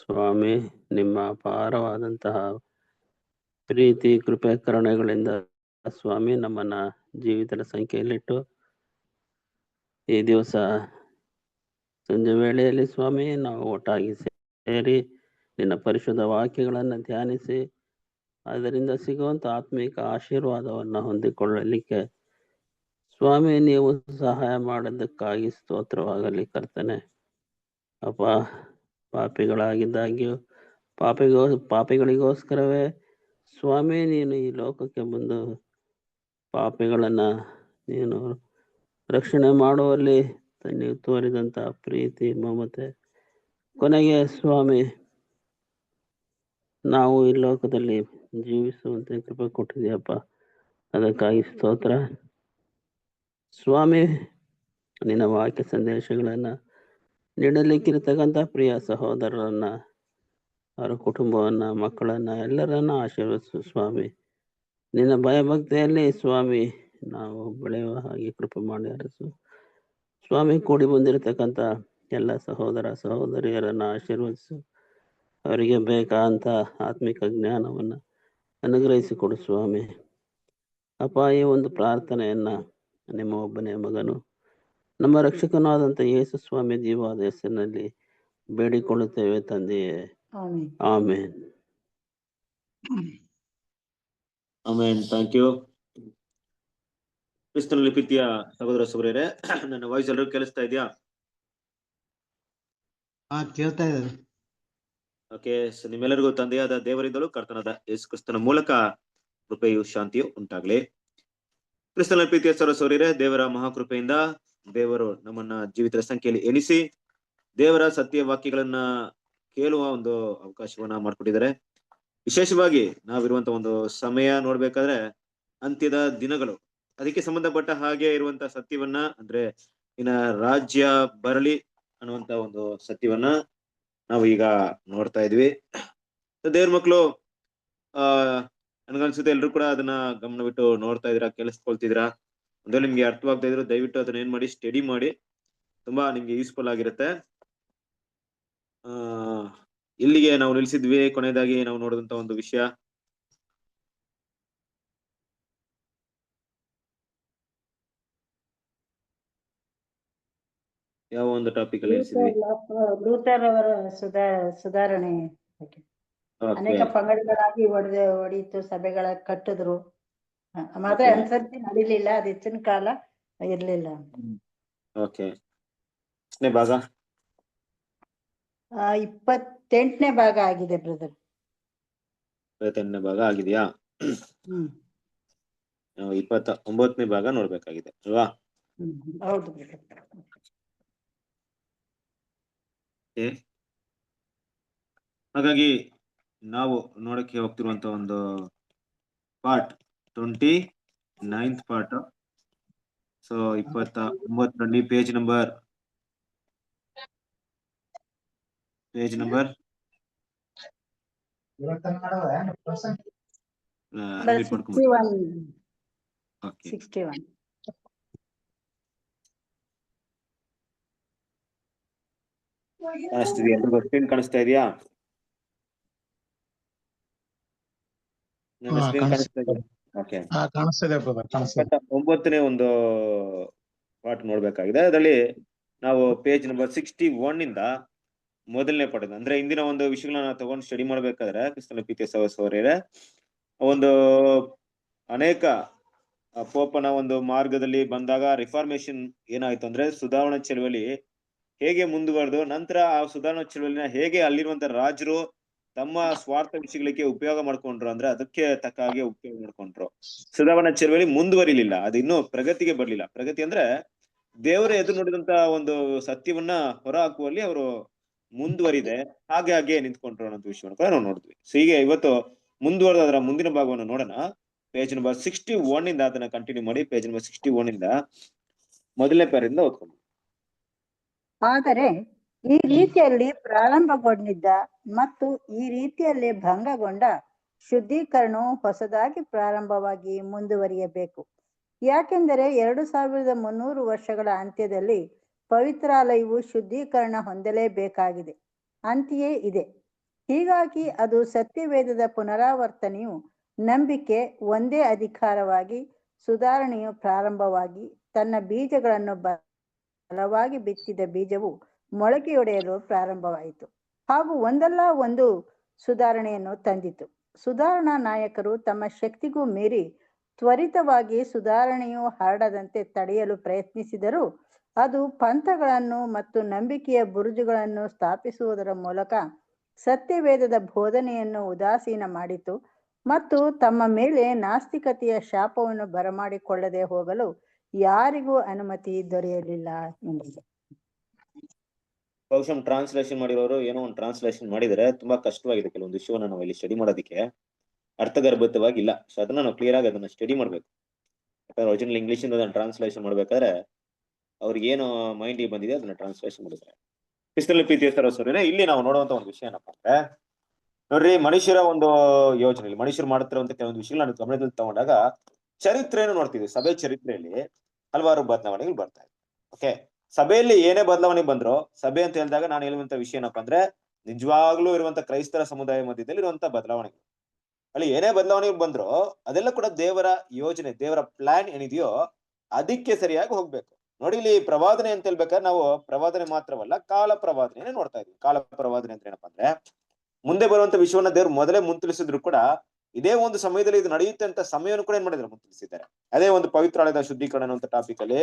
ಸ್ವಾಮಿ, ನಿಮ್ಮ ಅಪಾರವಾದಂತಹ ಪ್ರೀತಿ ಕೃಪೆ ಕರುಣೆಗಳಿಂದ ಸ್ವಾಮಿ ನಮ್ಮನ್ನ ಜೀವಿತರ ಸಂಖ್ಯೆಯಲ್ಲಿಟ್ಟು ಈ ದಿವಸ ಸಂಜೆ ವೇಳೆಯಲ್ಲಿ ಸ್ವಾಮಿ ನಾವು ಒಟ್ಟಾಗಿ ಸೇರಿ ನಿನ್ನ ಪರಿಶುದ್ಧ ವಾಕ್ಯಗಳನ್ನು ಧ್ಯಾನಿಸಿ ಅದರಿಂದ ಸಿಗುವಂಥ ಆತ್ಮಿಕ ಆಶೀರ್ವಾದವನ್ನು ಹೊಂದಿಕೊಳ್ಳಲಿಕ್ಕೆ ಸ್ವಾಮಿ ನೀವು ಸಹಾಯ ಮಾಡೋದಕ್ಕಾಗಿ ಸ್ತೋತ್ರವಾಗಲಿ ಕರ್ತನೆ. ಅಪ್ಪ, ಪಾಪಿಗಳಾಗಿದ್ದಾಗ್ಯೂ ಪಾಪಿಗಳಿಗೋಸ್ಕರವೇ ಸ್ವಾಮಿ ನೀನು ಈ ಲೋಕಕ್ಕೆ ಬಂದು ಪಾಪಿಗಳನ್ನು ನೀನು ರಕ್ಷಣೆ ಮಾಡುವಲ್ಲಿ ನೀವು ತೋರಿದಂಥ ಪ್ರೀತಿ ಮಮತೆ ಕೊನೆಗೆ ಸ್ವಾಮಿ ನಾವು ಈ ಲೋಕದಲ್ಲಿ ಜೀವಿಸುವಂತೆ ಕೃಪೆ ಕೊಟ್ಟಿದೆಯಪ್ಪ, ಅದಕ್ಕಾಗಿ ಸ್ತೋತ್ರ ಸ್ವಾಮಿ. ನಿನ್ನ ವಾಕ್ಯ ಸಂದೇಶಗಳನ್ನು ನೀಡಲಿಕ್ಕಿರ್ತಕ್ಕಂಥ ಪ್ರಿಯ ಸಹೋದರರನ್ನ, ಅವರ ಕುಟುಂಬವನ್ನ, ಮಕ್ಕಳನ್ನ ಎಲ್ಲರನ್ನ ಆಶೀರ್ವದಿಸು ಸ್ವಾಮಿ. ನಿನ್ನ ಭಯಭಕ್ತಿಯಲ್ಲಿ ಸ್ವಾಮಿ ನಾವು ಬೆಳೆಯುವ ಹಾಗೆ ಕೃಪೆ ಮಾಡಿ ಹರಿಸು ಸ್ವಾಮಿ. ಕೂಡಿ ಬಂದಿರತಕ್ಕಂಥ ಎಲ್ಲ ಸಹೋದರ ಸಹೋದರಿಯರನ್ನ ಆಶೀರ್ವದಿಸು, ಅವರಿಗೆ ಬೇಕಾದಂಥ ಆತ್ಮಿಕ ಜ್ಞಾನವನ್ನು ಅನುಗ್ರಹಿಸಿಕೊಡು ಸ್ವಾಮಿ. ಅಪ್ಪ, ಈ ಒಂದು ಪ್ರಾರ್ಥನೆಯನ್ನ ನಿಮ್ಮ ಒಬ್ಬನೇ ಮಗನು ನಮ್ಮ ರಕ್ಷಕನೂ ಆದಂಥ ಯೇಸು ಸ್ವಾಮಿ ಜೀವಾದ ಹೆಸರಿನಲ್ಲಿ ಬೇಡಿಕೊಳ್ಳುತ್ತೇವೆ ತಂದೆಯೇ, ಆಮೇನ್. ಆಮೇನ್. Thank you. ಕ್ರಿಸ್ತನಲ್ಲಿ ಪ್ರೀತಿಯ ಸಹೋದರ ಸಹೋದರಿಯರೇ, ನನ್ನ ವಾಯ್ಸ್ ಎಲ್ಲರೂ ಕೇಳಿಸ್ತಾ ಇದೆಯಾ? ಕೇಳ್ತಾ ಇದ್ದಾರೆ. ಓಕೆ. ಸೊ ನಿಮ್ಮೆಲ್ಲರಿಗೂ ತಂದೆಯಾದ ದೇವರಿಂದಲೂ ಕರ್ತನಾದ ಯೇಸು ಕ್ರಿಸ್ತನ ಮೂಲಕ ಕೃಪೆಯು ಶಾಂತಿಯು ಉಂಟಾಗ್ಲಿ. ಕ್ರಿಸ್ತನಲ್ಲಿ ಪ್ರೀತಿಯ ಸಹೋದರ ಸಹೋದರಿಯರೇ, ದೇವರ ಮಹಾಕೃಪೆಯಿಂದ ದೇವರು ನಮ್ಮನ್ನ ಜೀವಿತರ ಸಂಖ್ಯೆಯಲ್ಲಿ ಎಣಿಸಿ ದೇವರ ಸತ್ಯ ವಾಕ್ಯಗಳನ್ನ ಕೇಳುವ ಒಂದು ಅವಕಾಶವನ್ನ ಮಾಡ್ಕೊಟ್ಟಿದ್ದಾರೆ. ವಿಶೇಷವಾಗಿ ನಾವಿರುವಂತ ಒಂದು ಸಮಯ ನೋಡ್ಬೇಕಾದ್ರೆ ಅಂತ್ಯದ ದಿನಗಳು, ಅದಕ್ಕೆ ಸಂಬಂಧಪಟ್ಟ ಹಾಗೆ ಇರುವಂತ ಸತ್ಯವನ್ನ, ಅಂದ್ರೆ ಇನ್ನ ರಾಜ್ಯ ಬರಲಿ ಅನ್ನುವಂತ ಒಂದು ಸತ್ಯವನ್ನ ನಾವು ಈಗ ನೋಡ್ತಾ ಇದ್ವಿ. ದೇವ್ರ ಮಕ್ಕಳು, ನನ್ಗನ್ಸುತ್ತೆ ಎಲ್ರು ಕೂಡ ಅದನ್ನ ಗಮನವಿಟ್ಟು ನೋಡ್ತಾ ಇದ್ದೀರಾ, ಕೇಳಿಸ್ಕೊಳ್ತಿದ್ದೀರಾ. ಒಂದೇ ನಿಮ್ಗೆ ಅರ್ಥವಾಗ್ತಾ ಇದ್ರು ದಯವಿಟ್ಟು ಅದನ್ನ ಏನ್ ಮಾಡಿ, ಸ್ಟಡಿ ಮಾಡಿ, ತುಂಬಾ ನಿಮ್ಗೆ ಯೂಸ್ಫುಲ್ ಆಗಿರುತ್ತೆ. ಇಲ್ಲಿಗೆ ನಾವು ನಿಲ್ಸಿದ್ವಿ. ಕೊನೆಯದಾಗಿ ನಾವು ನೋಡಿದಂತ ಒಂದು ವಿಷಯ, ಯಾವ ಒಂದು ಟಾಪಿಕ್ ಅಲ್ಲಿ ನಿಲ್ಸಿದ್ವಿ? ಲೂಥರ್ ಅವರ ಸುಧಾರಣೆ. ಅನೇಕ ಪಂಗಡಗಳಾಗಿ ಒಡೆಯಿತು, ಸಭೆಗಳ ಕಟ್ಟಿದ್ರು. ಮಾತ್ರ ಅನ್ಸರ್ತಿ ನಡೀಲಿಲ್ಲ, ಅದು ಹೆಚ್ಚಿನ ಕಾಲ ಇರ್ಲಿಲ್ಲ. ಓಕೆ. ಎಷ್ಟನೇ ಭಾಗ? 28ನೇ ಭಾಗ ಆಗಿದೆ ಬ್ರದರ್. 28ನೇ ಭಾಗ ಆಗಿದೆಯಾ? 29ನೇ ಭಾಗ ನೋಡ್ಬೇಕಾಗಿದೆ ಅಲ್ವಾ? ಹೌದು. ಹಾಗಾಗಿ ನಾವು ನೋಡಕ್ಕೆ ಹೋಗ್ತಿರುವಂತ ಒಂದು ಪಾರ್ಟ್ 29th ಪಾರ್ಟ್. ಸೊ 29ರಲ್ಲಿ ಪೇಜ್ ನಂಬರ್ 61. ಎಲ್ರಿಗೂ ಸ್ಕ್ರೀನ್ ಕಾಣಿಸ್ತಾ ಇದೆಯಾ? ಸ್ಕ್ರೀನ್ ಕಾಣಿಸ್ತಾ ಇದೆಯಾ? ಓಕೆ. 29ನೇ ಒಂದು ಪಾರ್ಟ್ ನೋಡ್ಬೇಕಾಗಿದೆ. ಅದರಲ್ಲಿ ನಾವು ಪೇಜ್ ನಂಬರ್ 61 ಇಂದ ಮೊದಲನೇ ಪಾಠ, ಅಂದ್ರೆ ಇಂದಿನ ಒಂದು ವಿಷಯಗಳನ್ನ ತಗೊಂಡು ಸ್ಟಡಿ ಮಾಡ್ಬೇಕಾದ್ರೆ ಕ್ರಿಸ್ತನ ಪ್ರೀತಿಯ ಸಹೋದರರೇ, ಒಂದು ಅನೇಕ ಪೋಪನ ಒಂದು ಮಾರ್ಗದಲ್ಲಿ ಬಂದಾಗ ರಿಫಾರ್ಮೇಶನ್ ಏನಾಯ್ತು ಅಂದ್ರೆ, ಸುಧಾರಣಾ ಚಳವಳಿ ಹೇಗೆ ಮುಂದುವರೆದು ನಂತರ ಆ ಸುಧಾರಣಾ ಚಳವಳಿನ ಹೇಗೆ ಅಲ್ಲಿರುವಂತ ರಾಜರು ತಮ್ಮ ಸ್ವಾರ್ಥ ವಿಷಯಗಳಿಗೆ ಉಪಯೋಗ ಮಾಡ್ಕೊಂಡ್ರು, ಅಂದ್ರೆ ಅದಕ್ಕೆ ತಕ್ಕ ಹಾಗೆ ಉಪಯೋಗ ಮಾಡ್ಕೊಂಡ್ರು. ಸುಧಾರಣಾ ಚಳವಳಿ ಮುಂದುವರಿಲಿಲ್ಲ, ಅದು ಇನ್ನೂ ಪ್ರಗತಿಗೆ ಬರ್ಲಿಲ್ಲ. ಪ್ರಗತಿ ಅಂದ್ರೆ ದೇವರ ಎದುರು ನೋಡಿದಂತ ಒಂದು ಸತ್ಯವನ್ನ ಹೊರ ಹಾಕುವಲ್ಲಿ ಅವರು ಮುಂದುವರಿದೆ, ಹಾಗೆ ನಿಂತ್ಕೊಂಡ್ರು ಅನ್ನೋ ವಿಷಯವನ್ನು ಕೂಡ ನಾವು ನೋಡಿದ್ವಿ. ಸೊ ಹೀಗೆ ಇವತ್ತು ಮುಂದುವರೆದ ಅದರ ಮುಂದಿನ ಭಾಗವನ್ನು ನೋಡೋಣ. ಪೇಜ್ ನಂಬರ್ 61 ಇಂದ ಅದನ್ನ ಕಂಟಿನ್ಯೂ ಮಾಡಿ. ಪೇಜ್ ನಂಬರ್ 61 ಇಂದ ಮೊದಲನೇ ಪ್ಯಾರಿಂದ ಓದ್ಕೊಂಡು. ಆದರೆ ಈ ರೀತಿಯಲ್ಲಿ ಪ್ರಾರಂಭಗೊಂಡಿದ್ದ ಮತ್ತು ಈ ರೀತಿಯಲ್ಲಿ ಭಂಗಗೊಂಡ ಶುದ್ಧೀಕರಣವು ಹೊಸದಾಗಿ ಪ್ರಾರಂಭವಾಗಿ ಮುಂದುವರಿಯಬೇಕು. ಯಾಕೆಂದರೆ 2300 ವರ್ಷಗಳ ಅಂತ್ಯದಲ್ಲಿ ಪವಿತ್ರಾಲಯವು ಶುದ್ಧೀಕರಣ ಹೊಂದಲೇಬೇಕಾಗಿದೆ. ಅಂತೆಯೇ ಇದೆ. ಹೀಗಾಗಿ ಅದು ಸತ್ಯವೇದದ ಪುನರಾವರ್ತನೆಯು ನಂಬಿಕೆ ಒಂದೇ ಅಧಿಕಾರವಾಗಿ ಸುಧಾರಣೆಯು ಪ್ರಾರಂಭವಾಗಿ ತನ್ನ ಬೀಜಗಳನ್ನು ಬಲವಾಗಿ ಬಿತ್ತಿದ ಬೀಜವು ಮೊಳಕೆಯೊಡೆಯಲು ಪ್ರಾರಂಭವಾಯಿತು ಹಾಗೂ ಒಂದಲ್ಲ ಒಂದು ಸುಧಾರಣೆಯನ್ನು ತಂದಿತು. ಸುಧಾರಣಾ ನಾಯಕರು ತಮ್ಮ ಶಕ್ತಿಗೂ ಮೀರಿ ತ್ವರಿತವಾಗಿ ಸುಧಾರಣೆಯು ಹರಡದಂತೆ ತಡೆಯಲು ಪ್ರಯತ್ನಿಸಿದರೂ ಅದು ಪಂಥಗಳನ್ನು ಮತ್ತು ನಂಬಿಕೆಯ ಬುರುಜುಗಳನ್ನು ಸ್ಥಾಪಿಸುವುದರ ಮೂಲಕ ಸತ್ಯವೇದದ ಬೋಧನೆಯನ್ನು ಉದಾಸೀನ ಮಾಡಿತು ಮತ್ತು ತಮ್ಮ ಮೇಲೆ ನಾಸ್ತಿಕತೆಯ ಶಾಪವನ್ನು ಬರಮಾಡಿಕೊಳ್ಳದೆ ಹೋಗಲು ಯಾರಿಗೂ ಅನುಮತಿ ದೊರೆಯಲಿಲ್ಲ ಎಂಬುದು. ಬಹುಶಃ ಟ್ರಾನ್ಸ್ಲೇಷನ್ ಮಾಡಿರೋರು ಏನೋ ಒಂದು ಟ್ರಾನ್ಸ್ಲೇಷನ್ ಮಾಡಿದರೆ ತುಂಬಾ ಕಷ್ಟವಾಗಿದೆ. ಕೆಲವೊಂದು ವಿಷಯವನ್ನ ನಾವು ಇಲ್ಲಿ ಸ್ಟಡಿ ಮಾಡೋದಕ್ಕೆ ಅರ್ಥಗರ್ಭಿತವಾಗಿಲ್ಲ. ಸೊ ಅದನ್ನ ನಾವು ಕ್ಲಿಯರ್ ಆಗಿ ಅದನ್ನ ಸ್ಟಡಿ ಮಾಡ್ಬೇಕು. ಯಾಕಂದ್ರೆ ಒರಿಜಿನಲ್ ಇಂಗ್ಲಿಷ್ ಇಂದ ಅದನ್ನ ಟ್ರಾನ್ಸ್ಲೇಷನ್ ಮಾಡ್ಬೇಕಾದ್ರೆ ಅವ್ರಿಗೆ ಏನು ಮೈಂಡ್ ಬಂದಿದೆ ಅದನ್ನ ಟ್ರಾನ್ಸ್ಲೇಷನ್ ಮಾಡಿದ್ದಾರೆ. ಕ್ರಿಸ್ತನಲ್ಲಿ ಪ್ರೀತಿಯ ಸಹೋದರರೇ, ಇಲ್ಲಿ ನಾವು ನೋಡುವಂತ ಒಂದು ವಿಷಯ ಏನಪ್ಪಾ ಅಂದ್ರೆ, ನೋಡ್ರಿ, ಮನುಷ್ಯರ ಒಂದು ಯೋಜನೆಯಲ್ಲಿ ಮನುಷ್ಯರು ಮಾಡುತ್ತಿರುವಂತ ಕೆಲವೊಂದು ವಿಷಯಗಳನ್ನ ಗಮನದಲ್ಲಿ ತಗೊಂಡಾಗ ಚರಿತ್ರೆಯನ್ನು ನೋಡ್ತೀವಿ. ಸಭೆ ಚರಿತ್ರೆಯಲ್ಲಿ ಹಲವಾರು ಬದಲಾವಣೆಗಳು ಬರ್ತಾ ಇದೆ. ಓಕೆ, ಸಭೆಯಲ್ಲಿ ಏನೇ ಬದಲಾವಣೆ ಬಂದ್ರು, ಸಭೆ ಅಂತ ಹೇಳಿದಾಗ ನಾನು ಹೇಳುವಂತ ವಿಷಯ ಏನಪ್ಪಾ ಅಂದ್ರೆ, ನಿಜವಾಗ್ಲೂ ಇರುವಂತ ಕ್ರೈಸ್ತರ ಸಮುದಾಯ ಮಧ್ಯದಲ್ಲಿ ಇರುವಂತ ಬದಲಾವಣೆಗಳು. ಅಲ್ಲಿ ಏನೇ ಬದಲಾವಣೆಗಳು ಬಂದ್ರು ಅದೆಲ್ಲ ಕೂಡ ದೇವರ ಯೋಜನೆ, ದೇವರ ಪ್ಲಾನ್ ಏನಿದೆಯೋ ಅದಕ್ಕೆ ಸರಿಯಾಗಿ ಹೋಗ್ಬೇಕು. ನೋಡಿ, ಇಲ್ಲಿ ಪ್ರವಾದನೆ ಅಂತ ಹೇಳ್ಬೇಕಾದ್ರೆ ನಾವು ಪ್ರವಾದನೆ ಮಾತ್ರವಲ್ಲ, ಕಾಲ ಪ್ರವಾದನೆ ನೋಡ್ತಾ ಇದ್ವಿ. ಕಾಲ ಪ್ರವಾದನೆ ಅಂತ ಏನಪ್ಪಾ ಅಂದ್ರೆ, ಮುಂದೆ ಬರುವಂತ ವಿಷಯವನ್ನ ದೇವ್ರು ಮೊದಲೇ ಮುಂತಿಳಿಸಿದ್ರು ಕೂಡ ಇದೇ ಒಂದು ಸಮಯದಲ್ಲಿ ಇದು ನಡೆಯುತ್ತೆ ಅಂತ ಸಮಯವನ್ನು ಕೂಡ ಏನ್ ಮಾಡಿದ್ರು, ಮುಂತಿಳಿಸಿದ್ದಾರೆ. ಅದೇ ಒಂದು ಪವಿತ್ರಾಲಯದ ಶುದ್ಧೀಕರಣ ಅನ್ನುವಂತ ಟಾಪಿಕ್ ಅಲ್ಲಿ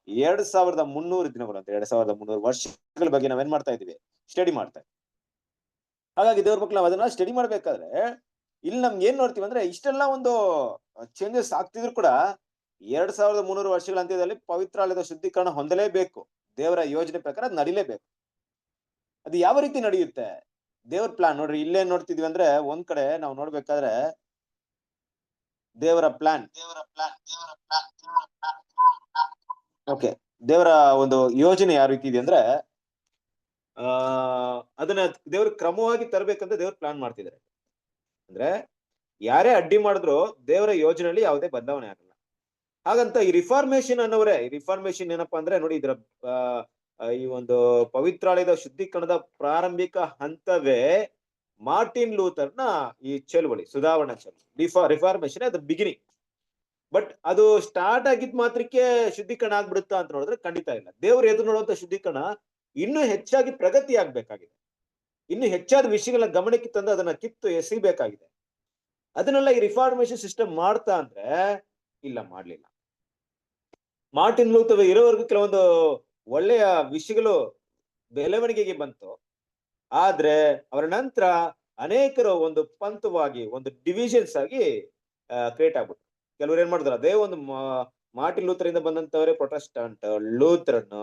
2300 ದಿನಗಳು ಅಂತ 2300 ವರ್ಷಗಳ ಬಗ್ಗೆ ನಾವೇನ್ ಮಾಡ್ತಾ ಇದೀವಿ, ಸ್ಟಡಿ ಮಾಡ್ತಾ ಇದ್ವಿ. ಹಾಗಾಗಿ ದೇವ್ರ ಮಕ್ಳು ನಾವು ಅದನ್ನ ಸ್ಟಡಿ ಮಾಡ್ಬೇಕಾದ್ರೆ ಇಲ್ಲಿ ನಮ್ಗೆ ಏನ್ ನೋಡ್ತೀವಿ ಅಂದ್ರೆ, ಇಷ್ಟೆಲ್ಲ ಒಂದು ಚೇಂಜಸ್ ಆಗ್ತಿದ್ರು ಕೂಡ 2300 ವರ್ಷಗಳ ಅಂತ್ಯದಲ್ಲಿ ಪವಿತ್ರಾಲಯದ ಶುದ್ಧೀಕರಣ ಹೊಂದಲೇಬೇಕು. ದೇವರ ಯೋಜನೆ ಪ್ರಕಾರ ಅದು ನಡಿಲೇಬೇಕು. ಅದು ಯಾವ ರೀತಿ ನಡೆಯುತ್ತೆ, ದೇವ್ರ ಪ್ಲಾನ್ ನೋಡ್ರಿ. ಇಲ್ಲೇನ್ ನೋಡ್ತಿದ್ವಿ ಅಂದ್ರೆ, ಒಂದ್ ಕಡೆ ನಾವು ನೋಡ್ಬೇಕಾದ್ರೆ ದೇವರ ಪ್ಲಾನ್, ಓಕೆ, ದೇವರ ಒಂದು ಯೋಜನೆ ಯಾವ ರೀತಿ ಇದೆ ಅಂದ್ರೆ, ಅದನ್ನ ದೇವ್ರ ಕ್ರಮವಾಗಿ ತರಬೇಕಂತ ದೇವ್ರ ಪ್ಲಾನ್ ಮಾಡ್ತಿದ್ದಾರೆ. ಅಂದ್ರೆ ಯಾರೇ ಅಡ್ಡಿ ಮಾಡಿದ್ರು ದೇವರ ಯೋಜನೆಯಲ್ಲಿ ಯಾವುದೇ ಬದಲಾವಣೆ ಆಗಲ್ಲ. ಹಾಗಂತ ಈ ರಿಫಾರ್ಮೇಶನ್ ಅನ್ನೋರೇ, ಈ ರಿಫಾರ್ಮೇಶನ್ ಏನಪ್ಪಾ ಅಂದ್ರೆ, ನೋಡಿ, ಇದರ ಈ ಒಂದು ಪವಿತ್ರಾಲಯದ ಶುದ್ಧೀಕರಣದ ಪ್ರಾರಂಭಿಕ ಹಂತವೇ ಮಾರ್ಟಿನ್ ಲೂಥರ್ನ ಈ ಚಳುವಳಿ, ಸುಧಾರಣಾ ಚಳುವಳಿ, ರಿಫಾರ್ಮೇಶನ್ ಅದು ಬಿಗಿನಿಂಗ್. ಬಟ್ ಅದು ಸ್ಟಾರ್ಟ್ ಆಗಿದ್ ಮಾತ್ರಕ್ಕೆ ಶುದ್ಧೀಕರಣ ಆಗ್ಬಿಡುತ್ತಾ ಅಂತ ನೋಡಿದ್ರೆ ಖಂಡಿತ ಇಲ್ಲ. ದೇವ್ರು ಎದುರು ನೋಡುವಂತ ಶುದ್ಧೀಕರಣ ಇನ್ನೂ ಹೆಚ್ಚಾಗಿ ಪ್ರಗತಿ ಆಗ್ಬೇಕಾಗಿದೆ. ಇನ್ನು ಹೆಚ್ಚಾದ ವಿಷಯಗಳನ್ನ ಗಮನಕ್ಕೆ ತಂದು ಅದನ್ನ ಕಿತ್ತು ಎಸಿಬೇಕಾಗಿದೆ. ಅದನ್ನೆಲ್ಲ ಈ ರಿಫಾರ್ಮೇಶನ್ ಸಿಸ್ಟಮ್ ಮಾಡ್ತಾ ಅಂದ್ರೆ ಇಲ್ಲ, ಮಾಡ್ಲಿಲ್ಲ. ಮಾರ್ಟಿನ್ ಲೂಥರ್ ಇರೋವರೆಗೂ ಕೆಲವೊಂದು ಒಳ್ಳೆಯ ವಿಷಯಗಳು ಬೆಳವಣಿಗೆಗೆ ಬಂತು. ಆದ್ರೆ ಅವರ ನಂತರ ಅನೇಕರು ಒಂದು ಪಂಥವಾಗಿ, ಒಂದು ಡಿವಿಷನ್ಸ್ ಆಗಿ ಕ್ರಿಯೇಟ್ ಆಗ್ಬಿಟ್ರು. ಕೆಲವರು ಏನ್ ಮಾಡಿದ್ರು, ಅದೇ ಒಂದು ಮಾರ್ಟಿನ್ ಲೂಥರ್ ಇಂದ ಬಂದಂತವರೇ ಪ್ರೊಟೆಸ್ಟೆಂಟ್, ಲೂಥರನ್,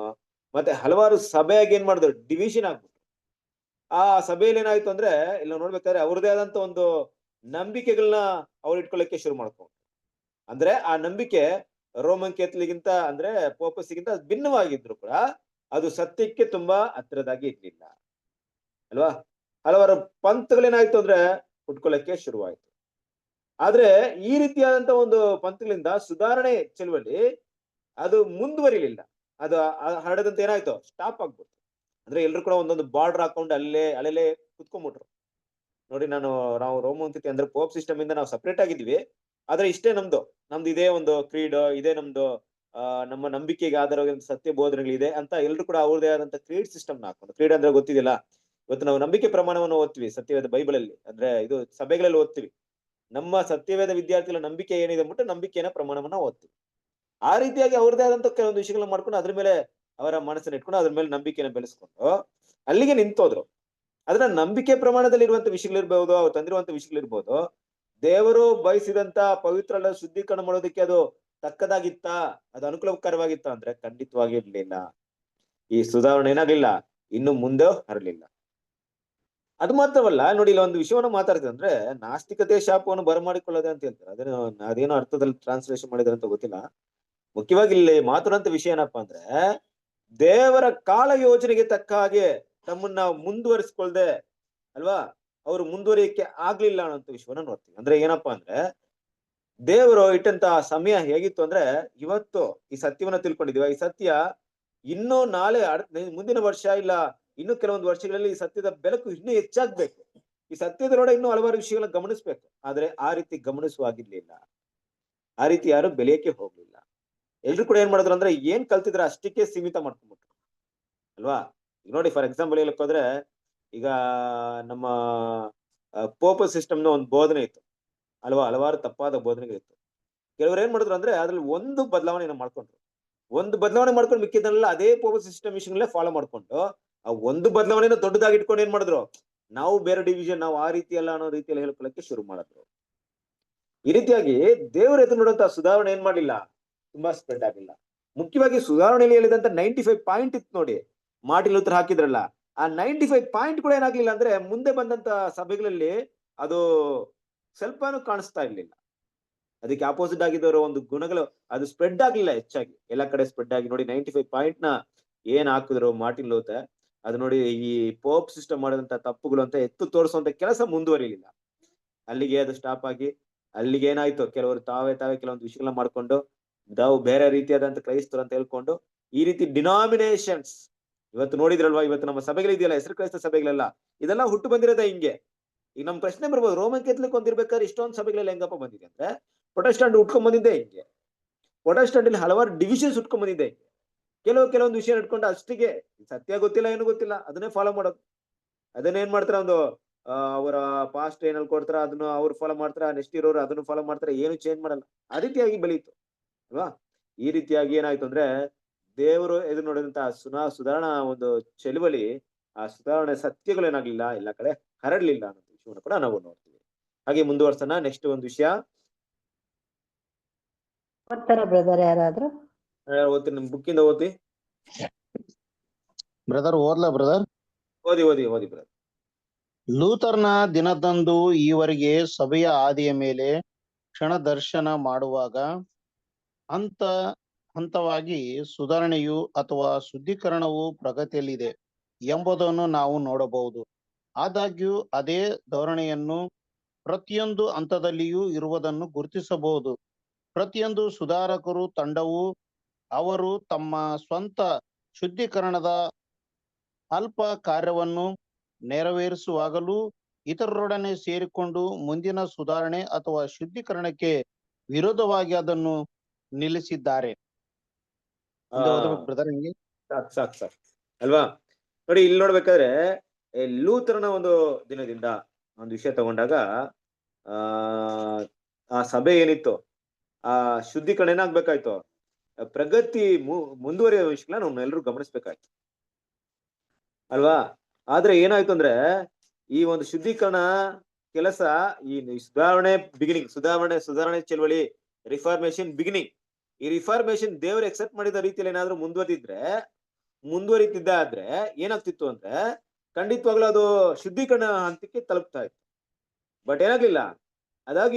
ಮತ್ತೆ ಹಲವಾರು ಸಭೆಯಾಗಿ ಏನ್ ಮಾಡಿದ್ರು, ಡಿವಿಷನ್ ಆಗ್ಬಿಟ್ರು. ಆ ಸಭೆಯಲ್ಲಿ ಏನಾಯ್ತು ಅಂದ್ರೆ, ಇಲ್ಲ ನೋಡ್ಬೇಕಾದ್ರೆ ಅವ್ರದೇ ಆದಂತ ಒಂದು ನಂಬಿಕೆಗಳನ್ನ ಅವ್ರು ಇಟ್ಕೊಳ್ಳಕ್ಕೆ ಶುರು ಮಾಡ್ಕೊಂಡ್ರು. ಅಂದ್ರೆ ಆ ನಂಬಿಕೆ ರೋಮನ್ ಕ್ಯಾಥಲಿಕ್ಗಿಂತ ಅಂದ್ರೆ ಪೋಪಸ್ಗಿಂತ ಭಿನ್ನವಾಗಿದ್ರು ಕೂಡ ಅದು ಸತ್ಯಕ್ಕೆ ತುಂಬಾ ಹತ್ತಿರದಾಗಿ ಇರ್ಲಿಲ್ಲ ಅಲ್ವಾ. ಹಲವಾರು ಪಂಥಗಳೇನಾಯ್ತು ಅಂದ್ರೆ ಹುಟ್ಕೊಳ್ಳಕ್ಕೆ ಶುರುವಾಯ್ತು. ಆದ್ರೆ ಈ ರೀತಿಯಾದಂತ ಒಂದು ಪಂಥಗಳಿಂದ ಸುಧಾರಣೆ ಚಳುವಳಿ ಅದು ಮುಂದುವರಿಲಿಲ್ಲ. ಅದು ಹರಡದಂತ ಏನಾಯ್ತು, ಸ್ಟಾಪ್ ಆಗ್ಬಿಡ್ತು. ಅಂದ್ರೆ ಎಲ್ರು ಕೂಡ ಒಂದೊಂದು ಬಾರ್ಡರ್ ಹಾಕೊಂಡು ಅಲ್ಲೇ ಕುತ್ಕೊಂಡ್ಬಿಟ್ರು. ನೋಡಿ, ನಾವು ರೋಮನ್ ಅಂದ್ರೆ ಪೋಪ್ ಸಿಸ್ಟಮ್ ಇಂದ ನಾವು ಸಪರೇಟ್ ಆಗಿದ್ವಿ. ಆದ್ರೆ ಇಷ್ಟೇ ನಮ್ದು ಇದೇ ಒಂದು ಕ್ರೀಡ್, ಇದೇ ನಮ್ದು ನಮ್ಮ ನಂಬಿಕೆಗೆ ಆಧಾರವಾಗಿ ಸತ್ಯ ಬೋಧನೆಗಳಿದೆ ಅಂತ ಎಲ್ರು ಕೂಡ ಅವ್ರದೇ ಆದಂತ ಕ್ರೀಡ್ ಸಿಸ್ಟಮ್ ಹಾಕೊಂಡು, ಕ್ರೀಡ್ ಅಂದ್ರೆ ಗೊತ್ತಿದಿಲ್ಲ, ಇವತ್ತು ನಾವು ನಂಬಿಕೆ ಪ್ರಮಾಣವನ್ನು ಓದ್ತೀವಿ ಸತ್ಯವೇದ ಬೈಬಲ್ ಅಲ್ಲಿ, ಅಂದ್ರೆ ಇದು ಸಭೆಗಳಲ್ಲಿ ಓದ್ತೀವಿ. ನಮ್ಮ ಸತ್ಯವೇದ ವಿದ್ಯಾರ್ಥಿಗಳ ನಂಬಿಕೆ ಏನಿದೆ ಅಂದ್ಬಿಟ್ಟು ನಂಬಿಕೆಯ ಪ್ರಮಾಣವನ್ನ ಓದ್ತೀವಿ. ಆ ರೀತಿಯಾಗಿ ಅವ್ರದೇ ಆದಂತ ಕೆಲವೊಂದು ವಿಷಯಗಳನ್ನ ಮಾಡ್ಕೊಂಡು ಅದ್ರ ಮೇಲೆ ಅವರ ಮನಸ್ಸನ್ನ ಇಟ್ಕೊಂಡು ಅದ್ರ ಮೇಲೆ ನಂಬಿಕೆನ ಬೆಳೆಸ್ಕೊಂಡು ಅಲ್ಲಿಗೆ ನಿಂತೋದ್ರು. ಅದನ್ನ ನಂಬಿಕೆ ಪ್ರಮಾಣದಲ್ಲಿ ಇರುವಂತ ವಿಷಯಗಳಿರ್ಬಹುದು, ಅವ್ರು ತಂದಿರುವಂತ ವಿಷಯಗಳಿರ್ಬೋದು, ದೇವರು ಬಯಸಿದಂತ ಪವಿತ್ರ ಶುದ್ಧೀಕರಣ ಮಾಡೋದಕ್ಕೆ ಅದು ತಕ್ಕದಾಗಿತ್ತ, ಅದು ಅನುಕೂಲಕರವಾಗಿತ್ತ ಅಂದ್ರೆ ಖಂಡಿತವಾಗಿ ಇರ್ಲಿಲ್ಲ. ಈ ಸುಧಾರಣೆ ಏನಾಗ್ಲಿಲ್ಲ, ಇನ್ನು ಮುಂದೆ ಹರಲಿಲ್ಲ. ಅದು ಮಾತ್ರವಲ್ಲ, ನೋಡಿ, ಇಲ್ಲಿ ಒಂದು ವಿಷಯವನ್ನು ಮಾತಾಡ್ತಾರೆ ಅಂದ್ರೆ, ನಾಸ್ತಿಕತೆ ಶಾಪವನ್ನು ಬರಮಾಡಿಕೊಳ್ಳದೆ ಅಂತ ಹೇಳ್ತಾರೆ. ಅದೇನೋ ಅರ್ಥದಲ್ಲಿ ಟ್ರಾನ್ಸ್ಲೇಷನ್ ಮಾಡಿದ್ರೆ ಅಂತ ಗೊತ್ತಿಲ್ಲ. ಮುಖ್ಯವಾಗಿ ಇಲ್ಲಿ ಮಾತಾಡುವಂತ ವಿಷಯ ಏನಪ್ಪಾ ಅಂದ್ರೆ, ದೇವರ ಕಾಲ ಯೋಜನೆಗೆ ತಕ್ಕ ಹಾಗೆ ತಮ್ಮನ್ನ ಮುಂದುವರಿಸಿಕೊಳ್ದೆ ಅಲ್ವಾ, ಅವರು ಮುಂದುವರಿಯಕ್ಕೆ ಆಗ್ಲಿಲ್ಲ ಅನ್ನೋಂಥ ವಿಷಯವನ್ನ ನೋಡ್ತೀವಿ. ಅಂದ್ರೆ ಏನಪ್ಪಾ ಅಂದ್ರೆ, ದೇವರು ಇಟ್ಟಂತ ಸಮಯ ಹೇಗಿತ್ತು ಅಂದ್ರೆ, ಇವತ್ತು ಈ ಸತ್ಯವನ್ನ ತಿಳ್ಕೊಂಡಿದೀವ, ಈ ಸತ್ಯ ಇನ್ನೂ ನಾಳೆ ಮುಂದಿನ ವರ್ಷ ಇಲ್ಲ ಇನ್ನು ಕೆಲವೊಂದು ವರ್ಷಗಳಲ್ಲಿ ಈ ಸತ್ಯದ ಬೆಳಕು ಇನ್ನೂ ಹೆಚ್ಚಾಗ್ಬೇಕು. ಈ ಸತ್ಯದೊಳಗಡೆ ಇನ್ನೂ ಹಲವಾರು ವಿಷಯಗಳನ್ನ ಗಮನಿಸ್ಬೇಕು, ಆದ್ರೆ ಆ ರೀತಿ ಗಮನಿಸುವಾಗಿರ್ಲಿಲ್ಲ. ಆ ರೀತಿ ಯಾರು ಬೆಳೆಯಕ್ಕೆ ಹೋಗ್ಲಿಲ್ಲ. ಎಲ್ರು ಕೂಡ ಏನ್ ಮಾಡಿದ್ರು ಅಂದ್ರೆ ಏನ್ ಕಲ್ತಿದ್ರೆ ಅಷ್ಟಕ್ಕೆ ಸೀಮಿತ ಮಾಡ್ಕೊಂಡ್ಬಿಟ್ರು ಅಲ್ವಾ. ಈಗ ನೋಡಿ ಫಾರ್ ಎಕ್ಸಾಂಪಲ್ ಹೇಳಕ್ ಹೋದ್ರೆ, ಈಗ ನಮ್ಮ ಪೋಪ ಸಿಸ್ಟಮ್ನ ಒಂದು ಬೋಧನೆ ಇತ್ತು ಅಲ್ವಾ, ಹಲವಾರು ತಪ್ಪಾದ ಬೋಧನೆಗಳಿತ್ತು. ಕೆಲವರು ಏನ್ ಮಾಡಿದ್ರು ಅಂದ್ರೆ ಅದ್ರಲ್ಲಿ ಒಂದು ಬದಲಾವಣೆ ಮಾಡ್ಕೊಂಡ್ರು. ಒಂದು ಬದಲಾವಣೆ ಮಾಡ್ಕೊಂಡು ಮಿಕ್ಕಿದನ್ನೆಲ್ಲ ಅದೇ ಪೋಪ ಸಿಸ್ಟಮ್ ವಿಷಯಗಳೇ ಫಾಲೋ ಮಾಡ್ಕೊಂಡು, ಆ ಒಂದು ಬದಲಾವಣೆನ ದೊಡ್ಡದಾಗಿ ಇಟ್ಕೊಂಡು ಏನ್ ಮಾಡಿದ್ರು, ನಾವು ಬೇರೆ ಡಿವಿಷನ್, ನಾವು ಆ ರೀತಿ ಅಲ್ಲ ಅನ್ನೋ ರೀತಿಯಲ್ಲಿ ಹೇಳ್ಕೊಳ್ಳಕ್ಕೆ ಶುರು ಮಾಡಿದ್ರು. ಈ ರೀತಿಯಾಗಿ ದೇವರ ಎದುರು ನೋಡುವಂತ ಸುಧಾರಣೆ ಏನ್ ಮಾಡ್ಲಿಲ್ಲ, ತುಂಬಾ ಸ್ಪ್ರೆಡ್ ಆಗಿಲ್ಲ. ಮುಖ್ಯವಾಗಿ ಸುಧಾರಣೆಯಲ್ಲಿ ಹೇಳಿದಂತ 95 ಪಾಯಿಂಟ್ ಇತ್ತು ನೋಡಿ, ಮಾರ್ಟಿನ್ ಲೂಥರ್ ಹಾಕಿದ್ರಲ್ಲ, ಆ 95 ಪಾಯಿಂಟ್ ಕೂಡ ಏನಾಗ್ಲಿಲ್ಲ ಅಂದ್ರೆ ಮುಂದೆ ಬಂದಂತ ಸಭೆಗಳಲ್ಲಿ ಅದು ಸ್ವಲ್ಪನೂ ಕಾಣಿಸ್ತಾ ಇರ್ಲಿಲ್ಲ. ಅದಕ್ಕೆ ಆಪೋಸಿಟ್ ಆಗಿದ್ದವರ ಒಂದು ಗುಣಗಳು ಅದು ಸ್ಪ್ರೆಡ್ ಆಗ್ಲಿಲ್ಲ, ಹೆಚ್ಚಾಗಿ ಎಲ್ಲ ಕಡೆ ಸ್ಪ್ರೆಡ್ ಆಗಿ ನೋಡಿ 95 ಪಾಯಿಂಟ್ ನ ಏನ್ ಹಾಕಿದ್ರು ಮಾರ್ಟಿನ್ ಲೂಥರ್, ಅದು ನೋಡಿ ಈ ಪೋಪ್ ಸಿಸ್ಟಮ್ ಮಾಡಿದಂತ ತಪ್ಪುಗಳು ಅಂತ ಎತ್ತು ತೋರಿಸುವಂತ ಕೆಲಸ ಮುಂದುವರಿಲಿಲ್ಲ. ಅಲ್ಲಿಗೆ ಅದು ಸ್ಟಾಪ್ ಆಗಿ ಅಲ್ಲಿಗೆ ಏನಾಯ್ತು, ಕೆಲವರು ತಾವೇ ಕೆಲವೊಂದು ವಿಷಯಗಳನ್ನ ಮಾಡ್ಕೊಂಡು ತಾವು ಬೇರೆ ರೀತಿಯಾದಂತ ಕ್ರೈಸ್ತರು ಅಂತ ಹೇಳ್ಕೊಂಡು ಈ ರೀತಿ ಡಿನಾಮಿನೇಷನ್ಸ್ ಇವತ್ತು ನೋಡಿದ್ರಲ್ವಾ, ಇವತ್ತು ನಮ್ಮ ಸಭೆಗಳಿದೆಯಲ್ಲ, ಹೆಸರು ಕ್ರೈಸ್ತ ಸಭೆಗಳೆಲ್ಲ, ಇದೆಲ್ಲ ಹುಟ್ಟು ಬಂದಿರೋದೇ ಹಿಂಗೆ. ಈಗ ನಮ್ ಪ್ರಶ್ನೆ ಬರ್ಬೋದು, ರೋಮನ್ ಕ್ಯಾಥಲಿಕ್ ಹೊಂದಿರ್ಬೇಕಾದ್ರೆ ಇಷ್ಟೊಂದು ಸಭೆಗಳೆಲ್ಲ ಹೆಂಗಪ್ಪ ಬಂದಿದೆ ಅಂದ್ರೆ, ಪ್ರೊಟೆಸ್ಟೆಂಟ್ ಉಟ್ಕೊಂಡ್ ಬಂದಿದ್ದೆ ಹಿಂಗೆ. ಪ್ರೊಟೆಸ್ಟೆಂಟ್ ಅಲ್ಲಿ ಹಲವಾರು ಡಿವಿಷನ್ಸ್ ಉಟ್ಕೊಂಡ್ ಬಂದಿದ್ದೆ. ಕೆಲವೊಂದು ವಿಷಯ ಇಟ್ಕೊಂಡು ಅಷ್ಟಿಗೆ ಸತ್ಯ ಗೊತ್ತಿಲ್ಲ, ಏನು ಗೊತ್ತಿಲ್ಲ, ಅದನ್ನೇ ಫಾಲೋ ಮಾಡೋದು. ಅದನ್ನೇನ್ ಮಾಡ್ತಾರ, ಒಂದು ಅವರ ಪಾಸ್ಟ್ ಏನ್ ಹೇಳ್ಕೊಡ್ತಾರ ಅದನ್ನ ಅವ್ರು ಫಾಲೋ ಮಾಡ್ತಾರ, ನೆಕ್ಸ್ಟ್ ಇರೋರು ಅದನ್ನು ಫಾಲೋ ಮಾಡ್ತಾರೆ, ಏನು ಚೇಂಜ್ ಮಾಡಲ್ಲ. ಆ ರೀತಿಯಾಗಿ ಬೆಳೀತು ಅಲ್ವಾ. ಈ ರೀತಿಯಾಗಿ ಏನಾಯ್ತು ಅಂದ್ರೆ ದೇವರು ಎದುರು ನೋಡಿದಂತಹ ಸುಧಾರಣಾ ಒಂದು ಚಳುವಳಿ, ಆ ಸುಧಾರಣೆ ಸತ್ಯಗಳು ಏನಾಗ್ಲಿಲ್ಲ, ಎಲ್ಲ ಕಡೆ ಹರಡ್ಲಿಲ್ಲ ಅನ್ನೋ ವಿಷಯವನ್ನು ಕೂಡ ನಾವು ನೋಡ್ತೀವಿ. ಹಾಗೆ ಮುಂದುವರ್ಸೋಣ. ನೆಕ್ಸ್ಟ್ ಒಂದು ವಿಷಯ ಬ್ರದರ್ ಯಾರಾದ್ರೂ ಓದ್ತೀನಿ, ನಿಮ್ ಬುಕ್ಕಿಂದ ಓದಿ ಬ್ರದರ್. ಓದ್ಲಾ ಬ್ರದರ್? ಓದಿ ಬ್ರದರ್. ಲೂಥರ್ನ ದಿನದಂದು ಈವರೆಗೆ ಸಭೆಯ ಆದಿಯ ಮೇಲೆ ಕ್ಷಣ ದರ್ಶನ ಮಾಡುವಾಗ ಹಂತವಾಗಿ ಸುಧಾರಣೆಯು ಅಥವಾ ಶುದ್ಧೀಕರಣವು ಪ್ರಗತಿಯಲ್ಲಿದೆ ಎಂಬುದನ್ನು ನಾವು ನೋಡಬಹುದು. ಆದಾಗ್ಯೂ ಅದೇ ಧೋರಣೆಯನ್ನು ಪ್ರತಿಯೊಂದು ಹಂತದಲ್ಲಿಯೂ ಇರುವುದನ್ನು ಗುರುತಿಸಬಹುದು. ಪ್ರತಿಯೊಂದು ಸುಧಾರಕರು ತಂಡವು ಅವರು ತಮ್ಮ ಸ್ವಂತ ಶುದ್ಧೀಕರಣದ ಅಲ್ಪ ಕಾರ್ಯವನ್ನು ನೆರವೇರಿಸುವಾಗಲೂ ಇತರರೊಡನೆ ಸೇರಿಕೊಂಡು ಮುಂದಿನ ಸುಧಾರಣೆ ಅಥವಾ ಶುದ್ಧೀಕರಣಕ್ಕೆ ವಿರೋಧವಾಗಿ ಅದನ್ನು ನಿಲ್ಲಿಸಿದ್ದಾರೆ. ಬ್ರದರ್ ಹಿಂಗೆ ಸಾಕ್ ಅಲ್ವಾ. ನೋಡಿ ಇಲ್ಲಿ ನೋಡ್ಬೇಕಾದ್ರೆ ಲೂಥರ್ನ ಒಂದು ದಿನದಿಂದ ಒಂದು ವಿಷಯ ತಗೊಂಡಾಗ ಆ ಸಭೆ ಏನಿತ್ತು, ಆ ಶುದ್ಧೀಕರಣ ಏನಾಗ್ಬೇಕಾಯ್ತು, ಪ್ರಗತಿ ಮುಂದುವರಿಯುವ ವಿಷಯಗಳನ್ನ ನಾವು ಎಲ್ಲರೂ ಗಮನಿಸ್ಬೇಕಾಯ್ತು ಅಲ್ವಾ. ಆದ್ರೆ ಏನಾಯ್ತು ಅಂದ್ರೆ ಈ ಒಂದು ಶುದ್ಧೀಕರಣ ಕೆಲಸ, ಈ ಸುಧಾರಣೆ ಬಿಗಿನಿಂಗ್, ಸುಧಾರಣೆ ಚಳವಳಿ, ರಿಫಾರ್ಮೇಶನ್ ಬಿಗಿನಿಂಗ್, ಈ ರಿಫಾರ್ಮೇಶನ್ ದೇವರು ಎಕ್ಸೆಪ್ಟ್ ಮಾಡಿದ ರೀತಿಯಲ್ಲಿ ಏನಾದ್ರೂ ಮುಂದುವರಿತಿದ್ದ ಆದ್ರೆ ಏನಾಗ್ತಿತ್ತು ಅಂದ್ರೆ ಖಂಡಿತವಾಗ್ಲೂ ಅದು ಶುದ್ಧೀಕರಣ ಹಂತಕ್ಕೆ ತಲುಪ್ತಾ ಇತ್ತು. ಬಟ್ ಏನಾಗ್ಲಿಲ್ಲ,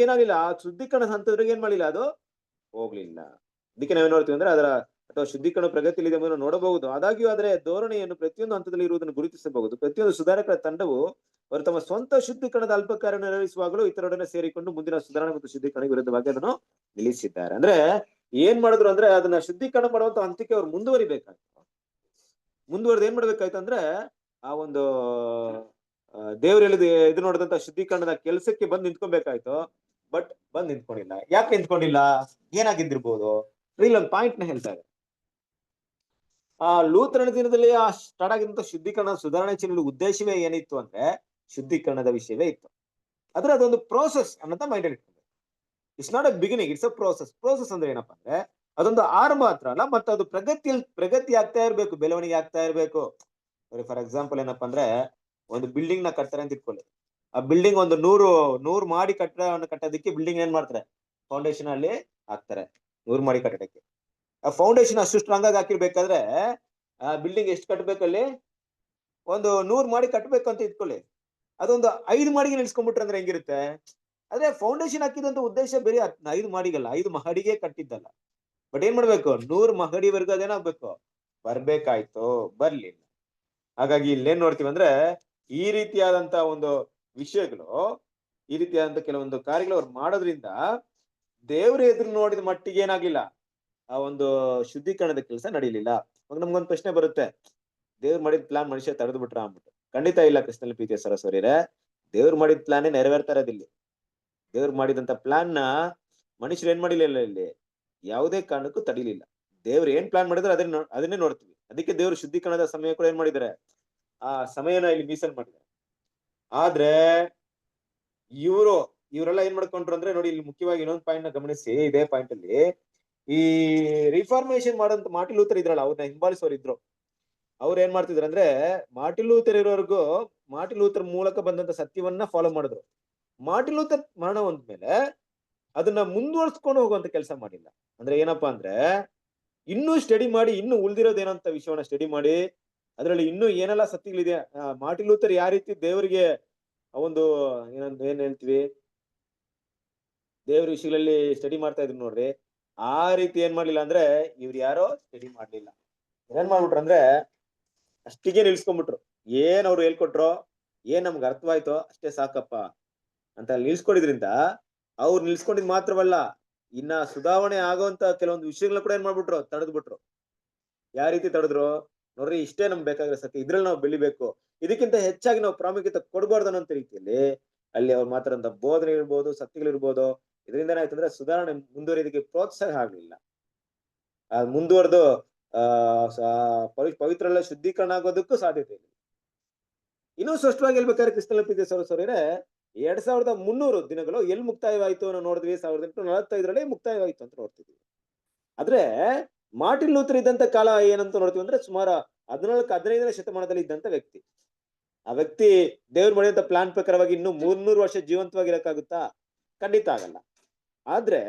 ಏನಾಗ್ಲಿಲ್ಲ, ಆ ಶುದ್ಧೀಕರಣ ಹಂತದ್ರಿಗೆ ಏನ್ ಮಾಡಿಲ್ಲ, ಅದು ಹೋಗ್ಲಿಲ್ಲ. ಅದಕ್ಕೆ ನಾವೇನ್ ನೋಡ್ತೀವಿ ಅಂದ್ರೆ ಅದರ ಅಥವಾ ಶುದ್ಧೀಕರಣ ಪ್ರಗತಿಯಲ್ಲಿದೆ ಎಂಬುದನ್ನು ನೋಡಬಹುದು. ಆದಾಗ್ಯೂ ಆದರೆ ಧೋರಣೆಯನ್ನು ಪ್ರತಿಯೊಂದು ಹಂತದಲ್ಲಿ ಇರುವುದನ್ನು ಗುರುತಿಸಬಹುದು. ಪ್ರತಿಯೊಂದು ಸುಧಾರಕರ ತಂಡವು ಅವರು ತಮ್ಮ ಸ್ವಂತ ಶುದ್ಧೀಕರಣದ ಅಲ್ಪ ಕಾರ್ಯ ನೆರವೇರಿಸುವಾಗಲೂ ಇತರರೊಡನೆ ಸೇರಿಕೊಂಡು ಮುಂದಿನ ಸುಧಾರಣೆ ಮತ್ತು ಶುದ್ಧೀಕರಣ ವಿರುದ್ಧವಾಗಿ ಅದನ್ನು ನಿಲ್ಲಿಸಿದ್ದಾರೆ. ಅಂದ್ರೆ ಏನ್ ಮಾಡಿದ್ರು ಅಂದ್ರೆ ಅದನ್ನ ಶುದ್ಧೀಕರಣ ಮಾಡುವಂತ ಹಂತಕ್ಕೆ ಅವ್ರು ಮುಂದುವರಿಬೇಕಾಯ್ತು. ಮುಂದುವರೆದು ಏನ್ ಮಾಡ್ಬೇಕಾಯ್ತು ಅಂದ್ರೆ ಆ ಒಂದು ದೇವ್ರು ಹೇಳಿದ ಇದು ನೋಡಿದಂತ ಶುದ್ಧೀಕರಣದ ಕೆಲಸಕ್ಕೆ ಬಂದು ನಿಂತ್ಕೊಬೇಕಾಯ್ತು. ಬಟ್ ಬಂದ್ ನಿಂತ್ಕೊಂಡಿಲ್ಲ. ಯಾಕೆ ನಿಂತ್ಕೊಂಡಿಲ್ಲ, ಏನಾಗಿದ್ದಿರ್ಬೋದು? ಇಲ್ಲೊಂದು ಪಾಯಿಂಟ್ ನ ಹೇಳ್ತಾ ಇದೆ. ಆ ಲೂಥರನ ದಿನದಲ್ಲಿ ಆ ಸ್ಟಾರ್ಟ್ ಆಗಿದ್ದಂತ ಶುದ್ಧೀಕರಣ ಸುಧಾರಣೆ ಚಳವಳಿ ಉದ್ದೇಶವೇ ಏನಿತ್ತು ಅಂದ್ರೆ ಶುದ್ಧೀಕರಣದ ವಿಷಯವೇ ಇತ್ತು. ಆದ್ರೆ ಅದೊಂದು ಪ್ರೋಸೆಸ್ ಅನ್ನೋದ ಮೈಂಡ್ ಅಲ್ಲಿ ಇಟ್ಕೊಂಡು, it's not a beginning, it's a process. Process ಅಂದ್ರೆ ಏನಪ್ಪಾ ಅಂದ್ರೆ ಅದೊಂದು ಆರಂಭ ಮಾತ್ರ ಅಲ್ಲ, ಮತ್ತೆ ಅದು ಪ್ರಗತಿ ಆಗ್ತಾ ಇರ್ಬೇಕು, ಬೆಳವಣಿಗೆ ಆಗ್ತಾ ಇರ್ಬೇಕು. ಫಾರ್ ಎಕ್ಸಾಂಪಲ್ ಏನಪ್ಪಾ ಅಂದ್ರೆ ಒಂದು ಬಿಲ್ಡಿಂಗ್ ನ ಕಟ್ತಾರೆ ಅಂತ ಇಟ್ಕೊಳ್ಳಿ. ಆ ಬಿಲ್ಡಿಂಗ್ ಒಂದು 100 ಮಾಡಿ ಕಟ್ಟೋದಕ್ಕೆ ಬಿಲ್ಡಿಂಗ್ ಏನ್ ಮಾಡ್ತಾರೆ, ಫೌಂಡೇಶನ್ ಅಲ್ಲಿ ಹಾಕ್ತಾರೆ. 100 ಮಾಡಿ ಕಟ್ಟಡಕ್ಕೆ ಆ ಫೌಂಡೇಶನ್ ಅಷ್ಟು ಸ್ಟ್ರಾಂಗ್ ಆಗಿ ಹಾಕಿರ್ಬೇಕಾದ್ರೆ ಆ ಬಿಲ್ಡಿಂಗ್ ಎಷ್ಟು ಕಟ್ಟಬೇಕಲ್ಲಿ, ಒಂದು 100 ಮಾಡಿ ಕಟ್ಟಬೇಕು ಅಂತ ಇಟ್ಕೊಳ್ಳಿ. ಅದೊಂದು 5 ಮಾಡಿಗೆ ನಿಲ್ಸ್ಕೊಂಡ್ಬಿಟ್ರೆ ಅಂದ್ರೆ ಹೆಂಗಿರುತ್ತೆ? ಆದ್ರೆ ಫೌಂಡೇಶನ್ ಹಾಕಿದಂತ ಉದ್ದೇಶ ಬೇರೆ 5 ಮಾಡಿಗಲ್ಲ, 5 ಮಹಡಿಗೆ ಕಟ್ಟಿದ್ದಲ್ಲ. ಬಟ್ ಏನ್ ಮಾಡ್ಬೇಕು, 100 ಮಹಡಿವರೆಗೂ ಅದೇನಾಗ್ಬೇಕು, ಬರ್ಬೇಕಾಯ್ತು, ಬರ್ಲಿಲ್ಲ. ಹಾಗಾಗಿ ಇಲ್ಲೇನ್ ನೋಡ್ತೀವಿ ಅಂದ್ರೆ ಈ ರೀತಿಯಾದಂತ ಒಂದು ವಿಷಯಗಳು, ಈ ರೀತಿಯಾದಂತ ಕೆಲವೊಂದು ಕಾರ್ಯಗಳು ಅವ್ರು ಮಾಡೋದ್ರಿಂದ ದೇವ್ರ ಎದುರು ನೋಡಿದ ಮಟ್ಟಿಗೆ ಏನಾಗ್ಲಿಲ್ಲ, ಆ ಒಂದು ಶುದ್ಧೀಕರಣದ ಕೆಲಸ ನಡೀಲಿಲ್ಲ. ನಮ್ಗೊಂದು ಪ್ರಶ್ನೆ ಬರುತ್ತೆ, ದೇವ್ರು ಮಾಡಿದ ಪ್ಲಾನ್ ಮನುಷ್ಯ ತಡೆದು ಬಿಟ್ರ ಅಂದ್ಬಿಟ್ಟು. ಖಂಡಿತ ಇಲ್ಲ ಕ್ರಿಸ್ತನಲ್ಲಿ ಪ್ರೀತಿಯ ಸರಸ್ವರಿಯರೇ. ದೇವ್ರು ಮಾಡಿದ ಪ್ಲಾನೇ ನೆರವೇರ್ತಾ ಇರೋದಿಲ್ಲಿ. ದೇವ್ರು ಮಾಡಿದಂತ ಪ್ಲಾನ್ ನ ಮನುಷ್ಯರು ಏನ್ ಮಾಡಿಲ್ಲ ಇಲ್ಲಿ, ಯಾವುದೇ ಕಾರಣಕ್ಕೂ ತಡಿಲಿಲ್ಲ. ದೇವ್ರು ಏನ್ ಪ್ಲಾನ್ ಮಾಡಿದ್ರೆ ಅದನ್ನೇ ನೋಡ್ತೀವಿ. ಅದಕ್ಕೆ ದೇವ್ರು ಶುದ್ಧೀಕರಣದ ಸಮಯ ಕೂಡ ಏನ್ ಮಾಡಿದ್ದಾರೆ, ಆ ಸಮಯನ ಇಲ್ಲಿ ಮೀಸಲ್ ಮಾಡಿದ್ದಾರೆ. ಆದ್ರೆ ಇವರೆಲ್ಲ ಏನ್ ಮಾಡ್ಕೊಂಡ್ರು ಅಂದ್ರೆ, ನೋಡಿ ಇಲ್ಲಿ ಮುಖ್ಯವಾಗಿ ಇನ್ನೊಂದು ಪಾಯಿಂಟ್ ನ ಗಮನಿಸಿ. ಇದೇ ಪಾಯಿಂಟ್ ಅಲ್ಲಿ ಈ ರಿಫಾರ್ಮೇಶನ್ ಮಾಡೋಂತ ಮಾರ್ಟಿನ್ ಲೂಥರ್ ಇದ್ರಲ್ಲ, ಅವ್ರನ್ನ ಹಿಂಬಾಲಿಸೋರು ಇದ್ರು. ಅವ್ರು ಏನ್ ಮಾಡ್ತಿದ್ರು ಅಂದ್ರೆ, ಮಾರ್ಟಿನ್ ಲೂಥರ್ ಇರೋರ್ಗು ಮಾರ್ಟಿನ್ ಲೂಥರ್ ಮೂಲಕ ಬಂದಂತ ಸತ್ಯವನ್ನ ಫಾಲೋ ಮಾಡಿದ್ರು. ಮಾರ್ಟಿನ್ ಲೂಥರ್ ಮರಣ ಹೊಂದ್ಮೇಲೆ ಅದನ್ನ ಮುಂದುವರ್ಸ್ಕೊಂಡು ಹೋಗುವಂತ ಕೆಲಸ ಮಾಡಿಲ್ಲ. ಅಂದ್ರೆ ಏನಪ್ಪಾ ಅಂದ್ರೆ, ಇನ್ನೂ ಸ್ಟಡಿ ಮಾಡಿ, ಇನ್ನು ಉಳ್ದಿರೋದೇನಂತ ವಿಷಯವನ್ನ ಸ್ಟಡಿ ಮಾಡಿ, ಅದರಲ್ಲಿ ಇನ್ನೂ ಏನೆಲ್ಲ ಸತ್ಯಗಳಿದೆ, ಮಾರ್ಟಿನ್ ಲೂಥರ್ ಯಾವ ರೀತಿ ದೇವರಿಗೆ ಒಂದು ಏನ್ ಹೇಳ್ತೀವಿ, ದೇವ್ರ ವಿಷಯಗಳಲ್ಲಿ ಸ್ಟಡಿ ಮಾಡ್ತಾ ಇದ್ರು ನೋಡ್ರಿ, ಆ ರೀತಿ ಏನ್ ಮಾಡ್ಲಿಲ್ಲ ಅಂದ್ರೆ ಇವ್ರು ಯಾರೋ ಸ್ಟಡಿ ಮಾಡ್ಲಿಲ್ಲ. ಏನ್ ಮಾಡ್ಬಿಟ್ರು ಅಂದ್ರೆ ಅಷ್ಟಿಗೆ ನಿಲ್ಸ್ಕೊಂಡ್ಬಿಟ್ರು. ಏನ್ ಅವ್ರು ಹೇಳ್ಕೊಟ್ರೋ, ಏನ್ ನಮ್ಗೆ ಅರ್ಥವಾಯ್ತೋ ಅಷ್ಟೇ ಸಾಕಪ್ಪ ಅಂತ ನಿಲ್ಸ್ಕೊಂಡಿದ್ರಿಂದ, ಅವ್ರು ನಿಲ್ಸ್ಕೊಂಡಿದ್ ಮಾತ್ರವಲ್ಲ, ಇನ್ನ ಸುಧಾರಣೆ ಆಗೋಂತ ಕೆಲವೊಂದು ವಿಷಯಗಳನ್ನ ಕೂಡ ಏನ್ ಮಾಡ್ಬಿಟ್ರು, ತಡೆದ್ಬಿಟ್ರು. ಯಾವ ರೀತಿ ತಡೆದ್ರು ನೋಡ್ರಿ, ಇಷ್ಟೇ ನಮ್ಗೆ ಬೇಕಾಗಿರೋ ಸತ್ಯ, ಇದ್ರಲ್ಲಿ ನಾವು ಬೆಳಿಬೇಕು, ಇದಕ್ಕಿಂತ ಹೆಚ್ಚಾಗಿ ನಾವು ಪ್ರಾಮುಖ್ಯತೆ ಕೊಡಬಾರ್ದು ಅನ್ನೋ ರೀತಿಯಲ್ಲಿ ಅಲ್ಲಿ ಅವ್ರು ಮಾತಾಡಂತ ಬೋಧನೆ ಇರ್ಬೋದು, ಸತ್ಯಗಳಿರ್ಬೋದು, ಇದರಿಂದ ಏನಾಯ್ತು ಅಂದ್ರೆ ಸುಧಾರಣೆ ಮುಂದುವರಿಯೋದಕ್ಕೆ ಪ್ರೋತ್ಸಾಹ ಆಗ್ಲಿಲ್ಲ. ಮುಂದುವರೆದು ಪವಿತ್ರ ಶುದ್ಧೀಕರಣ ಆಗೋದಕ್ಕೂ ಸಾಧ್ಯತೆ ಇಲ್ಲ. ಇನ್ನೂ ಸ್ಪಷ್ಟವಾಗಿ ಹೇಳ್ಬೇಕಾದ್ರೆ ಕ್ರಿಸ್ತನ ಪ್ರೀತಿಯ ಸಹೋದರರೇ, 2300 ದಿನಗಳು ಎಲ್ಲಿ ಮುಕ್ತಾಯವಾಯಿತು ನಾವು ನೋಡಿದ್ವಿ, 1845ರಲ್ಲಿ ಮುಕ್ತಾಯವಾಯಿತು ಅಂತ ನೋಡ್ತಿದ್ವಿ. ಆದ್ರೆ ಮಾರ್ಟಿನ್ ಲೂಥರ್ ಇದ್ದಂತ ಕಾಲ ಏನಂತ ನೋಡ್ತೀವಿ ಅಂದ್ರೆ, ಸುಮಾರು 14-15ನೇ ಶತಮಾನದಲ್ಲಿ ಇದ್ದಂತ ವ್ಯಕ್ತಿ. ಆ ವ್ಯಕ್ತಿ ದೇವ್ರು ಮಾಡಿದಂತ ಪ್ಲಾನ್ ಪ್ರಕಾರವಾಗಿ ಇನ್ನು 300 ವರ್ಷ ಜೀವಂತವಾಗಿರಕ್ಕಾಗುತ್ತಾ? ಖಂಡಿತ ಆಗಲ್ಲ. ಆದ್ರೆ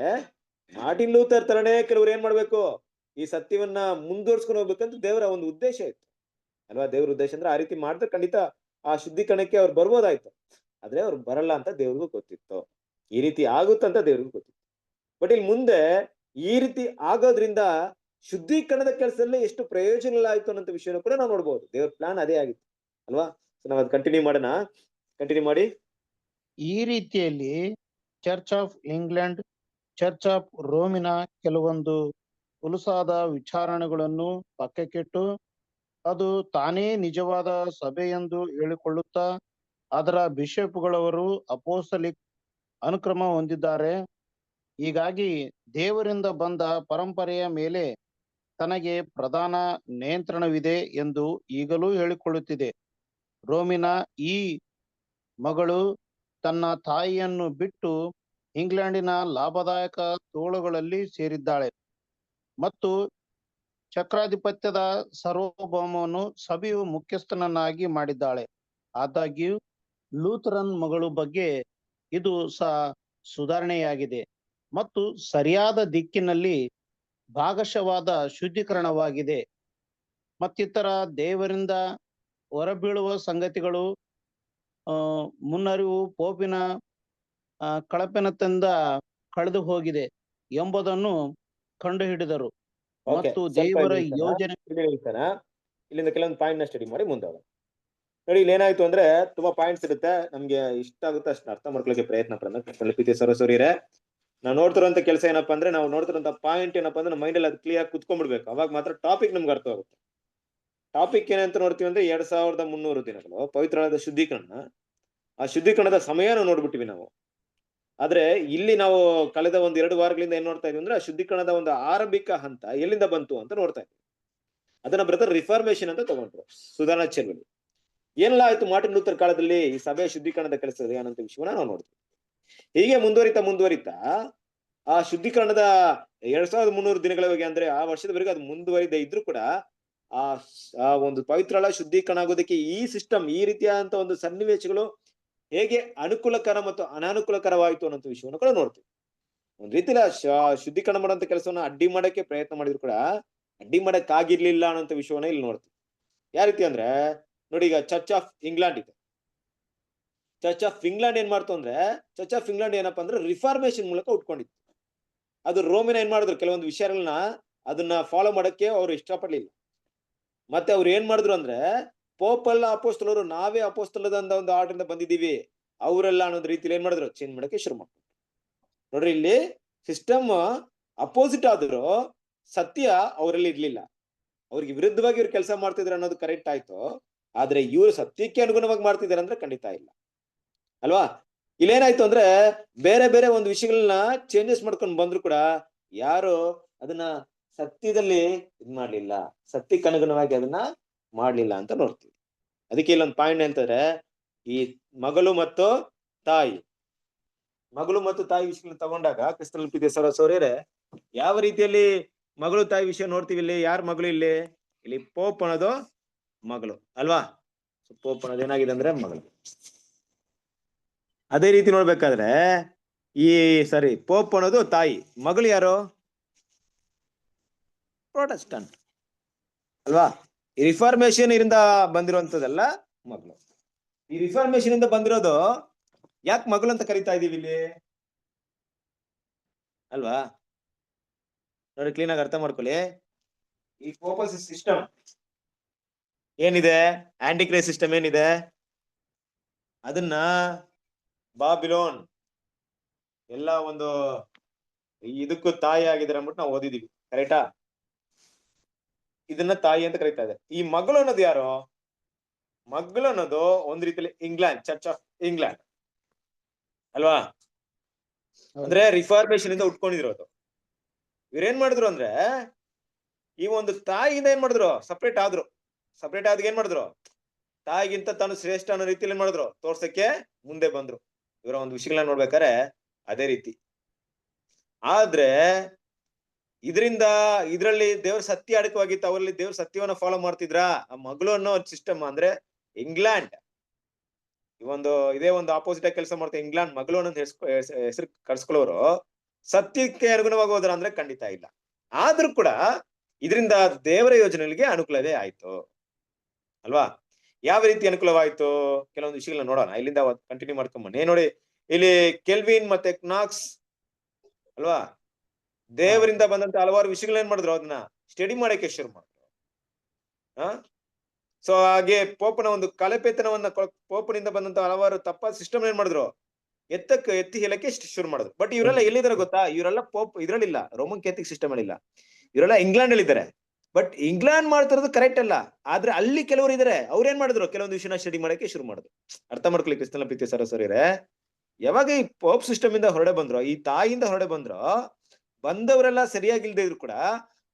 ಮಾರ್ಟಿನ್ ಲೂಥರ್ ತರನೇ ಕೆಲವ್ರು ಏನ್ ಮಾಡ್ಬೇಕು, ಈ ಸತ್ಯವನ್ನ ಮುಂದುವರ್ಸ್ಕೊಂಡು ಹೋಗ್ಬೇಕಂತ ದೇವರ ಒಂದು ಉದ್ದೇಶ ಇತ್ತು ಅಲ್ವಾ. ದೇವ್ರ ಉದ್ದೇಶ ಅಂದ್ರೆ ಆ ರೀತಿ ಮಾಡಿದ್ರೆ ಖಂಡಿತ ಆ ಶುದ್ಧೀಕರಣಕ್ಕೆ ಅವ್ರು ಬರ್ಬೋದಾಯ್ತು. ಆದ್ರೆ ಅವ್ರು ಬರಲ್ಲ ಅಂತ ದೇವ್ರಿಗೂ ಗೊತ್ತಿತ್ತು, ಈ ರೀತಿ ಆಗುತ್ತಂತ ದೇವ್ರಿಗೂ ಗೊತ್ತಿತ್ತು. ಬಟ್ ಇಲ್ಲಿ ಮುಂದೆ ಈ ರೀತಿ ಆಗೋದ್ರಿಂದ ಶುದ್ಧೀಕರಣದ ಕೆಲಸದಲ್ಲೇ ಎಷ್ಟು ಪ್ರಯೋಜನಗಳಾಯ್ತು ಅನ್ನೋ ವಿಷಯನ ಕೂಡ ನಾವು ನೋಡ್ಬೋದು. ದೇವ್ರ ಪ್ಲಾನ್ ಅದೇ ಆಗಿತ್ತು ಅಲ್ವಾ. ನಾವ್ ಅದು ಕಂಟಿನ್ಯೂ ಮಾಡಿ. ಈ ರೀತಿಯಲ್ಲಿ church of England, church of ರೋಮಿನ ಕೆಲವೊಂದು ಹುಲುಸಾದ ವಿಚಾರಣೆಗಳನ್ನು ಪಕ್ಕಕ್ಕಿಟ್ಟು, ಅದು ತಾನೇ ನಿಜವಾದ ಸಭೆ ಎಂದು ಹೇಳಿಕೊಳ್ಳುತ್ತಾ ಅದರ ಬಿಷಪ್ಗಳವರು ಅಪೋಸ್ತಲಿಕ್ ಅನುಕ್ರಮ ಹೊಂದಿದ್ದಾರೆ. ಹೀಗಾಗಿ ದೇವರಿಂದ ಬಂದ ಪರಂಪರೆಯ ಮೇಲೆ ತನಗೆ ಪ್ರಧಾನ ನಿಯಂತ್ರಣವಿದೆ ಎಂದು ಈಗಲೂ ಹೇಳಿಕೊಳ್ಳುತ್ತಿದೆ. ರೋಮಿನ ಈ ಮಗಳು ತನ್ನ ತಾಯಿಯನ್ನು ಬಿಟ್ಟು ಇಂಗ್ಲೆಂಡಿನ ಲಾಭದಾಯಕ ತೋಳುಗಳಲ್ಲಿ ಸೇರಿದ್ದಾಳೆ ಮತ್ತು ಚಕ್ರಾಧಿಪತ್ಯದ ಸಾರ್ವಭೌಮವನ್ನು ಸಭೆಯು ಮುಖ್ಯಸ್ಥನನ್ನಾಗಿ ಮಾಡಿದ್ದಾಳೆ. ಆದಾಗ್ಯೂ ಲೂಥರನ್ ಮಗಳು ಬಗ್ಗೆ ಇದು ಸಹ ಸುಧಾರಣೆಯಾಗಿದೆ ಮತ್ತು ಸರಿಯಾದ ದಿಕ್ಕಿನಲ್ಲಿ ಭಾಗಶವಾದ ಶುದ್ಧೀಕರಣವಾಗಿದೆ. ಮತ್ತಿತರ ದೇವರಿಂದ ಹೊರಬೀಳುವ ಸಂಗತಿಗಳು ಮುನ್ನರಿವು ಪೋಪಿನ ಕಳಪೆನದಿಂದ ಕಳೆದು ಹೋಗಿದೆ ಎಂಬುದನ್ನು ಕಂಡುಹಿಡಿದರು ಮತ್ತು ದೇವರ ಯೋಜನೆ. ಇಲ್ಲಿಂದ ಕೆಲವೊಂದು ಪಾಯಿಂಟ್ ನ ಸ್ಟಡಿ ಮಾಡಿ ಮುಂದೆ ನೋಡಿ. ಇಲ್ಲಿ ಏನಾಯ್ತು ಅಂದ್ರೆ ತುಂಬಾ ಪಾಯಿಂಟ್ಸ್ ಇರುತ್ತೆ, ನಮ್ಗೆ ಇಷ್ಟ ಆಗುತ್ತೆ ಅಷ್ಟು ಅರ್ಥ ಮಾಡ್ಕೊಳ್ಳೋಕೆ ಪ್ರಯತ್ನ ಪಡೋಣ. ಸರಸ್ವರಿಯರೇ, ನಾವು ನೋಡ್ತಿರೋಂಥ ಕೆಲಸ ಏನಪ್ಪಾ ಅಂದ್ರೆ, ನಾವು ನೋಡ್ತಿರೋಂಥ ಪಾಯಿಂಟ್ ಏನಪ್ಪಾ ಅಂದ್ರೆ ಮೈಂಡ್ ಅಲ್ಲಿ ಅದು ಕ್ಲಿಯರ್ ಕುತ್ಕೊಂಡ್ಬಿಡ್ಬೇಕು. ಅವಾಗ ಮಾತ್ರ ಟಾಪಿಕ್ ನಮ್ಗೆ ಅರ್ಥ ಆಗುತ್ತೆ. ಟಾಪಿಕ್ ಏನಂತ ನೋಡ್ತೀವಿ ಅಂದ್ರೆ 2300 ದಿನಗಳು ಪವಿತ್ರವಾದ ಶುದ್ಧೀಕರಣ. ಆ ಶುದ್ಧೀಕರಣದ ಸಮಯನ ನೋಡ್ಬಿಟ್ಟಿವಿ ನಾವು. ಆದ್ರೆ ಇಲ್ಲಿ ನಾವು ಕಳೆದ 1-2 ವಾರಗಳಿಂದ ಏನ್ ನೋಡ್ತಾ ಇದೀವಿ ಅಂದ್ರೆ, ಆ ಶುದ್ಧೀಕರಣದ ಒಂದು ಆರಂಭಿಕ ಹಂತ ಎಲ್ಲಿಂದ ಬಂತು ಅಂತ ನೋಡ್ತಾ ಇದ್ವಿ. ಅದನ್ನ ಬ್ರದರ್ ರಿಫಾರ್ಮೇಶನ್ ಅಂತ ತಗೊಂಡ್ರು, ಸುಧಾರಣಾ ಚಳವಳಿ. ಏನೆಲ್ಲ ಆಯ್ತು ಮಾರ್ಟಿನ್ ಲೂಥರ್ ಕಾಲದಲ್ಲಿ ಈ ಸಭೆಯ ಶುದ್ಧೀಕರಣದ ಕೆಲಸ ಏನಂತ ವಿಷಯವನ್ನ ನಾವು ನೋಡ್ತೀವಿ. ಹೀಗೆ ಮುಂದುವರಿತಾ ಆ ಶುದ್ಧೀಕರಣದ 2300 ದಿನಗಳವರೆಗೆ, ಅಂದ್ರೆ ಆ ವರ್ಷದವರೆಗೆ ಅದು ಮುಂದುವರಿದ ಇದ್ರು ಕೂಡ ಆ ಒಂದು ಪವಿತ್ರ ಶುದ್ಧೀಕರಣ ಆಗೋದಕ್ಕೆ ಈ ಸಿಸ್ಟಮ್, ಈ ರೀತಿಯಾದಂತ ಒಂದು ಸನ್ನಿವೇಶಗಳು ಹೇಗೆ ಅನುಕೂಲಕರ ಮತ್ತು ಅನಾನುಕೂಲಕರವಾಯಿತು ಅನ್ನೋ ವಿಷಯವನ್ನು ಕೂಡ ನೋಡ್ತೀವಿ. ಒಂದ್ ರೀತಿಯಲ್ಲಿ ಶುದ್ಧೀಕರಣ ಮಾಡುವಂತ ಕೆಲಸವನ್ನ ಅಡ್ಡಿ ಮಾಡಕ್ಕೆ ಪ್ರಯತ್ನ ಮಾಡಿದ್ರು ಕೂಡ ಅಡ್ಡಿ ಮಾಡಕ್ ಆಗಿರ್ಲಿಲ್ಲ ಅನ್ನೋ ವಿಷಯವನ್ನ ಇಲ್ಲಿ ನೋಡ್ತೀವಿ. ಯಾವ ರೀತಿ ಅಂದ್ರೆ ನೋಡಿ, ಈಗ ಚರ್ಚ್ ಆಫ್ ಇಂಗ್ಲೆಂಡ್ ಇದೆ. ಚರ್ಚ್ ಆಫ್ ಇಂಗ್ಲೆಂಡ್ ಏನ್ ಮಾಡ್ತು ಅಂದ್ರೆ, ಚರ್ಚ್ ಆಫ್ ಇಂಗ್ಲೆಂಡ್ ಏನಪ್ಪಾ ಅಂದ್ರೆ ರಿಫಾರ್ಮೇಶನ್ ಮೂಲಕ ಉಟ್ಕೊಂಡಿತ್ತು. ಅದು ರೋಮಿನ ಏನ್ ಮಾಡಿದ್ರು, ಕೆಲವೊಂದು ವಿಷಯಗಳನ್ನ ಅದನ್ನ ಫಾಲೋ ಮಾಡಕ್ಕೆ ಅವ್ರು ಇಷ್ಟಪಡ್ಲಿಲ್ಲ. ಮತ್ತೆ ಅವ್ರು ಏನ್ ಮಾಡಿದ್ರು ಅಂದ್ರೆ, ಪೋಪಲ್ಲ ಅಪೋಸ್ತಲರು ನಾವೇ ಅಪೋಸ್ತಲದ ಒಂದು ಆರ್ಡರ್ ಬಂದಿದ್ದೀವಿ ಅವರೆಲ್ಲ ಅನ್ನೋದ್ ರೀತಿಯಲ್ಲಿ ಏನ್ ಮಾಡಿದ್ರು, ಚೇಂಜ್ ಮಾಡಕ್ಕೆ ಶುರು ಮಾಡ್ತಾರೆ. ನೋಡ್ರಿ, ಇಲ್ಲಿ ಸಿಸ್ಟಮ್ ಅಪೋಸಿಟ್ ಆದ್ರು ಸತ್ಯ ಅವರಲ್ಲಿ ಇರ್ಲಿಲ್ಲ. ಅವ್ರಿಗೆ ವಿರುದ್ಧವಾಗಿ ಇವ್ರು ಕೆಲಸ ಮಾಡ್ತಿದ್ರು ಅನ್ನೋದು ಕರೆಕ್ಟ್ ಆಯ್ತು. ಆದ್ರೆ ಇವ್ರು ಸತ್ಯಕ್ಕೆ ಅನುಗುಣವಾಗಿ ಮಾಡ್ತಿದಾರೆ ಅಂದ್ರೆ ಖಂಡಿತ ಇಲ್ಲ. ಅಲ್ವಾ? ಇಲ್ಲೇನಾಯ್ತು ಅಂದ್ರೆ ಬೇರೆ ಬೇರೆ ಒಂದು ವಿಷಯಗಳನ್ನ ಚೇಂಜಸ್ ಮಾಡ್ಕೊಂಡು ಬಂದ್ರು ಕೂಡ ಯಾರು ಅದನ್ನ ಸತ್ಯದಲ್ಲಿ ಇದ್ ಮಾಡ್ಲಿಲ್ಲ, ಸತ್ಯಕ್ಕೆ ಅನುಗುಣವಾಗಿ ಅದನ್ನ ಮಾಡ್ಲಿಲ್ಲ ಅಂತ ನೋಡ್ತೀವಿ. ಅದಕ್ಕೆ ಇಲ್ಲೊಂದು ಪಾಯಿಂಟ್ ಅಂತಂದ್ರೆ ಈ ಮಗಳು ಮತ್ತು ತಾಯಿ ವಿಷಯಗಳನ್ನ ತಗೊಂಡಾಗ ಕ್ರಿಸ್ತಲ್ ಪ್ರೀತಿಯ ಸಹೋದರರೇ, ಯಾವ ರೀತಿಯಲ್ಲಿ ಮಗಳು ತಾಯಿ ವಿಷಯ ನೋಡ್ತೀವಿ ಇಲ್ಲಿ? ಯಾರ ಮಗಳು ಇಲ್ಲಿ ಪೋಪ್ ಅನ್ನೋದು ಮಗಳು ಅಲ್ವಾ? ಪೋಪ್ ಅನ್ನೋದು ಏನಾಗಿದೆ ಅಂದ್ರೆ ಮಗಳು. ಅದೇ ರೀತಿ ನೋಡ್ಬೇಕಾದ್ರೆ ಪೋಪ್ ಅನ್ನೋದು ತಾಯಿ, ಮಗಳು ಯಾರು? ಪ್ರೊಟೆಸ್ಟೆಂಟ್ ಅಲ್ವಾ? ಈ ರಿಫಾರ್ಮೇಶನ್ ಇಂದ ಬಂದಿರುವಂತದೆಲ್ಲ ಮಗಳು. ಈ ರಿಫಾರ್ಮೇಶನ್ ಇಂದ ಬಂದಿರೋದು ಯಾಕೆ ಮಗಳು ಅಂತ ಕರಿತಾ ಇದೀವಿ ಇಲ್ಲಿ ಅಲ್ವಾ? ನೋಡಿ, ಕ್ಲೀನ್ ಆಗಿ ಅರ್ಥ ಮಾಡ್ಕೊಳ್ಳಿ. ಈ ಪೋಪಲ್ ಸಿಸ್ಟಮ್ ಏನಿದೆ, ಆಂಟಿಕ್ರೈಸ್ಟ್ ಸಿಸ್ಟಮ್ ಏನಿದೆ, ಅದನ್ನ ಬಾಬಿಲೋನ್ ಎಲ್ಲ ಒಂದು ಇದಕ್ಕೂ ತಾಯಿ ಆಗಿದ್ದಾರೆ ಅಂದ್ಬಿಟ್ಟು ನಾವು ಓದಿದೀವಿ, ಕರೆಕ್ಟಾ? ಇದನ್ನ ತಾಯಿ ಅಂತ ಕರೀತಾ ಇದೆ. ಈ ಮಗಳು ಅನ್ನೋದು ಯಾರು? ಮಗಳು ಅನ್ನೋದು ಒಂದ್ ರೀತಿಯಲ್ಲಿ ಇಂಗ್ಲೆಂಡ್, ಚರ್ಚ್ ಆಫ್ ಇಂಗ್ಲೆಂಡ್ ಅಲ್ವಾ? ಅಂದ್ರೆ ರಿಫಾರ್ಮೇಶನ್ ಇಂದ ಉಟ್ಕೊಂಡಿರೋದು. ಇವ್ರೇನ್ ಮಾಡಿದ್ರು ಅಂದ್ರೆ ಈ ಒಂದು ತಾಯಿಯಿಂದ ಏನ್ ಮಾಡಿದ್ರು, ಸಪ್ರೇಟ್ ಆದ್ರು. ಸಪ್ರೇಟ್ ಆದಾಗ ಏನ್ ಮಾಡಿದ್ರು, ತಾಯಿಗಿಂತ ತಾನು ಶ್ರೇಷ್ಠ ಅನ್ನೋ ರೀತಿಯಲ್ಲಿ ಏನ್ ಮಾಡಿದ್ರು, ತೋರ್ಸಕ್ಕೆ ಮುಂದೆ ಬಂದ್ರು. ಇವರ ಒಂದು ವಿಷಯಗಳನ್ನ ನೋಡ್ಬೇಕಾರೆ ಅದೇ ರೀತಿ. ಆದ್ರೆ ಇದ್ರಲ್ಲಿ ದೇವ್ರ ಸತ್ಯ ಅಡಕವಾಗಿತ್ತು, ಅವರಲ್ಲಿ ದೇವ್ರ ಸತ್ಯವನ್ನ ಫಾಲೋ ಮಾಡ್ತಿದ್ರ. ಆ ಮಗಳು ಅನ್ನೋ ಸಿಸ್ಟಮ್ ಅಂದ್ರೆ ಇಂಗ್ಲೆಂಡ್ ಇದೇ ಒಂದು ಆಪೋಸಿಟ್ ಆಗಿ ಕೆಲಸ ಮಾಡ್ತಾರೆ. ಇಂಗ್ಲೆಂಡ್ ಮಗಳು ಅನ್ನೋ ಹೆಸರು ಕರ್ಸ್ಕೊಳ್ಳೋರು ಸತ್ಯಕ್ಕೆ ಅನುಗುಣವಾಗಿ ಹೋದ್ರ ಅಂದ್ರೆ ಖಂಡಿತ ಇಲ್ಲ. ಆದ್ರೂ ಕೂಡ ಇದರಿಂದ ದೇವರ ಯೋಜನೆಗಳಿಗೆ ಅನುಕೂಲವೇ ಆಯ್ತು ಅಲ್ವಾ? ಯಾವ ರೀತಿ ಅನುಕೂಲವಾಯ್ತು ಕೆಲವೊಂದು ವಿಷಯಗಳನ್ನ ನೋಡೋಣ. ಇಲ್ಲಿಂದ ಕಂಟಿನ್ಯೂ ಮಾಡ್ಕೊಂಬನ್ನಿ. ನೋಡಿ, ಇಲ್ಲಿ ಕೆಲ್ವಿನ್ ಮತ್ತೆ ನಾಕ್ಸ್ ಅಲ್ವಾ, ದೇವರಿಂದ ಬಂದಂತ ಹಲವಾರು ವಿಷಯಗಳನ್ನ ಏನ್ ಮಾಡಿದ್ರು, ಅದನ್ನ ಸ್ಟಡಿ ಮಾಡಕ್ಕೆ ಶುರು ಮಾಡಿದ್ರು. ಸೊ ಹಾಗೆ ಪೋಪನ ಒಂದು ಕಲೆಪೇತನವನ್ನ, ಪೋಪನಿಂದ ಬಂದಂತ ಹಲವಾರು ತಪ್ಪಾದ ಸಿಸ್ಟಮ್ ಏನ್ ಮಾಡಿದ್ರು, ಎತ್ತಿ ಹೇಳಕ್ಕೆ ಶುರು ಮಾಡಿದ್ರು. ಬಟ್ ಇವರೆಲ್ಲ ಎಲ್ಲಿದ್ದಾರೆ ಗೊತ್ತಾ? ಇವರೆಲ್ಲ ಪೋಪ್ ಇದ್ರಲ್ಲಿಲ್ಲ, ರೋಮನ್ ಕ್ಯಾಥಲಿಕ್ ಸಿಸ್ಟಮ್ ಅಲ್ಲಿ ಇಲ್ಲ. ಇವರೆಲ್ಲ ಇಂಗ್ಲೆಂಡ್ ಅಲ್ಲಿ ಇದ್ದಾರೆ. ಬಟ್ ಇಂಗ್ಲೆಂಡ್ ಮಾಡ್ತಿರೋದು ಕರೆಕ್ಟ್ ಅಲ್ಲ. ಆದ್ರೆ ಅಲ್ಲಿ ಕೆಲವರು ಇದಾರೆ, ಅವ್ರು ಏನ್ ಮಾಡಿದ್ರು, ಕೆಲವೊಂದು ವಿಷಯನ ಸ್ಟಡಿ ಮಾಡಕ್ಕೆ ಶುರು ಮಾಡಿದ್ರು. ಅರ್ಥ ಮಾಡ್ಕೊಳ್ಳಿ ಕ್ರಿಸ್ತನ ಪ್ರೀತಿಯ ಸಹೋದರರೇ, ಯಾವಾಗ ಈ ಪೋಪ್ ಸಿಸ್ಟಮ್ ಇಂದ ಹೊರಡೆ ಬಂದ್ರು, ಈ ತಾಯಿಯಿಂದ ಹೊರಡೆ ಬಂದ್ರು, ಬಂದವರೆಲ್ಲ ಸರಿಯಾಗಿಲ್ದೇ ಇದ್ರು ಕೂಡ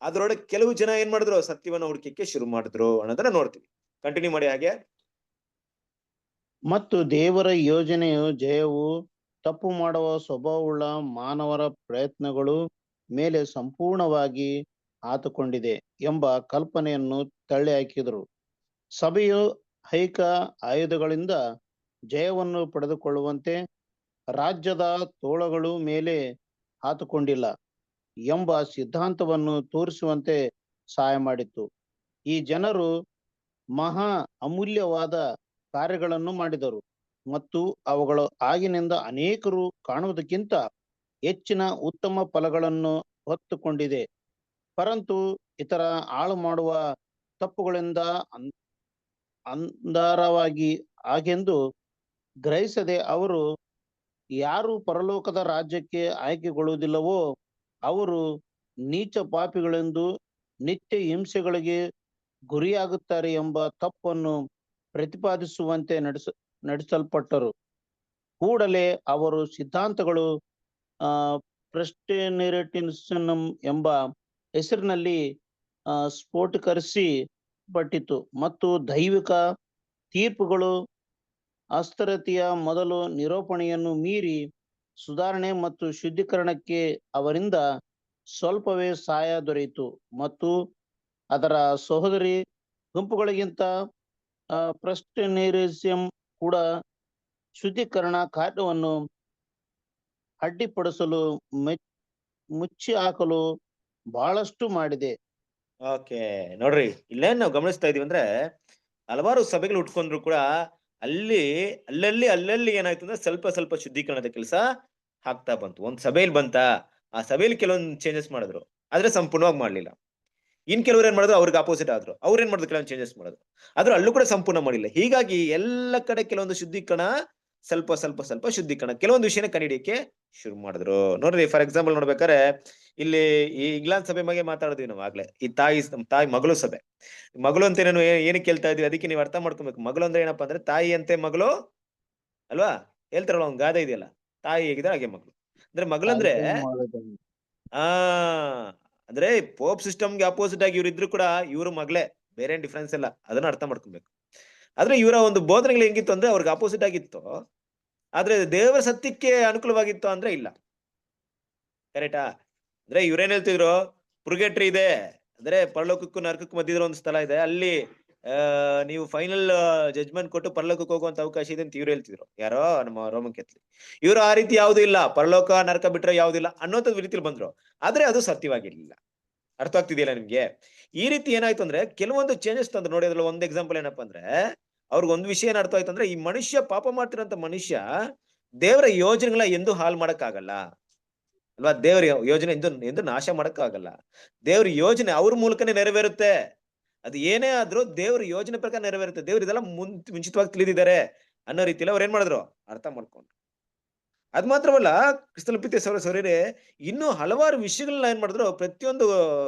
ಅದ್ರೊಳಗೆ ಕೆಲವು ಜನ ಏನ್ ಮಾಡಿದ್ರು, ಸತ್ಯವನ್ನ ಹುಡುಕಕ್ಕೆ ಶುರು ಮಾಡಿದ್ರು ಅನ್ನೋದನ್ನ ನೋಡ್ತೀವಿ. ಕಂಟಿನ್ಯೂ ಮಾಡಿ ಹಾಗೆ. ಮತ್ತು ದೇವರ ಯೋಜನೆಯು ಜಯವು ತಪ್ಪು ಮಾಡುವ ಸ್ವಭಾವವುಳ್ಳ ಮಾನವರ ಪ್ರಯತ್ನಗಳು ಮೇಲೆ ಸಂಪೂರ್ಣವಾಗಿ ಆತುಕೊಂಡಿದೆ ಎಂಬ ಕಲ್ಪನೆಯನ್ನು ತಳ್ಳಿ ಹಾಕಿದರು. ಸಭೆಯು ಐಕ ಆಯುಧಗಳಿಂದ ಜಯವನ್ನು ಪಡೆದುಕೊಳ್ಳುವಂತೆ ರಾಜ್ಯದ ತೋಳಗಳು ಮೇಲೆ ಆತುಕೊಂಡಿಲ್ಲ ಎಂಬ ಸಿದ್ಧಾಂತವನ್ನು ತೋರಿಸುವಂತೆ ಸಹಾಯ ಮಾಡಿತು. ಈ ಜನರು ಮಹಾ ಅಮೂಲ್ಯವಾದ ಕಾರ್ಯಗಳನ್ನು ಮಾಡಿದರು ಮತ್ತು ಅವುಗಳು ಆಗಿನಿಂದ ಅನೇಕರು ಕಾಣುವುದಕ್ಕಿಂತ ಹೆಚ್ಚಿನ ಉತ್ತಮ ಫಲಗಳನ್ನು ಹೊತ್ತುಕೊಂಡಿದೆ. ಪರಂತು ಇತರ ಹಾಳು ಮಾಡುವ ತಪ್ಪುಗಳಿಂದ ಅಂಧಾರವಾಗಿ ಹಾಗೆಂದು ಗ್ರಹಿಸದೆ ಅವರು ಯಾರು ಪರಲೋಕದ ರಾಜ್ಯಕ್ಕೆ ಆಯ್ಕೆಗೊಳ್ಳುವುದಿಲ್ಲವೋ ಅವರು ನೀಚ ಪಾಪಿಗಳೆಂದು ನಿತ್ಯ ಹಿಂಸೆಗಳಿಗೆ ಗುರಿಯಾಗುತ್ತಾರೆ ಎಂಬ ತಪ್ಪನ್ನು ಪ್ರತಿಪಾದಿಸುವಂತೆ ನಡೆಸಲ್ಪಟ್ಟರು. ಕೂಡಲೇ ಅವರು ಸಿದ್ಧಾಂತಗಳು ಪ್ರೆಸ್ಟೆನೇರಿಟಿಸಮ್ ಎಂಬ ಹೆಸರಿನಲ್ಲಿ ಸ್ಫೋಟೀಕರಿಸಲ್ಪಟ್ಟಿತು ಮತ್ತು ದೈವಿಕ ತೀರ್ಪುಗಳು ಅಸ್ಥಿರತೆಯ ಮೊದಲು ನಿರೂಪಣೆಯನ್ನು ಮೀರಿ ಸುಧಾರಣೆ ಮತ್ತು ಶುದ್ಧೀಕರಣಕ್ಕೆ ಅವರಿಂದ ಸ್ವಲ್ಪವೇ ಸಹಾಯ ದೊರೆಯಿತು. ಮತ್ತು ಅದರ ಸಹೋದರಿ ಗುಂಪುಗಳಿಗಿಂತ ಪ್ರೆಸ್ಟೆನೇರಿಸಮ್ ಕೂಡ ಶುದ್ಧೀಕರಣ ಕಾರ್ಯವನ್ನು ಅಡ್ಡಿಪಡಿಸಲು ಮುಚ್ಚಿ ಹಾಕಲು ಬಹಳಷ್ಟು ಮಾಡಿದೆ. ಓಕೆ, ನೋಡ್ರಿ, ಇಲ್ಲೇನ್ ನಾವು ಗಮನಿಸ್ತಾ ಇದೀವಿ ಅಂದ್ರೆ ಹಲವಾರು ಸಭೆಗಳು ಉಟ್ಕೊಂಡ್ರು ಕೂಡ ಅಲ್ಲಲ್ಲಿ ಏನಾಯ್ತು ಅಂದ್ರೆ ಸ್ವಲ್ಪ ಶುದ್ಧೀಕರಣದ ಕೆಲಸ ಆಗ್ತಾ ಬಂತು. ಒಂದ್ ಸಭೆಯಲ್ಲಿ ಬಂತ, ಆ ಸಭೆಯಲ್ಲಿ ಕೆಲವೊಂದು ಚೇಂಜಸ್ ಮಾಡಿದ್ರು, ಆದ್ರೆ ಸಂಪೂರ್ಣವಾಗಿ ಮಾಡ್ಲಿಲ್ಲ. ಇನ್ ಕೆಲವ್ರು ಏನ್ ಮಾಡಿದ್ರು, ಅವ್ರಿಗೆ ಅಪೋಸಿಟ್ ಆದ್ರು, ಅವ್ರು ಏನ್ ಮಾಡಿದ್ರು, ಕೆಲವೊಂದು ಚೇಂಜಸ್ ಮಾಡಿದ್ರು, ಆದ್ರೂ ಅಲ್ಲೂ ಕೂಡ ಸಂಪೂರ್ಣ ಮಾಡಿಲ್ಲ. ಹೀಗಾಗಿ ಎಲ್ಲ ಕಡೆ ಕೆಲವೊಂದು ಶುದ್ಧೀಕರಣ, ಸ್ವಲ್ಪ ಶುದ್ಧೀಕರಣ, ಕೆಲವೊಂದು ವಿಷಯನ ಕಂಡಿಡಿಯಕ್ಕೆ ಶುರು ಮಾಡಿದ್ರು. ನೋಡ್ರಿ, ಫಾರ್ ಎಕ್ಸಾಂಪಲ್ ನೋಡ್ಬೇಕಾರೆ ಇಲ್ಲಿ ಈ ಇಂಗ್ಲೆಂಡ್ ಸಭೆ ಬಗ್ಗೆ ಮಾತಾಡಿದ್ವಿ ನಾವು ಆಗ್ಲೇ. ಈ ತಾಯಿ ಮಗಳು ಸಭೆ, ಮಗಳು ಅಂತ ಏನಕ್ಕೆ ಕೇಳ್ತಾ ಇದೀವಿ, ಅದಕ್ಕೆ ನೀವು ಅರ್ಥ ಮಾಡ್ಕೊಬೇಕು. ಮಗಳು ಅಂದ್ರೆ ಏನಪ್ಪಾ ಅಂದ್ರೆ ತಾಯಿ ಅಂತೆ ಮಗಳು ಅಲ್ವಾ? ಹೇಳ್ತಾರಲ್ಲ ಒಂದು ಗಾದೆ ಇದೆಯಲ್ಲ, ತಾಯಿ ಹೇಗಿದ್ದಾರೆ ಹಾಗೆ ಮಗಳು. ಅಂದ್ರೆ ಮಗಳಂದ್ರೆ ಆ ಅಂದ್ರೆ ಪೋಪ್ ಸಿಸ್ಟಮ್ಗೆ ಅಪೋಸಿಟ್ ಆಗಿ ಇವ್ರು ಇದ್ರು ಕೂಡ ಇವ್ರು ಮಗಳೇ, ಬೇರೆ ಡಿಫ್ರೆನ್ಸ್ ಇಲ್ಲ, ಅದನ್ನ ಅರ್ಥ ಮಾಡ್ಕೊಬೇಕು. ಆದ್ರೆ ಇವರ ಒಂದು ಬೋಧನೆಗಳು ಹೆಂಗಿತ್ತು ಅಂದ್ರೆ ಅವ್ರಿಗೆ ಅಪೋಸಿಟ್ ಆಗಿತ್ತು, ಆದ್ರೆ ದೇವರ ಸತ್ಯಕ್ಕೆ ಅನುಕೂಲವಾಗಿತ್ತು ಅಂದ್ರೆ ಇಲ್ಲ. ಕರೆಕ್ಟಾ? ಅಂದ್ರೆ ಇವ್ರೇನ್ ಹೇಳ್ತಿದ್ರು, ಪುರ್ಗೆಟ್ರಿ ಇದೆ, ಅಂದ್ರೆ ಪರಲೋಕಕ್ಕೂ ನರಕಕ್ಕೂ ಮಧ್ಯದ ಒಂದು ಸ್ಥಳ ಇದೆ, ಅಲ್ಲಿ ನೀವು ಫೈನಲ್ ಜಜ್ಮೆಂಟ್ ಕೊಟ್ಟು ಪರಲೋಕಕ್ಕೆ ಹೋಗುವಂತ ಅವಕಾಶ ಇದೆ ಅಂತ ಇವ್ರು ಹೇಳ್ತಿದ್ರು. ಯಾರೋ ನಮ್ಮ ರೋಮನ್ ಕ್ಯಾಥಲಿಕ್. ಇವರು ಆ ರೀತಿ ಯಾವ್ದು ಇಲ್ಲ, ಪರಲೋಕ ನರಕ ಬಿಟ್ರೆ ಯಾವ್ದಿಲ್ಲ ಅನ್ನೋಂಥ ರೀತಿಲಿ ಬಂದ್ರು, ಆದ್ರೆ ಅದು ಸತ್ಯವಾಗಿರ್ಲಿಲ್ಲ. ಅರ್ಥ ಆಗ್ತಿದೆಯಲ್ಲ ನಿಮ್ಗೆ? ಈ ರೀತಿ ಏನಾಯ್ತು ಅಂದ್ರೆ ಕೆಲವೊಂದು ಚೇಂಜಸ್ ತಂದ್ರು ನೋಡಿ. ಅದ್ರಲ್ಲಿ ಒಂದು ಎಕ್ಸಾಂಪಲ್ ಏನಪ್ಪಾ ಅಂದ್ರೆ, ಅವ್ರಿಗೆ ಒಂದು ವಿಷಯ ಏನ್ ಅರ್ಥ ಆಯ್ತು ಅಂದ್ರೆ, ಈ ಮನುಷ್ಯ ಪಾಪ ಮಾಡ್ತಿರೋಂಥ ಮನುಷ್ಯ ದೇವರ ಯೋಜನೆಗಳ ಎಂದು ಹಾಳು ಮಾಡಕ್ ಆಗಲ್ಲ ಅಲ್ವಾ? ದೇವರ ಯೋಜನೆ ಎಂದು ನಾಶ ಮಾಡಕ್ ಆಗಲ್ಲ. ದೇವ್ರ ಯೋಜನೆ ಅವ್ರ ಮೂಲಕನೇ ನೆರವೇರುತ್ತೆ. ಅದು ಏನೇ ಆದ್ರೂ ದೇವ್ರ ಯೋಜನೆ ಪ್ರಕಾರ ನೆರವೇರುತ್ತೆ. ದೇವ್ರ ಇದೆಲ್ಲ ಮುಂಚಿತವಾಗಿ ತಿಳಿದಿದ್ದಾರೆ ಅನ್ನೋ ರೀತಿಯಲ್ಲಿ ಅವ್ರು ಏನ್ ಮಾಡಿದ್ರು, ಅರ್ಥ ಮಾಡ್ಕೊಂಡ್ರು. ಅದ್ ಮಾತ್ರವಲ್ಲ, ಕ್ರಿಸ್ತನ ಪ್ರೀತಿಯ ಸಹೋದರರೇ, ಇನ್ನೂ ಹಲವಾರು ವಿಷಯಗಳನ್ನ ಏನ್ ಮಾಡಿದ್ರು, ಪ್ರತಿಯೊಂದು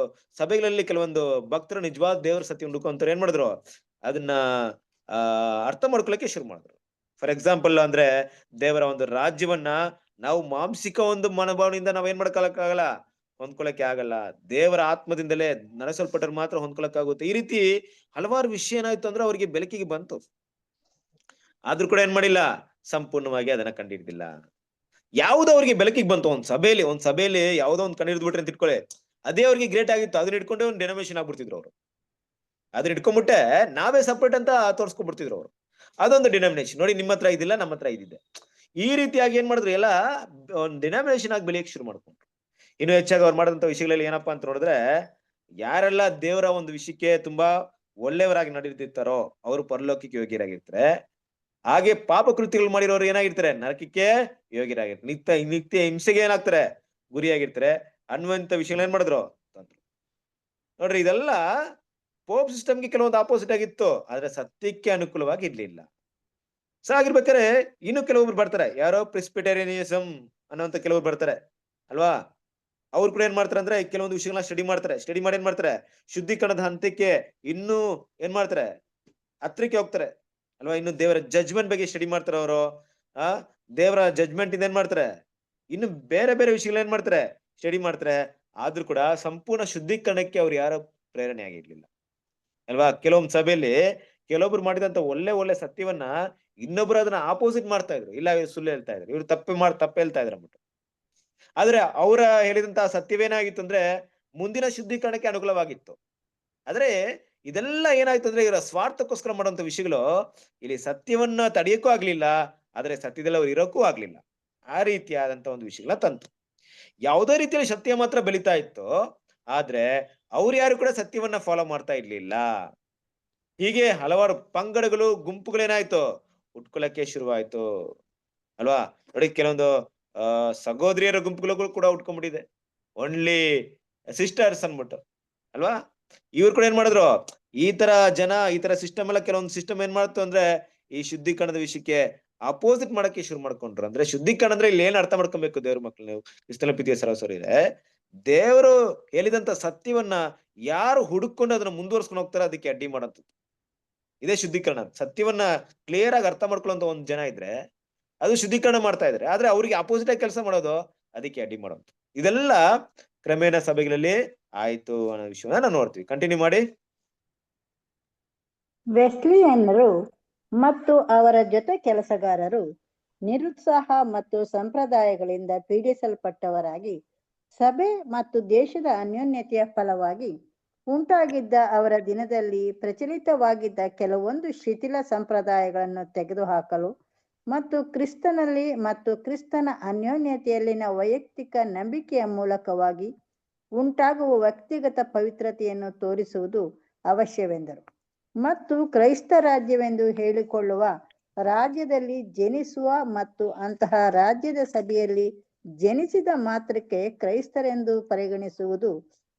ಸಭೆಗಳಲ್ಲಿ ಕೆಲವೊಂದು ಭಕ್ತರು ನಿಜವಾದ ದೇವರ ಸತ್ಯ ಹುಡುಕುವಂತವ್ರು ಏನ್ ಮಾಡಿದ್ರು, ಅದನ್ನ ಅರ್ಥ ಮಾಡ್ಕೊಳಕ್ಕೆ ಶುರು ಮಾಡಿದ್ರು. ಫಾರ್ ಎಕ್ಸಾಂಪಲ್ ಅಂದ್ರೆ, ದೇವರ ಒಂದು ರಾಜ್ಯವನ್ನ ನಾವು ಮಾಂಸಿಕ ಒಂದು ಮನೋಭಾವನೆಯಿಂದ ನಾವ್ ಏನ್ ಮಾಡಕ್ಕಾಗಲ್ಲ, ಹೊಂದ್ಕೊಳಕ್ಕೆ ಆಗಲ್ಲ. ದೇವರ ಆತ್ಮದಿಂದಲೇ ನಡೆಸಲ್ಪಟ್ಟರು ಮಾತ್ರ ಹೊಂದ್ಕೊಳಕ್ಕಾಗುತ್ತೆ. ಈ ರೀತಿ ಹಲವಾರು ವಿಷಯ ಏನಾಯ್ತು ಅಂದ್ರೆ ಅವ್ರಿಗೆ ಬೆಳಕಿಗೆ ಬಂತು, ಆದ್ರೂ ಕೂಡ ಏನ್ ಮಾಡಿಲ್ಲ, ಸಂಪೂರ್ಣವಾಗಿ ಅದನ್ನ ಕಂಡಿಡ್ದಿಲ್ಲ. ಯಾವ್ದು ಅವ್ರಿಗೆ ಬೆಳಕಿಗೆ ಬಂತು, ಒಂದ್ ಸಭೆಯಲ್ಲಿ ಯಾವ್ದೋ ಒಂದ್ ಕಂಡು ಹಿಡಿದ್ಬಿಟ್ರೆ ಅಂತ ಇಟ್ಕೊಳ್ಳಿ, ಅದೇ ಅವ್ರಿಗೆ ಗ್ರೇಟ್ ಆಗಿತ್ತು. ಅದನ್ನ ಇಟ್ಕೊಂಡೆ ಒಂದು ಡೆನೋಮಿನೇಷನ್ ಆಗ್ಬಿಡ್ತಿದ್ರು ಅವರು. ಅದನ್ನ ಇಟ್ಕೊಂಡ್ಬಿಟ್ಟೆ ನಾವೇ ಸಪ್ರೇಟ್ ಅಂತ ತೋರ್ಸ್ಕೊಂಡ್ಬಿಡ್ತಿದ್ರು ಅವರು. ಅದೊಂದು ಡಿನಾಮಿನೇಷನ್ ನೋಡಿ, ನಿಮ್ಮ ಹತ್ರ ಇದಿಲ್ಲ, ನಮ್ಮ ಹತ್ರ ಇದಿದೆ. ಈ ರೀತಿಯಾಗಿ ಏನ್ ಮಾಡಿದ್ರು, ಎಲ್ಲ ಒಂದು ಡಿನಾಮಿನೇಷನ್ ಆಗಿ ಬೆಳೆಯಕ್ಕೆ ಶುರು ಮಾಡ್ಕೊಂಡ್ರು. ಇನ್ನು ಹೆಚ್ಚಾಗಿ ಅವ್ರು ಮಾಡಿದಂತ ವಿಷಯಗಳಲ್ಲಿ ಏನಪ್ಪಾ ಅಂತ ನೋಡಿದ್ರೆ, ಯಾರೆಲ್ಲ ದೇವರ ಒಂದು ವಿಷಯಕ್ಕೆ ತುಂಬಾ ಒಳ್ಳೆಯವರಾಗಿ ನಡೆಯುತ್ತಿರ್ತಾರೋ ಅವರು ಪರಲೋಕಕ್ಕೆ ಯೋಗ್ಯರಾಗಿರ್ತಾರೆ. ಹಾಗೆ ಪಾಪ ಕೃತ್ಯಗಳು ಮಾಡಿರೋರು ಏನಾಗಿರ್ತಾರೆ, ನರಕಕ್ಕೆ ಯೋಗ್ಯರಾಗಿರ್ತಾರೆ. ನಿತ್ಯ ಹಿಂಸೆಗೆ ಏನಾಗ್ತಾರೆ, ಗುರಿಯಾಗಿರ್ತಾರೆ ಅನ್ನುವಂತ ವಿಷಯಗಳು ಏನ್ ಮಾಡಿದ್ರು ತಂದ್ರು. ನೋಡ್ರಿ, ಇದೆಲ್ಲ ಪೋಪ್ ಸಿಸ್ಟಮ್ಗೆ ಕೆಲವೊಂದು ಆಪೋಸಿಟ್ ಆಗಿತ್ತು, ಆದ್ರೆ ಸತ್ಯಕ್ಕೆ ಅನುಕೂಲವಾಗಿ ಇರ್ಲಿಲ್ಲ. ಸೊ ಆಗಿರ್ಬೇಕಾದ್ರೆ ಇನ್ನು ಕೆಲವೊಬ್ರು ಬರ್ತಾರೆ, ಯಾರೋ ಪ್ರೆಸ್ಬಿಟೇರಿಯನಿಸಂ ಅನ್ನೋಂತ ಕೆಲವರು ಬರ್ತಾರೆ ಅಲ್ವಾ. ಅವ್ರು ಕೂಡ ಏನ್ ಮಾಡ್ತಾರೆ ಅಂದ್ರೆ, ಕೆಲವೊಂದು ವಿಷಯಗಳನ್ನ ಸ್ಟಡಿ ಮಾಡಿ ಏನ್ ಮಾಡ್ತಾರೆ, ಶುದ್ಧೀಕರಣದ ಹಂತಕ್ಕೆ ಇನ್ನೂ ಏನ್ ಮಾಡ್ತಾರೆ, ಹತ್ರಕ್ಕೆ ಹೋಗ್ತಾರೆ ಅಲ್ವಾ. ಇನ್ನು ದೇವರ ಜಜ್ಮೆಂಟ್ ಬಗ್ಗೆ ಸ್ಟಡಿ ಮಾಡ್ತಾರೆ ಅವರು. ದೇವರ ಜಜ್ಮೆಂಟ್ ಇಂದ ಏನ್ ಮಾಡ್ತಾರೆ, ಇನ್ನು ಬೇರೆ ಬೇರೆ ವಿಷಯಗಳು ಏನ್ ಮಾಡ್ತಾರೆ, ಸ್ಟಡಿ ಮಾಡ್ತಾರೆ. ಆದ್ರೂ ಕೂಡ ಸಂಪೂರ್ಣ ಶುದ್ಧೀಕರಣಕ್ಕೆ ಅವ್ರು ಯಾರೋ ಪ್ರೇರಣೆ ಆಗಿರ್ಲಿಲ್ಲ ಅಲ್ವಾ. ಕೆಲವೊಂದು ಸಭೆಯಲ್ಲಿ ಕೆಲವೊಬ್ರು ಮಾಡಿದಂತ ಒಳ್ಳೆ ಸತ್ಯವನ್ನ ಇನ್ನೊಬ್ರು ಅದನ್ನ ಆಪೋಸಿಟ್ ಮಾಡ್ತಾ ಇದ್ರು, ಇಲ್ಲ ಇವ್ರು ಸುಳ್ಳು ಹೇಳ್ತಾ ಇದ್ರು, ಇವ್ರು ತಪ್ಪು ಹೇಳ್ತಾ ಇದ್ರು ಅಂದ್ಬಿಟ್ಟು. ಆದ್ರೆ ಅವರ ಹೇಳಿದಂತಹ ಸತ್ಯವೇನಾಗಿತ್ತು ಅಂದ್ರೆ ಮುಂದಿನ ಶುದ್ಧೀಕರಣಕ್ಕೆ ಅನುಕೂಲವಾಗಿತ್ತು. ಆದ್ರೆ ಇದೆಲ್ಲ ಏನಾಯ್ತು ಅಂದ್ರೆ, ಇವರ ಸ್ವಾರ್ಥಕ್ಕೋಸ್ಕರ ಮಾಡುವಂತ ವಿಷಯಗಳು ಇಲ್ಲಿ ಸತ್ಯವನ್ನ ತಡೆಯಕ್ಕೂ ಆಗ್ಲಿಲ್ಲ, ಆದ್ರೆ ಸತ್ಯದಲ್ಲಿ ಅವ್ರು ಇರೋಕ್ಕೂ ಆಗ್ಲಿಲ್ಲ. ಆ ರೀತಿಯಾದಂತ ಒಂದು ವಿಷಯಗಳ ತಂತು. ಯಾವುದೇ ರೀತಿಯಲ್ಲಿ ಸತ್ಯ ಮಾತ್ರ ಬೆಳೀತಾ ಇತ್ತು, ಆದ್ರೆ ಅವ್ರು ಯಾರು ಕೂಡ ಸತ್ಯವನ್ನ ಫಾಲೋ ಮಾಡ್ತಾ ಇರ್ಲಿಲ್ಲ. ಹೀಗೆ ಹಲವಾರು ಪಂಗಡಗಳು, ಗುಂಪುಗಳೇನಾಯ್ತು, ಉಟ್ಕೊಳ್ಳಕ್ಕೆ ಶುರುವಾಯ್ತು ಅಲ್ವಾ. ನೋಡಿ, ಕೆಲವೊಂದು ಸಹೋದರಿಯರ ಗುಂಪುಗಳು ಕೂಡ ಉಟ್ಕೊಂಡ್ಬಿಟ್ಟಿದೆ, ಓನ್ಲಿ ಸಿಸ್ಟರ್ಸ್ ಅನ್ಬಿಟ್ಟು ಅಲ್ವಾ. ಇವ್ರು ಕೂಡ ಏನ್ ಮಾಡಿದ್ರು, ಈ ತರ ಸಿಸ್ಟಮ್ ಎಲ್ಲ, ಕೆಲವೊಂದು ಸಿಸ್ಟಮ್ ಏನ್ ಮಾಡ್ತು ಅಂದ್ರೆ ಈ ಶುದ್ಧೀಕರಣದ ವಿಷಯಕ್ಕೆ ಅಪೋಸಿಟ್ ಮಾಡಕ್ಕೆ ಶುರು ಮಾಡ್ಕೊಂಡ್ರು. ಅಂದ್ರೆ ಶುದ್ಧೀಕರಣ ಅಂದ್ರೆ ಇಲ್ಲಿ ಏನ್ ಅರ್ಥ ಮಾಡ್ಕೊಬೇಕು ದೇವ್ರ ಮಕ್ಳು, ನೀವು ಕ್ರಿಸ್ತನ ಪ್ರೀತಿಯ ಸಹೋದರರೇ, ದೇವರು ಹೇಳಿದಂತ ಸತ್ಯವನ್ನ ಯಾರು ಹುಡುಕೊಂಡು ಅದನ್ನ ಮುಂದುವರ್ಸ್ಕೊಂಡು ಹೋಗ್ತಾರ, ಅದಕ್ಕೆ ಅಡ್ಡಿ ಮಾಡಂತದ್ದು ಇದೇ ಶುದ್ಧೀಕರಣ. ಸತ್ಯವನ್ನ ಕ್ಲಿಯರ್ ಆಗಿ ಅರ್ಥ ಮಾಡ್ಕೊಳ್ಳುವಂತ ಒಂದ್ ಜನ ಇದ್ರೆ ಅದು ಶುದ್ಧೀಕರಣ ಮಾಡ್ತಾ ಇದ್ರೆ, ಆದ್ರೆ ಅವ್ರಿಗೆ ಅಪೋಸಿಟ್ ಆಗಿ ಕೆಲಸ ಮಾಡೋದು ಅದಕ್ಕೆ ಅಡ್ಡಿ ಮಾಡೋದು. ಇದೆಲ್ಲ ಕ್ರಮೇಣ ಸಭೆಗಳಲ್ಲಿ ಆಯ್ತು ಅನ್ನೋ ವಿಷಯನ ನಾವು ನೋಡ್ತೀವಿ. ಕಂಟಿನ್ಯೂ ಮಾಡಿ. ವೆಸ್ಲಿಯನ್ನರು ಮತ್ತು ಅವರ ಜೊತೆ ಕೆಲಸಗಾರರು ನಿರುತ್ಸಾಹ ಮತ್ತು ಸಂಪ್ರದಾಯಗಳಿಂದ ಪೀಡಿಸಲ್ಪಟ್ಟವರಾಗಿ ಸಭೆ ಮತ್ತು ದೇಶದ ಅನ್ಯೋನ್ಯತೆಯ ಫಲವಾಗಿ ಉಂಟಾಗಿದ್ದ ಅವರ ದಿನದಲ್ಲಿ ಪ್ರಚಲಿತವಾಗಿದ್ದ ಕೆಲವೊಂದು ಶಿಥಿಲ ಸಂಪ್ರದಾಯಗಳನ್ನು ತೆಗೆದುಹಾಕಲು ಮತ್ತು ಕ್ರಿಸ್ತನಲ್ಲಿ ಮತ್ತು ಕ್ರಿಸ್ತನ ಅನ್ಯೋನ್ಯತೆಯಲ್ಲಿನ ವೈಯಕ್ತಿಕ ನಂಬಿಕೆಯ ಮೂಲಕವಾಗಿ ಉಂಟಾಗುವ ವ್ಯಕ್ತಿಗತ ಪವಿತ್ರತೆಯನ್ನು ತೋರಿಸುವುದು ಅವಶ್ಯವೆಂದರು. ಮತ್ತು ಕ್ರೈಸ್ತ ರಾಜ್ಯವೆಂದು ಹೇಳಿಕೊಳ್ಳುವ ರಾಜ್ಯದಲ್ಲಿ ಜನಿಸುವ ಮತ್ತು ಅಂತಹ ರಾಜ್ಯದ ಸಭೆಯಲ್ಲಿ ಜನಿಸಿದ ಮಾತ್ರಕ್ಕೆ ಕ್ರೈಸ್ತರೆಂದು ಪರಿಗಣಿಸುವುದು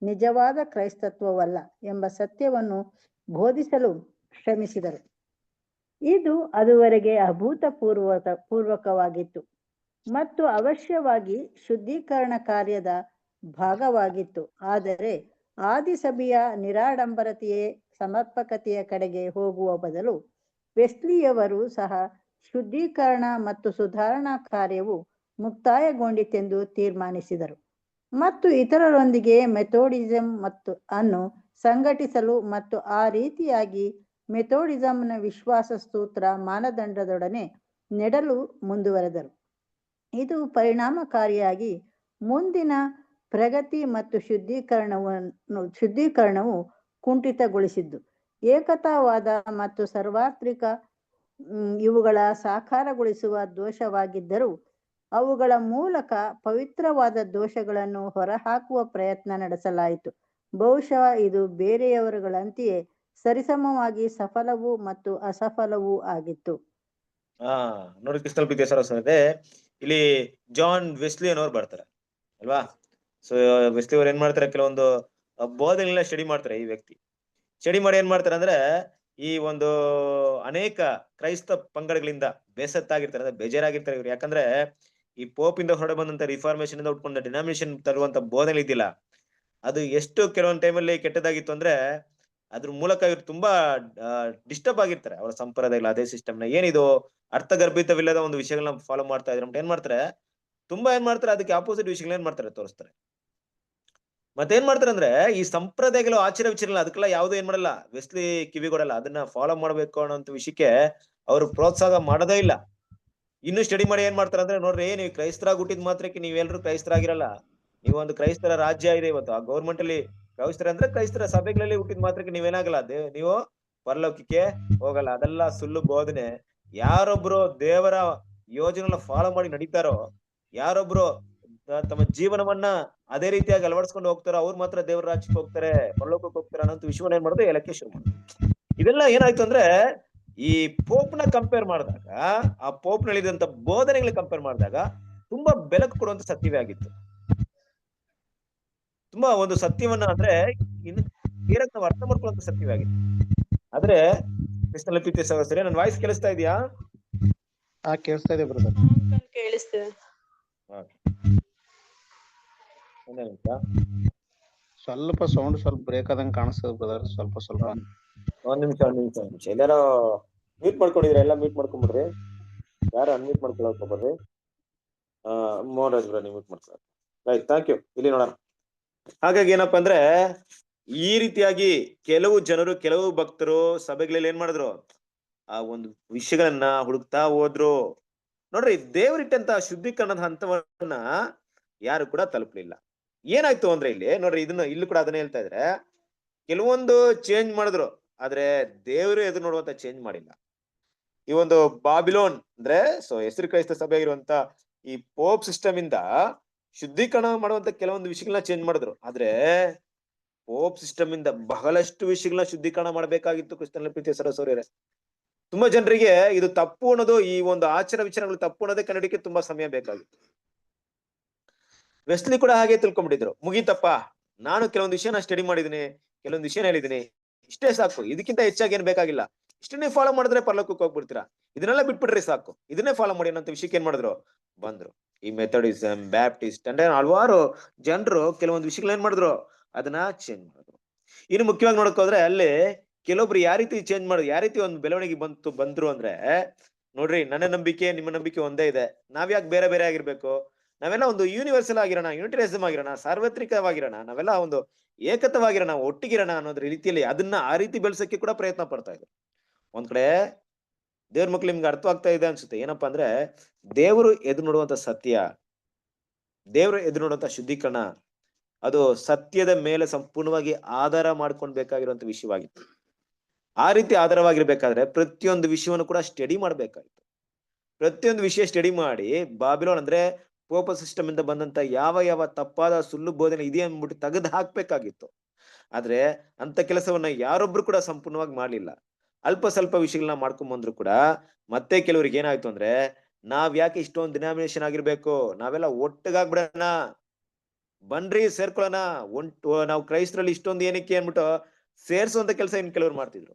ನಿಜವಾದ ಕ್ರೈಸ್ತತ್ವವಲ್ಲ ಎಂಬ ಸತ್ಯವನ್ನು ಬೋಧಿಸಲು ಶ್ರಮಿಸಿದರು. ಇದು ಅದುವರೆಗೆ ಪೂರ್ವಕವಾಗಿತ್ತು ಮತ್ತು ಅವಶ್ಯವಾಗಿ ಶುದ್ಧೀಕರಣ ಕಾರ್ಯದ ಭಾಗವಾಗಿತ್ತು. ಆದರೆ ಆದಿಸಭೆಯ ನಿರಾಡಂಬರತೆಯೇ ಸಮರ್ಪಕತೆಯ ಕಡೆಗೆ ಹೋಗುವ ಬದಲು ವೆಸ್ಲಿಯವರು ಸಹ ಶುದ್ಧೀಕರಣ ಮತ್ತು ಸುಧಾರಣಾ ಕಾರ್ಯವು ಮುಕ್ತಾಯಗೊಂಡಿತೆಂದು ತೀರ್ಮಾನಿಸಿದರು ಮತ್ತು ಇತರರೊಂದಿಗೆ ಮೆಥೋಡಿಸಂ ಅನ್ನು ಸಂಘಟಿಸಲು ಮತ್ತು ಆ ರೀತಿಯಾಗಿ ಮೆಥೋಡಿಸಂನ ವಿಶ್ವಾಸ ಸೂತ್ರ ಮಾನದಂಡದೊಡನೆ ನೆಡಲು ಮುಂದುವರೆದರು. ಇದು ಪರಿಣಾಮಕಾರಿಯಾಗಿ ಮುಂದಿನ ಪ್ರಗತಿ ಮತ್ತು ಶುದ್ಧೀಕರಣವು ಕುಂಠಿತಗೊಳಿಸಿದ್ದು ಏಕತಾವಾದ ಮತ್ತು ಸಾರ್ವತ್ರಿಕ ಇವುಗಳ ಸಾಕಾರಗೊಳಿಸುವ ದೋಷವಾಗಿದ್ದರೂ ಅವುಗಳ ಮೂಲಕ ಪವಿತ್ರವಾದ ದೋಷಗಳನ್ನು ಹೊರಹಾಕುವ ಪ್ರಯತ್ನ ನಡೆಸಲಾಯಿತು. ಬಹುಶಃ ಇದು ಬೇರೆಯವರುಗಳಂತೆಯೇ ಸರಿಸಮವಾಗಿ ಸಫಲವೂ ಮತ್ತು ಅಸಫಲವೂ ಆಗಿತ್ತು. ನೋಡಿ ಕ್ರಿಸ್ತಲ್ ಪ್ರೀತಿಯ ಸಹೋದರರೇ, ಇಲ್ಲಿ ಜಾನ್ ವೆಸ್ಲಿ ಅನ್ನೋರು ಬರ್ತಾರೆ ಅಲ್ವಾ. ಸೊ ವೆಸ್ಲಿ ಅವ್ರು ಏನ್ ಮಾಡ್ತಾರೆ, ಕೆಲವೊಂದು ಬೋಧನೆಗಳನ್ನ ಸ್ಟಡಿ ಮಾಡ್ತಾರೆ. ಈ ವ್ಯಕ್ತಿ ಸ್ಟಡಿ ಮಾಡಿ ಏನ್ ಮಾಡ್ತಾರೆ ಅಂದ್ರೆ, ಈ ಒಂದು ಅನೇಕ ಕ್ರೈಸ್ತ ಪಂಗಡಗಳಿಂದ ಬೇಸತ್ತಾಗಿರ್ತಾರೆ, ಅಂದ್ರೆ ಬೇಜಾರಾಗಿರ್ತಾರೆ ಇವ್ರು. ಯಾಕಂದ್ರೆ ಈ ಪೋಪ್ ಇಂದ ಹೊರಡೆ ಬಂದಂತ ರಿಫಾರ್ಮೇಶನ್ ಇಂದ ಉಟ್ಕೊಂಡ ಡಿನಾಮಿನೇಷನ್ ತರುವಂತ ಬೋಧನೆ ಇದ್ದಿಲ್ಲ, ಅದು ಎಷ್ಟು ಕೆಲವೊಂದು ಟೈಮಲ್ಲಿ ಕೆಟ್ಟದಾಗಿತ್ತು ಅಂದ್ರೆ ಅದ್ರ ಮೂಲಕ ಇವ್ರು ತುಂಬಾ ಡಿಸ್ಟರ್ಬ್ ಆಗಿರ್ತಾರೆ. ಅವರ ಸಂಪ್ರದಾಯ ಅದೇ ಸಿಸ್ಟಮ್ನ ಏನಿದು ಅರ್ಥಗರ್ಭಿತವಿಲ್ಲದ ಒಂದು ವಿಷಯಗಳನ್ನ ಫಾಲೋ ಮಾಡ್ತಾ ಇದ್ರೆ ಏನ್ ಮಾಡ್ತಾರೆ, ತುಂಬಾ ಏನ್ ಮಾಡ್ತಾರೆ, ಅದಕ್ಕೆ ಆಪೋಸಿಟ್ ವಿಷಯಗಳನ್ನ ಏನ್ ಮಾಡ್ತಾರೆ, ತೋರಿಸ್ತಾರೆ. ಮತ್ತೇನ್ ಮಾಡ್ತಾರೆ ಅಂದ್ರೆ, ಈ ಸಂಪ್ರದಾಯಗಳು ಆಚಾರ ವಿಚಾರಲ್ಲ ಅದಕ್ಕೆಲ್ಲ ಯಾವ್ದು ಏನ್ ಮಾಡಲ್ಲ, ವೆಸ್ಲಿ ಕಿವಿಗೊಡಲ್ಲ. ಅದನ್ನ ಫಾಲೋ ಮಾಡ್ಬೇಕು ಅನ್ನೋಂತ ವಿಷಯಕ್ಕೆ ಅವ್ರು ಪ್ರೋತ್ಸಾಹ ಮಾಡೋದೇ ಇಲ್ಲ. ಇನ್ನು ಸ್ಟಡಿ ಮಾಡಿ ಏನ್ ಮಾಡ್ತಾರೆ ಅಂದ್ರೆ, ನೋಡ್ರಿ ನೀವು ಕ್ರೈಸ್ತರಾಗಿ ಹುಟ್ಟಿದ ಮಾತ್ರಕ್ಕೆ ನೀವೆಲ್ಲರೂ ಕ್ರೈಸ್ತರಾಗಿರಲ್ಲ. ನೀವು ಒಂದು ಕ್ರೈಸ್ತರ ರಾಜ್ಯ ಇದೆ ಇವತ್ತು. ಆ ಗೌರ್ಮೆಂಟ್ ಅಲ್ಲಿ ಕ್ರೈಸ್ತರ ಅಂದ್ರೆ ಕ್ರೈಸ್ತರ ಸಭೆಗಳಲ್ಲಿ ಹುಟ್ಟಿದ ಮಾತ್ರಕ್ಕೆ ನೀವೇನಾಗಲ್ಲ, ನೀವು ಪರಲೋಕಕ್ಕೆ ಹೋಗಲ್ಲ. ಅದೆಲ್ಲ ಸುಳ್ಳು ಬೋಧನೆ. ಯಾರೊಬ್ರು ದೇವರ ಯೋಜನೆಗಳನ್ನ ಫಾಲೋ ಮಾಡಿ ನಡೀತಾರೋ, ಯಾರೊಬ್ರು ತಮ್ಮ ಜೀವನವನ್ನ ಅದೇ ರೀತಿಯಾಗಿ ಅಳವಡಿಸ್ಕೊಂಡು ಹೋಗ್ತಾರೋ, ಅವ್ರು ಮಾತ್ರ ದೇವರ ರಾಜ್ಯಕ್ಕೆ ಹೋಗ್ತಾರೆ, ಪರಲೋಕಕ್ಕೆ ಹೋಗ್ತಾರೆ ಅನ್ನೋ ವಿಷಯವನ್ನ ಏನ್ ಮಾಡೋದು, ಹೇಳಕ್ಕೆ ಶುರು ಮಾಡೋದು. ಇದೆಲ್ಲ ಏನಾಯ್ತು ಅಂದ್ರೆ, ಈ ಪೋಪ್ನ ಕಂಪೇರ್ ಮಾಡಿದಾಗ, ಆ ಪೋಪ್ ನಲ್ಲಿದ್ದಂತ ಬೋಧನೆಗಳಿಗೆ ಕಂಪೇರ್ ಮಾಡಿದಾಗ ತುಂಬಾ ಬೆಳಕು ಕೊಡುವಂತ ಸತ್ಯವೇ ಆಗಿತ್ತು. ತುಂಬಾ ಒಂದು ಸತ್ಯವನ್ನ ಅಂದ್ರೆ ಇನ್ನು ಬೇರೆಕ್ ನಾವು ಅರ್ಥ ಮಾಡ್ಕೊಳ್ಳುವಂತ ಸತ್ಯವೇ ಆಗಿತ್ತು. ಆದ್ರೆ ಕ್ರಿಸ್ತನ ಪ್ರೀತಿಯ ಸಹೋದರರೇ, ನನ್ನ ವಾಯ್ಸ್ ಕೇಳಿಸ್ತಾ ಇದೆಯಾ? ಕೇಳಿಸ್ತಾ ಇದೆ ಬ್ರದರ್. ಕೇಳಿಸ್ತೇವೆ. ಸ್ವಲ್ಪ ಸೌಂಡ್ ಸ್ವಲ್ಪ ಬ್ರೇಕ್ ಆದಂಗೆ ಕಾಣಿಸ್ತದೆ ಬ್ರದರ್. ಸ್ವಲ್ಪ ಒಂದ್ ನಿಮಿಷ ಎಲ್ಲಾರು ಮ್ಯೂಟ್ ಮಾಡ್ಕೊಂಡಿದ್ರೆ ಎಲ್ಲ ಮ್ಯೂಟ್ ಮಾಡ್ಕೊಂಡ್ಬಿಡ್ರಿ. ಯಾರು ಅನ್ಮ್ಯೂಟ್ ಮಾಡ್ಕೊಳಕ್ ಹೋಗ್ಬರ್ರಿ. ಮೋಹನ್ ರಾಜ್ ಬ್ರ, ನೀವು ಮ್ಯೂಟ್ ಮಾಡ್ಕೊಳ್ಳಿ. Right, thank you. ಇಲ್ಲಿ ನೋಡೋಣ. ಹಾಗಾಗಿ ಏನಪ್ಪಾ ಅಂದ್ರೆ, ಈ ರೀತಿಯಾಗಿ ಕೆಲವು ಜನರು, ಕೆಲವು ಭಕ್ತರು ಸಭೆಗಳಲ್ಲಿ ಏನ್ ಮಾಡಿದ್ರು, ಆ ಒಂದು ವಿಷಯಗಳನ್ನ ಹುಡುಕ್ತಾ ಹೋದ್ರು. ನೋಡ್ರಿ, ದೇವರಿಟ್ಟಂತ ಶುದ್ಧೀಕರಣದ ಹಂತವನ್ನ ಯಾರು ಕೂಡ ತಲುಪಲಿಲ್ಲ. ಏನಾಯ್ತು ಅಂದ್ರೆ ಇಲ್ಲಿ ನೋಡ್ರಿ, ಇಲ್ಲೂ ಕೂಡ ಅದನ್ನ ಹೇಳ್ತಾ ಇದ್ರೆ, ಕೆಲವೊಂದು ಚೇಂಜ್ ಮಾಡಿದ್ರು, ಆದ್ರೆ ದೇವರು ಎದುರು ನೋಡುವಂತ ಚೇಂಜ್ ಮಾಡಿಲ್ಲ. ಈ ಒಂದು ಬಾಬಿಲೋನ್ ಅಂದ್ರೆ ಹೆಸರು ಕ್ರೈಸ್ತ ಸಭೆ ಆಗಿರುವಂತ ಈ ಪೋಪ್ ಸಿಸ್ಟಮ್ ಇಂದ ಶುದ್ಧೀಕರಣ ಮಾಡುವಂತ ಕೆಲವೊಂದು ವಿಷಯಗಳನ್ನ ಚೇಂಜ್ ಮಾಡಿದ್ರು. ಆದ್ರೆ ಪೋಪ್ ಸಿಸ್ಟಮ್ ಇಂದ ಬಹಳಷ್ಟು ವಿಷಯಗಳನ್ನ ಶುದ್ಧೀಕರಣ ಮಾಡಬೇಕಾಗಿತ್ತು. ಕ್ರಿಸ್ತನ ಪ್ರೀತಿಯ ಸಹೋದರರೇ, ತುಂಬಾ ಜನರಿಗೆ ಇದು ತಪ್ಪು ಅನ್ನೋದು, ಈ ಒಂದು ಆಚಾರ ವಿಚಾರಗಳು ತಪ್ಪು ಅನ್ನೋದೇ ಕನ್ನಡಕ್ಕೆ ತುಂಬಾ ಸಮಯ ಬೇಕಾಗಿತ್ತು. ವೆಸ್ಲಿ ಕೂಡ ಹಾಗೆ ತಿಳ್ಕೊಂಡ್ಬಿಟ್ಟಿದ್ರು, ಮುಗೀತಪ್ಪ, ನಾನು ಕೆಲವೊಂದು ವಿಷಯನ ಸ್ಟಡಿ ಮಾಡಿದೀನಿ, ಕೆಲವೊಂದು ವಿಷಯನ ಹೇಳಿದೀನಿ, ಇಷ್ಟೇ ಸಾಕು, ಇದಕ್ಕಿಂತ ಹೆಚ್ಚಾಗಿ ಏನ್ ಬೇಕಾಗಿಲ್ಲ, ಇಷ್ಟನ್ನೇ ಫಾಲೋ ಮಾಡಿದ್ರೆ ಪರಲೋಕಕ್ಕೆ ಹೋಗ್ಬಿಡ್ತೀರಾ, ಇದನ್ನೆಲ್ಲ ಬಿಟ್ಬಿಟ್ರಿ ಸಾಕು, ಇದನ್ನೇ ಫಾಲೋ ಮಾಡಿ ಅನ್ನೋ ವಿಷಯಕ್ಕೆ ಏನ್ ಮಾಡಿದ್ರು, ಬಂದ್ರು. ಈ ಮೆಥಡಿಸಮ್, ಬ್ಯಾಪ್ಟಿಸ್ಟ್ ಅಂದ್ರೆ ಹಲವಾರು ಜನರು ಕೆಲವೊಂದು ವಿಷಯಗಳು ಏನ್ ಮಾಡಿದ್ರು, ಅದನ್ನ ಚೇಂಜ್ ಮಾಡಿದ್ರು. ಇನ್ನು ಮುಖ್ಯವಾಗಿ ನೋಡಕ್ ಹೋದ್ರೆ, ಅಲ್ಲಿ ಕೆಲವೊಬ್ರು ಯಾವ ರೀತಿ ಚೇಂಜ್ ಮಾಡಿದ್ರು, ಯಾವ ರೀತಿ ಒಂದು ಬೆಳವಣಿಗೆ ಬಂದ್ರು ಅಂದ್ರೆ, ನೋಡ್ರಿ, ನನ್ನ ನಂಬಿಕೆ ನಿಮ್ಮ ನಂಬಿಕೆ ಒಂದೇ ಇದೆ, ನಾವ್ಯಾಕೆ ಬೇರೆ ಬೇರೆ ಆಗಿರ್ಬೇಕು, ನಾವೆಲ್ಲ ಒಂದು ಯೂನಿವರ್ಸಲ್ ಆಗಿರೋಣ, ಯೂನಿಟರಿಸಮ್ ಆಗಿರೋಣ, ಸಾರ್ವತ್ರಿಕವಾಗಿರೋಣ, ನಾವೆಲ್ಲ ಒಂದು ಏಕತವಾಗಿರೋಣ, ಒಟ್ಟಿಗಿರೋಣ ಅನ್ನೋದ್ರ ರೀತಿಯಲ್ಲಿ ಅದನ್ನ ಆ ರೀತಿ ಬೆಳೆಸಕ್ಕೆ ಕೂಡ ಪ್ರಯತ್ನ ಪಡ್ತಾ ಇದ್ರು. ಒಂದ್ ಕಡೆ ದೇವ್ರ ಮಕ್ಳು ನಿಮ್ಗೆ ಅರ್ಥವಾಗ್ತಾ ಇದೆ ಅನ್ಸುತ್ತೆ. ಏನಪ್ಪಾ ಅಂದ್ರೆ, ದೇವರು ಎದುರು ನೋಡುವಂತ ಸತ್ಯ, ದೇವರು ಎದುರು ನೋಡುವಂತ ಶುದ್ಧೀಕರಣ, ಅದು ಸತ್ಯದ ಮೇಲೆ ಸಂಪೂರ್ಣವಾಗಿ ಆಧಾರ ಮಾಡ್ಕೊಂಡ್ಬೇಕಾಗಿರುವಂತ ವಿಷಯವಾಗಿತ್ತು. ಆ ರೀತಿ ಆಧಾರವಾಗಿರ್ಬೇಕಾದ್ರೆ ಪ್ರತಿಯೊಂದು ವಿಷಯವನ್ನು ಕೂಡ ಸ್ಟಡಿ ಮಾಡ್ಬೇಕಾಗಿತ್ತು. ಪ್ರತಿಯೊಂದು ವಿಷಯ ಸ್ಟಡಿ ಮಾಡಿ, ಬಾಬಿಲೋನ್ ಅಂದ್ರೆ ಪೋಪ ಸಿಸ್ಟಮ್ ಇಂದ ಬಂದಂತ ಯಾವ ತಪ್ಪಾದ ಸುಳ್ಳು ಬೋಧನೆ ಇದೆ ಅಂದ್ಬಿಟ್ಟು ತೆಗೆದು ಹಾಕ್ಬೇಕಾಗಿತ್ತು. ಆದ್ರೆ ಅಂತ ಕೆಲಸವನ್ನ ಯಾರೊಬ್ರು ಕೂಡ ಸಂಪೂರ್ಣವಾಗಿ ಮಾಡ್ಲಿಲ್ಲ. ಅಲ್ಪ ಸ್ವಲ್ಪ ವಿಷಯಗಳನ್ನ ಮಾಡ್ಕೊಂಡ್ ಬಂದ್ರು ಕೂಡ ಮತ್ತೆ ಕೆಲವ್ರಿಗೆ ಏನಾಯ್ತು ಅಂದ್ರೆ, ನಾವ್ ಯಾಕೆ ಇಷ್ಟೊಂದು ಡಿನಾಮಿನೇಷನ್ ಆಗಿರ್ಬೇಕು, ನಾವೆಲ್ಲ ಒಟ್ಟಿಗಾಗ್ಬಿಡೋಣ, ಬನ್ರಿ ಸೇರ್ಕೊಳ್ಳೋಣ, ನಾವು ಕ್ರೈಸ್ತರಲ್ಲಿ ಇಷ್ಟೊಂದು ಏನಕ್ಕೆ ಅನ್ಬಿಟ್ಟು ಸೇರ್ಸುವಂತ ಕೆಲಸ ಇನ್ ಕೆಲವ್ರು ಮಾಡ್ತಿದ್ರು.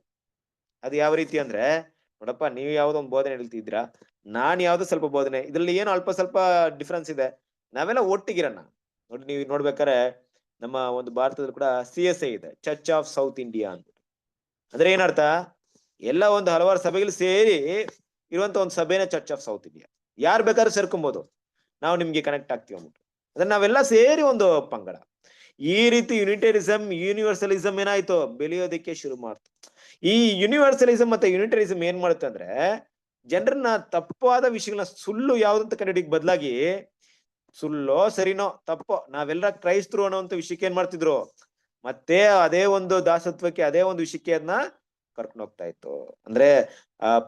ಅದು ಯಾವ ರೀತಿ ಅಂದ್ರೆ, ನೋಡಪ್ಪ, ನೀವು ಯಾವ್ದೋ ಒಂದು ಬೋಧನೆ ಹೇಳ್ತಿದ್ದೀರಾ, ನಾನ್ ಯಾವ್ದೋ ಸ್ವಲ್ಪ ಬೋಧನೆ, ಇದ್ರಲ್ಲಿ ಏನು ಅಲ್ಪ ಸ್ವಲ್ಪ ಡಿಫ್ರೆನ್ಸ್ ಇದೆ, ನಾವೆಲ್ಲ ಒಟ್ಟಿಗಿರೋಣ. ನೋಡಿ, ನೀವು ನೋಡ್ಬೇಕಾರೆ ನಮ್ಮ ಒಂದು ಭಾರತದಲ್ಲಿ ಕೂಡ CSI ಇದೆ, ಚರ್ಚ್ ಆಫ್ ಸೌತ್ ಇಂಡಿಯಾ ಅಂತ. ಅಂದ್ರೆ ಏನರ್ಥ, ಎಲ್ಲ ಒಂದು ಹಲವಾರು ಸಭೆಗಳು ಸೇರಿ ಇರುವಂತ ಒಂದು ಸಭೆನ ಚರ್ಚ್ ಆಫ್ ಸೌತ್ ಇಂಡಿಯಾ. ಯಾರು ಬೇಕಾದ್ರೂ ಸೇರ್ಕೊಬಹುದು, ನಾವು ನಿಮ್ಗೆ ಕನೆಕ್ಟ್ ಆಗ್ತೀವಿ ಅಂದ್ಬಿಟ್ಟು. ಅದನ್ನ ನಾವೆಲ್ಲ ಸೇರಿ ಒಂದು ಪಂಗಡ. ಈ ರೀತಿ ಯುನಿಟರಿಸಂ ಯೂನಿವರ್ಸಲಿಸಂ ಏನಾಯ್ತು, ಬೆಳೆಯೋದಕ್ಕೆ ಶುರು ಮಾಡ್ತು. ಈ ಯೂನಿವರ್ಸಲಿಸಂ ಮತ್ತೆ ಯುನಿಟರಿಸಂ ಏನ್ ಮಾಡುತ್ತೆ ಅಂದ್ರೆ, ಜನರನ್ನ ತಪ್ಪಾದ ವಿಷಯಗಳನ್ನ ಸುಳ್ಳು ಯಾವ್ದಂತ ಕಂಡಿಡಿಗೆ ಬದಲಾಗಿ ಸುಳ್ಳೋ ಸರಿನೋ ತಪ್ಪೋ ನಾವೆಲ್ಲ ಕ್ರೈಸ್ತರು ಅನ್ನೋಂಥ ವಿಷಯಕ್ಕೆ ಏನ್ ಮಾಡ್ತಿದ್ರು, ಮತ್ತೆ ಅದೇ ಒಂದು ದಾಸತ್ವಕ್ಕೆ ಅದೇ ಒಂದು ವಿಷಯಕ್ಕೆ ಅದನ್ನ ಕರ್ಕೊಂಡು ಹೋಗ್ತಾ ಇತ್ತು. ಅಂದ್ರೆ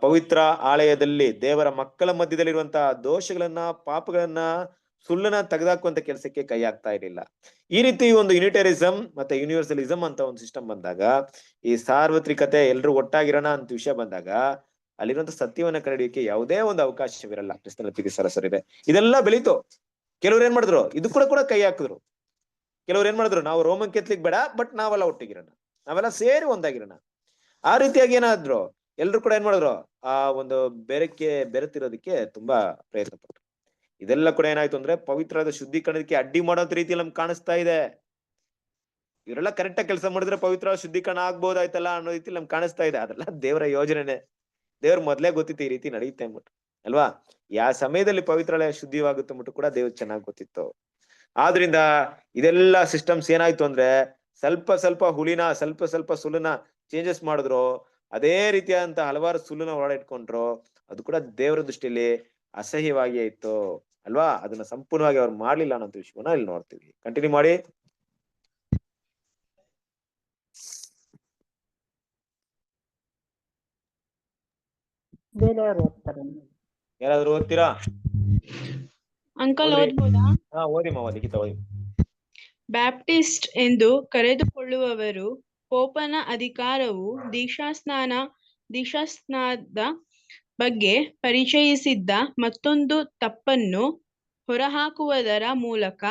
ಪವಿತ್ರ ಆಲಯದಲ್ಲಿ ದೇವರ ಮಕ್ಕಳ ಮಧ್ಯದಲ್ಲಿರುವಂತಹ ದೋಷಗಳನ್ನ ಪಾಪಗಳನ್ನ ಸುಳ್ಳನ್ನ ತೆಗೆದಾಕುವಂತ ಕೆಲಸಕ್ಕೆ ಕೈ ಹಾಕ್ತಾ ಇರಲಿಲ್ಲ. ಈ ರೀತಿ ಒಂದು ಯುನಿಟರಿಸಂ ಮತ್ತೆ ಯೂನಿವರ್ಸಲಿಸಂ ಅಂತ ಒಂದು ಸಿಸ್ಟಮ್ ಬಂದಾಗ, ಈ ಸಾರ್ವತ್ರಿಕತೆ ಎಲ್ರು ಒಟ್ಟಾಗಿರೋಣ ಅಂತ ವಿಷಯ ಬಂದಾಗ ಅಲ್ಲಿರುವಂತ ಸತ್ಯವನ್ನ ಕಂಡಿಡಿಯೋಕೆ ಯಾವುದೇ ಒಂದು ಅವಕಾಶವಿರಲ್ಲ. ಕ್ರಿಸ್ತನ ಪ್ರೀತಿ ಸರಸರಿದೆ, ಇದೆಲ್ಲ ಬೆಳೀತು. ಕೆಲವ್ರು ಏನ್ ಮಾಡಿದ್ರು, ಇದು ಕೂಡ ಕೈ ಹಾಕಿದ್ರು. ಕೆಲವ್ರು ಏನ್ ಮಾಡಿದ್ರು, ನಾವು ರೋಮನ್ ಕೆತ್ಲಿಕ್ ಬೇಡ, ಬಟ್ ನಾವೆಲ್ಲ ಒಟ್ಟಿಗಿರೋಣ, ನಾವೆಲ್ಲ ಸೇರಿ ಒಂದಾಗಿರೋಣ. ಆ ರೀತಿಯಾಗಿ ಏನಾದ್ರು ಎಲ್ರು ಕೂಡ ಏನ್ ಮಾಡಿದ್ರು, ಆ ಒಂದು ಬೆರೆತಿರೋದಕ್ಕೆ ತುಂಬಾ ಪ್ರಯತ್ನ ಪಟ್ರು. ಇದೆಲ್ಲ ಕೂಡ ಏನಾಯ್ತು ಅಂದ್ರೆ ಪವಿತ್ರವಾದ ಶುದ್ಧೀಕರಣಕ್ಕೆ ಅಡ್ಡಿ ಮಾಡೋಂತ ರೀತಿಯಲ್ಲಿ ನಮ್ಗೆ ಕಾಣಿಸ್ತಾ ಇದೆ. ಇವರೆಲ್ಲ ಕರೆಕ್ಟ್ ಆಗಿ ಕೆಲಸ ಮಾಡಿದ್ರೆ ಪವಿತ್ರ ಶುದ್ಧೀಕರಣ ಆಗ್ಬೋದಾಯ್ತಲ್ಲ ಅನ್ನೋ ರೀತಿಯಲ್ಲಿ ನಮ್ಗೆ ಕಾಣಿಸ್ತಾ ಇದೆ. ಅದೆಲ್ಲ ದೇವರ ಯೋಜನೆನೆ, ದೇವ್ರ ಮೊದ್ಲೇ ಗೊತ್ತಿತ್ತು ಈ ರೀತಿ ನಡೆಯುತ್ತೆ ಅಂದ್ಬಿಟ್ಟು ಅಲ್ವಾ. ಯಾವ ಸಮಯದಲ್ಲಿ ಪವಿತ್ರಾಲಯ ಶುದ್ಧವಾಗುತ್ತೆ ಅಂದ್ಬಿಟ್ಟು ಕೂಡ ದೇವ್ರ ಚೆನ್ನಾಗಿ ಗೊತ್ತಿತ್ತು. ಆದ್ರಿಂದ ಇದೆಲ್ಲ ಸಿಸ್ಟಮ್ಸ್ ಏನಾಯ್ತು ಅಂದ್ರೆ, ಸ್ವಲ್ಪ ಹುಳಿನ ಸ್ವಲ್ಪ ಸುಳ್ಳನ ಚೇಂಜಸ್ ಮಾಡಿದ್ರು, ಅದೇ ರೀತಿಯಾದಂತ ಹಲವಾರು ಸುಳ್ಳನ ಹೊರಡಿಟ್ಕೊಂಡ್ರು. ಅದು ಕೂಡ ದೇವರ ದೃಷ್ಟಿಯಲ್ಲಿ ಅಸಹ್ಯವಾಗಿ ಇತ್ತು ಅಲ್ವಾ. ಅದನ್ನ ಸಂಪೂರ್ಣವಾಗಿ ಅವ್ರು ಮಾಡ್ಲಿಲ್ಲ ಅನ್ನೋ ವಿಷಯವನ್ನ ಇಲ್ಲಿ ನೋಡ್ತೀವಿ. ಕಂಟಿನ್ಯೂ ಮಾಡಿ. ಬೇರೆಯವ್ರು ಓದ್ತಾರೆ. ಯಾರಾದ್ರೂ ಓದ್ತೀರಾ? ಅಂಕಲ್ ಓದ್ರಿ. ಓದ್ಬೋದಾ? ಹಾ ಓದಿಮ್ಮ, ಲಿಖಿತ ಓದಿ. ಬ್ಯಾಪ್ಟಿಸ್ಟ್ ಎಂದು ಕರೆದುಕೊಳ್ಳುವವರು ಪೋಪನ ಅಧಿಕಾರವು ದೀಕ್ಷಾಸ್ನಾನದ ಬಗ್ಗೆ ಪರಿಚಯಿಸಿದ್ದ ಮತ್ತೊಂದು ತಪ್ಪನ್ನು ಹೊರಹಾಕುವುದರ ಮೂಲಕ,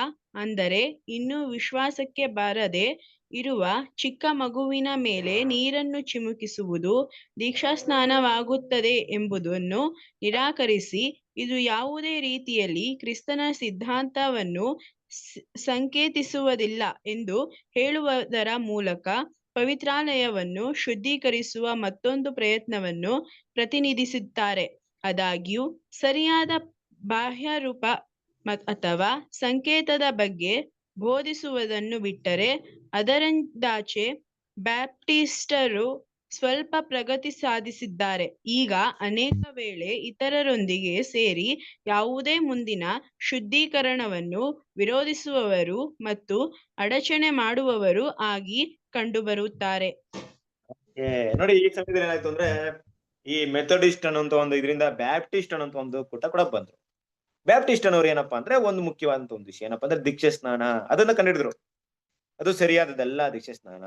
ಅಂದರೆ ಇನ್ನೂ ವಿಶ್ವಾಸಕ್ಕೆ ಬಾರದೆ ಇರುವ ಚಿಕ್ಕ ಮಗುವಿನ ಮೇಲೆ ನೀರನ್ನು ಚಿಮುಕಿಸುವುದು ದೀಕ್ಷಾಸ್ನಾನವಾಗುತ್ತದೆ ಎಂಬುದನ್ನು ನಿರಾಕರಿಸಿ, ಇದು ಯಾವುದೇ ರೀತಿಯಲ್ಲಿ ಕ್ರಿಸ್ತನ ಸಿದ್ಧಾಂತವನ್ನು ಸಂಕೇತಿಸುವುದಿಲ್ಲ ಎಂದು ಹೇಳುವುದರ ಮೂಲಕ ಪವಿತ್ರಾಲಯವನ್ನು ಶುದ್ಧೀಕರಿಸುವ ಮತ್ತೊಂದು ಪ್ರಯತ್ನವನ್ನು ಪ್ರತಿನಿಧಿಸುತ್ತಾರೆ. ಆದಾಗ್ಯೂ ಸರಿಯಾದ ಬಾಹ್ಯರೂಪ ಅಥವಾ ಸಂಕೇತದ ಬಗ್ಗೆ ಬೋಧಿಸುವುದನ್ನು ಬಿಟ್ಟರೆ, ಅದರಿಂದಾಚೆ ಬ್ಯಾಪ್ಟಿಸ್ಟರು ಸ್ವಲ್ಪ ಪ್ರಗತಿ ಸಾಧಿಸಿದ್ದಾರೆ. ಈಗ ಅನೇಕ ವೇಳೆ ಇತರರೊಂದಿಗೆ ಸೇರಿ ಯಾವುದೇ ಮುಂದಿನ ಶುದ್ಧೀಕರಣವನ್ನು ವಿರೋಧಿಸುವವರು ಮತ್ತು ಅಡಚಣೆ ಮಾಡುವವರು ಆಗಿ ಕಂಡುಬರುತ್ತಾರೆ. ನೋಡಿ, ಈ ಸಮಯದಲ್ಲಿ ಏನಾಯ್ತು ಅಂದ್ರೆ, ಈ ಮೆಥಡಿಸ್ಟ್ ಅನ್ನೋಂತ ಒಂದು ಇದರಿಂದ ಬ್ಯಾಪ್ಟಿಸ್ಟ್ ಅನ್ನೋಂತ ಒಂದು ಕೂಟ ಕೂಡ ಬಂದ್ರು. ಬ್ಯಾಪ್ಟಿಸ್ಟ್ ಅನ್ನೋರು ಏನಪ್ಪಾ ಅಂದ್ರೆ, ಒಂದು ಮುಖ್ಯವಾದಂತ ಒಂದು ವಿಷಯ ಏನಪ್ಪಾ ಅಂದ್ರೆ ದೀಕ್ಷೆ ಸ್ನಾನ. ಅದನ್ನ ಕಂಡಿಡಿದ್ರು. ಅದು ಸರಿಯಾದದಲ್ಲ ದೀಕ್ಷೆ ಸ್ನಾನ.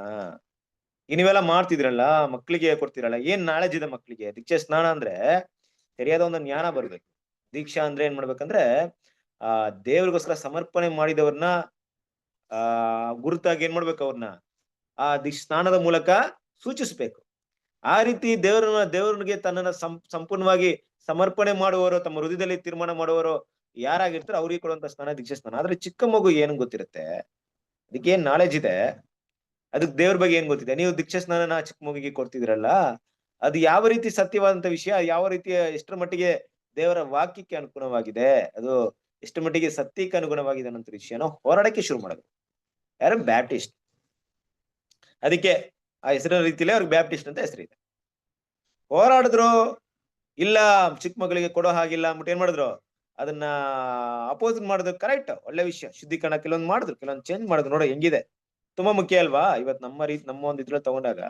ನೀವೆಲ್ಲ ಮಾಡ್ತಿದ್ರಲ್ಲ, ಮಕ್ಕಳಿಗೆ ಕೊಡ್ತಿರಲ್ಲ, ಏನ್ ನಾಲೆಜ್ ಇದೆ ಮಕ್ಕಳಿಗೆ? ದೀಕ್ಷೆ ಸ್ನಾನ ಅಂದ್ರೆ ಸರಿಯಾದ ಒಂದು ಜ್ಞಾನ ಬರ್ಬೇಕು. ದೀಕ್ಷಾ ಅಂದ್ರೆ ಏನ್ ಮಾಡ್ಬೇಕಂದ್ರೆ, ದೇವ್ರಿಗೋಸ್ಕರ ಸಮರ್ಪಣೆ ಮಾಡಿದವ್ರನ್ನ ಗುರುತಾಗಿ ಏನ್ ಮಾಡ್ಬೇಕು, ಅವ್ರನ್ನ ಆ ಸ್ನಾನದ ಮೂಲಕ ಸೂಚಿಸ್ಬೇಕು. ಆ ರೀತಿ ದೇವರಿಗೆ ತನ್ನನ್ನ ಸಂಪೂರ್ಣವಾಗಿ ಸಮರ್ಪಣೆ ಮಾಡುವವರು, ತಮ್ಮ ಹೃದಯದಲ್ಲಿ ತೀರ್ಮಾನ ಮಾಡುವವರು ಯಾರಾಗಿರ್ತಾರೋ ಅವ್ರಿಗೆ ಕೊಡುವಂತ ಸ್ನಾನ ದೀಕ್ಷೆ ಸ್ನಾನ. ಆದ್ರೆ ಚಿಕ್ಕ ಮಗು ಏನ್ ಗೊತ್ತಿರುತ್ತೆ, ಅದಕ್ಕೆ ಏನ್ ನಾಲೆಜ್ ಇದೆ, ಅದಕ್ಕೆ ದೇವ್ರ ಬಗ್ಗೆ ಏನ್ ಗೊತ್ತಿದೆ? ನೀವು ದೀಕ್ಷೆ ಸ್ನಾನನ ಚಿಕ್ಕ ಮಗುಗೆ ಕೊಡ್ತಿದ್ರಲ್ಲ, ಅದು ಯಾವ ರೀತಿ ಸತ್ಯವಾದಂತ ವಿಷಯ, ಯಾವ ರೀತಿಯ ಎಷ್ಟರ ಮಟ್ಟಿಗೆ ದೇವರ ವಾಕ್ಯಕ್ಕೆ ಅನುಗುಣವಾಗಿದೆ, ಅದು ಎಷ್ಟು ಮಟ್ಟಿಗೆ ಸತ್ಯಕ್ಕೆ ಅನುಗುಣವಾಗಿದೆ ಅನ್ನೋ ವಿಷಯನ ಹೋರಾಡಕ್ಕೆ ಶುರು ಮಾಡೋದು ಯಾರು? ಬ್ಯಾಪ್ಟಿಸ್ಟ್. ಅದಕ್ಕೆ ಆ ಹೆಸರಿನ ರೀತಿಯಲ್ಲಿ ಅವ್ರಿಗೆ ಬ್ಯಾಪ್ಟಿಸ್ಟ್ ಅಂತ ಹೆಸರಿದೆ. ಹೋರಾಡಿದ್ರು, ಇಲ್ಲ ಚಿಕ್ಕ ಮಗಳಿಗೆ ಕೊಡೋ ಹಾಗಿಲ್ಲ ಅಂದ್ಬಿಟ್ಟು ಏನ್ ಮಾಡಿದ್ರು, ಅದನ್ನ ಅಪೋಸಿಟ್ ಮಾಡಿದ್ರು. ಕರೆಕ್ಟ್, ಒಳ್ಳೆ ವಿಷಯ. ಶುದ್ಧೀಕರಣ ಕೆಲವೊಂದು ಮಾಡಿದ್ರು, ಕೆಲವೊಂದು ಚೇಂಜ್ ಮಾಡಿದ್ರು. ನೋಡೋ ಹೆಂಗಿದೆ, ತುಂಬಾ ಮುಖ್ಯ ಅಲ್ವಾ? ಇವತ್ತು ನಮ್ಮ ಒಂದು ಇದ್ರಲ್ಲಿ ತಗೊಂಡಾಗ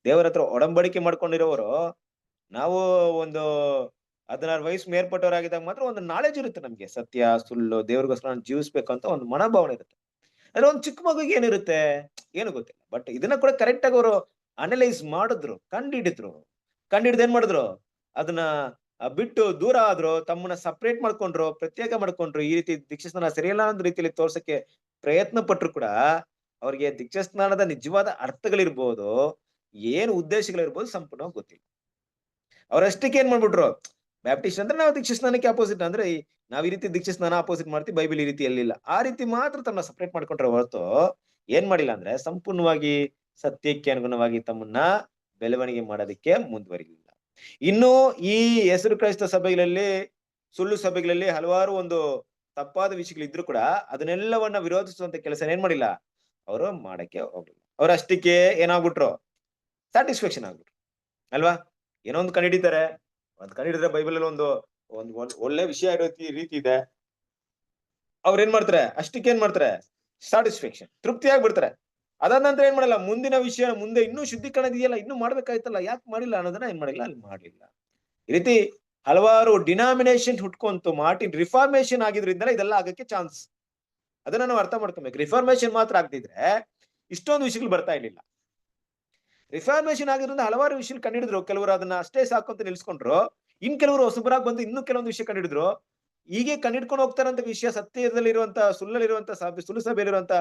ದೇವರ ಹತ್ರ ಒಡಂಬಡಿಕೆ ಮಾಡ್ಕೊಂಡಿರೋರು, ನಾವು ಒಂದು 16 ವಯಸ್ಸು ಮೇಲ್ಪಟ್ಟವರಾಗಿದ್ದಾಗ ಮಾತ್ರ ಒಂದು ನಾಲೆಜ್ ಇರುತ್ತೆ ನಮ್ಗೆ. ಸತ್ಯ ಸುಳ್ಳು ದೇವ್ರಿಗೋಸ್ಕರ ಜೀವಿಸ್ಬೇಕು ಅಂತ ಒಂದು ಮನೋಭಾವನೆ ಇರುತ್ತೆ. ಅದ್ರ ಒಂದು ಚಿಕ್ಕ ಮಗುಗೆ ಏನಿರುತ್ತೆ ಏನು ಗೊತ್ತಿಲ್ಲ. ಬಟ್ ಇದನ್ನ ಕೂಡ ಕರೆಕ್ಟ್ ಆಗಿ ಅವರು ಅನಲೈಸ್ ಮಾಡಿದ್ರು, ಕಂಡಿಡಿದು ಏನ್ ಮಾಡಿದ್ರು, ಅದನ್ನ ಬಿಟ್ಟು ದೂರ ಆದ್ರು, ತಮ್ಮನ್ನ ಸಪರೇಟ್ ಮಾಡ್ಕೊಂಡ್ರು, ಪ್ರತ್ಯೇಕ ಮಾಡ್ಕೊಂಡ್ರು. ಈ ರೀತಿ ದೀಕ್ಷಾ ಸ್ನಾನ ಸರಿಯಲ್ಲ ಅನ್ನೋ ರೀತಿಯಲ್ಲಿ ತೋರ್ಸಕ್ಕೆ ಪ್ರಯತ್ನ ಪಟ್ರು ಕೂಡ ಅವ್ರಿಗೆ ದೀಕ್ಷಾ ಸ್ನಾನದ ನಿಜವಾದ ಅರ್ಥಗಳಿರ್ಬೋದು, ಏನು ಉದ್ದೇಶಗಳಿರ್ಬೋದು ಸಂಪೂರ್ಣವಾಗಿ ಗೊತ್ತಿಲ್ಲ. ಅವ್ರಷ್ಟಕ್ಕೆ ಏನ್ ಮಾಡ್ಬಿಟ್ರು, ಬ್ಯಾಪ್ಟಿಸ್ಟ್ ಅಂದ್ರೆ ನಾವು ದೀಕ್ಷಾ ಸ್ನಾನಕ್ಕೆ ಅಪೋಸಿಟ್, ಅಂದ್ರೆ ನಾವ್ ಈ ರೀತಿ ದೀಕ್ಷಾ ಸ್ನಾನ ಅಪೋಸಿಟ್ ಮಾಡ್ತೀವಿ, ಬೈಬಲ್ ಈ ರೀತಿ ಎಲ್ಲಿಲ್ಲ. ಆ ರೀತಿ ಮಾತ್ರ ತಮ್ಮನ್ನ ಸಪರೇಟ್ ಮಾಡ್ಕೊಂಡ್ರೆ ಹೊರತು ಏನ್ ಮಾಡಿಲ್ಲ ಅಂದ್ರೆ ಸಂಪೂರ್ಣವಾಗಿ ಸತ್ಯಕ್ಕೆ ಅನುಗುಣವಾಗಿ ತಮ್ಮನ್ನ ಬೆಳವಣಿಗೆ ಮಾಡೋದಕ್ಕೆ ಮುಂದುವರಿಲಿಲ್ಲ. ಇನ್ನು ಈ ಹೆಸರು ಕ್ರೈಸ್ತ ಸಭೆಗಳಲ್ಲಿ ಸುಳ್ಳು ಸಭೆಗಳಲ್ಲಿ ಹಲವಾರು ಒಂದು ತಪ್ಪಾದ ವಿಷಯಗಳಿದ್ರು ಕೂಡ ಅದನ್ನೆಲ್ಲವನ್ನ ವಿರೋಧಿಸುವಂತ ಕೆಲಸ ಏನ್ ಮಾಡಿಲ್ಲ ಅವರು ಮಾಡಕ್ಕೆ ಹೋಗ್ಲಿಲ್ಲ. ಅವ್ರ ಅಷ್ಟಕ್ಕೆ ಏನಾಗ್ಬಿಟ್ರು, ಸ್ಯಾಟಿಸ್ಫ್ಯಾಕ್ಷನ್ ಆಗ್ಬಿಟ್ರು ಅಲ್ವಾ. ಏನೋ ಒಂದು ಕಂಡಿಡಿತಾರೆ, ಒಂದ್ ಕಂಡಿಡಿದ್ರೆ ಬೈಬಲ್ ಅಲ್ಲಿ ಒಂದು ಒಳ್ಳೆ ವಿಷಯ ಇರೋ ರೀತಿ ಇದೆ, ಅವ್ರ ಏನ್ ಮಾಡ್ತಾರೆ, ಅಷ್ಟಕ್ಕೆ ಏನ್ ಮಾಡ್ತಾರೆ, ಸ್ಯಾಟಿಸ್ಫ್ಯಾಕ್ಷನ್, ತೃಪ್ತಿ ಆಗ್ಬಿಡ್ತಾರೆ. ಅದಾದ ನಂತರ ಏನ್ ಮಾಡಲ್ಲ, ಮುಂದಿನ ವಿಷಯ ಮುಂದೆ ಇನ್ನೂ ಶುದ್ಧೀಕರಣ ಇದೆಯಲ್ಲ, ಇನ್ನೂ ಮಾಡ್ಬೇಕಾಯ್ತಲ್ಲ, ಯಾಕೆ ಮಾಡಿಲ್ಲ ಅನ್ನೋದನ್ನ ಏನ್ ಮಾಡಿಲ್ಲ, ಅಲ್ಲಿ ಮಾಡ್ಲಿಲ್ಲ. ಈ ರೀತಿ ಹಲವಾರು ಡಿನಾಮಿನೇಷನ್ ಹುಟ್ಕೊಂತು ಮಾರ್ಟಿನ್ ರಿಫಾರ್ಮೇಶನ್ ಆಗಿದ್ರಿಂದ ಇದೆಲ್ಲ ಆಗಕ್ಕೆ ಚಾನ್ಸ್. ಅದನ್ನ ನಾವು ಅರ್ಥ ಮಾಡ್ಕೊಬೇಕು. ರಿಫಾರ್ಮೇಶನ್ ಮಾತ್ರ ಆಗ್ತಿದ್ರೆ ಇಷ್ಟೊಂದು ವಿಷಯಗಳು ಬರ್ತಾ ಇರ್ಲಿಲ್ಲ. ರಿಫಾರ್ಮೇಶನ್ ಆಗಿದ್ರಿಂದ ಹಲವಾರು ವಿಷಯ ಕಂಡಿಡಿದ್ರು, ಕೆಲವರು ಅದನ್ನ ಅಷ್ಟೇ ಸಾಕು ಅಂತ ನಿಲ್ಸ್ಕೊಂಡ್ರು, ಇನ್ ಕೆಲವರು ಹೊಸಬರಾಗಿ ಬಂದು ಇನ್ನೂ ಕೆಲವೊಂದು ವಿಷಯ ಕಂಡಿಡಿದ್ರು. ಹೀಗೆ ಕಂಡಿಡ್ಕೊಂಡು ಹೋಗ್ತಾರಂತ ವಿಷಯ, ಸತ್ಯದಲ್ಲಿರುವಂತ ಸುಳ್ಳಲ್ಲಿರುವಂತ ಸುಳ್ಳು ಸಭೆಯಲ್ಲಿರುವಂತ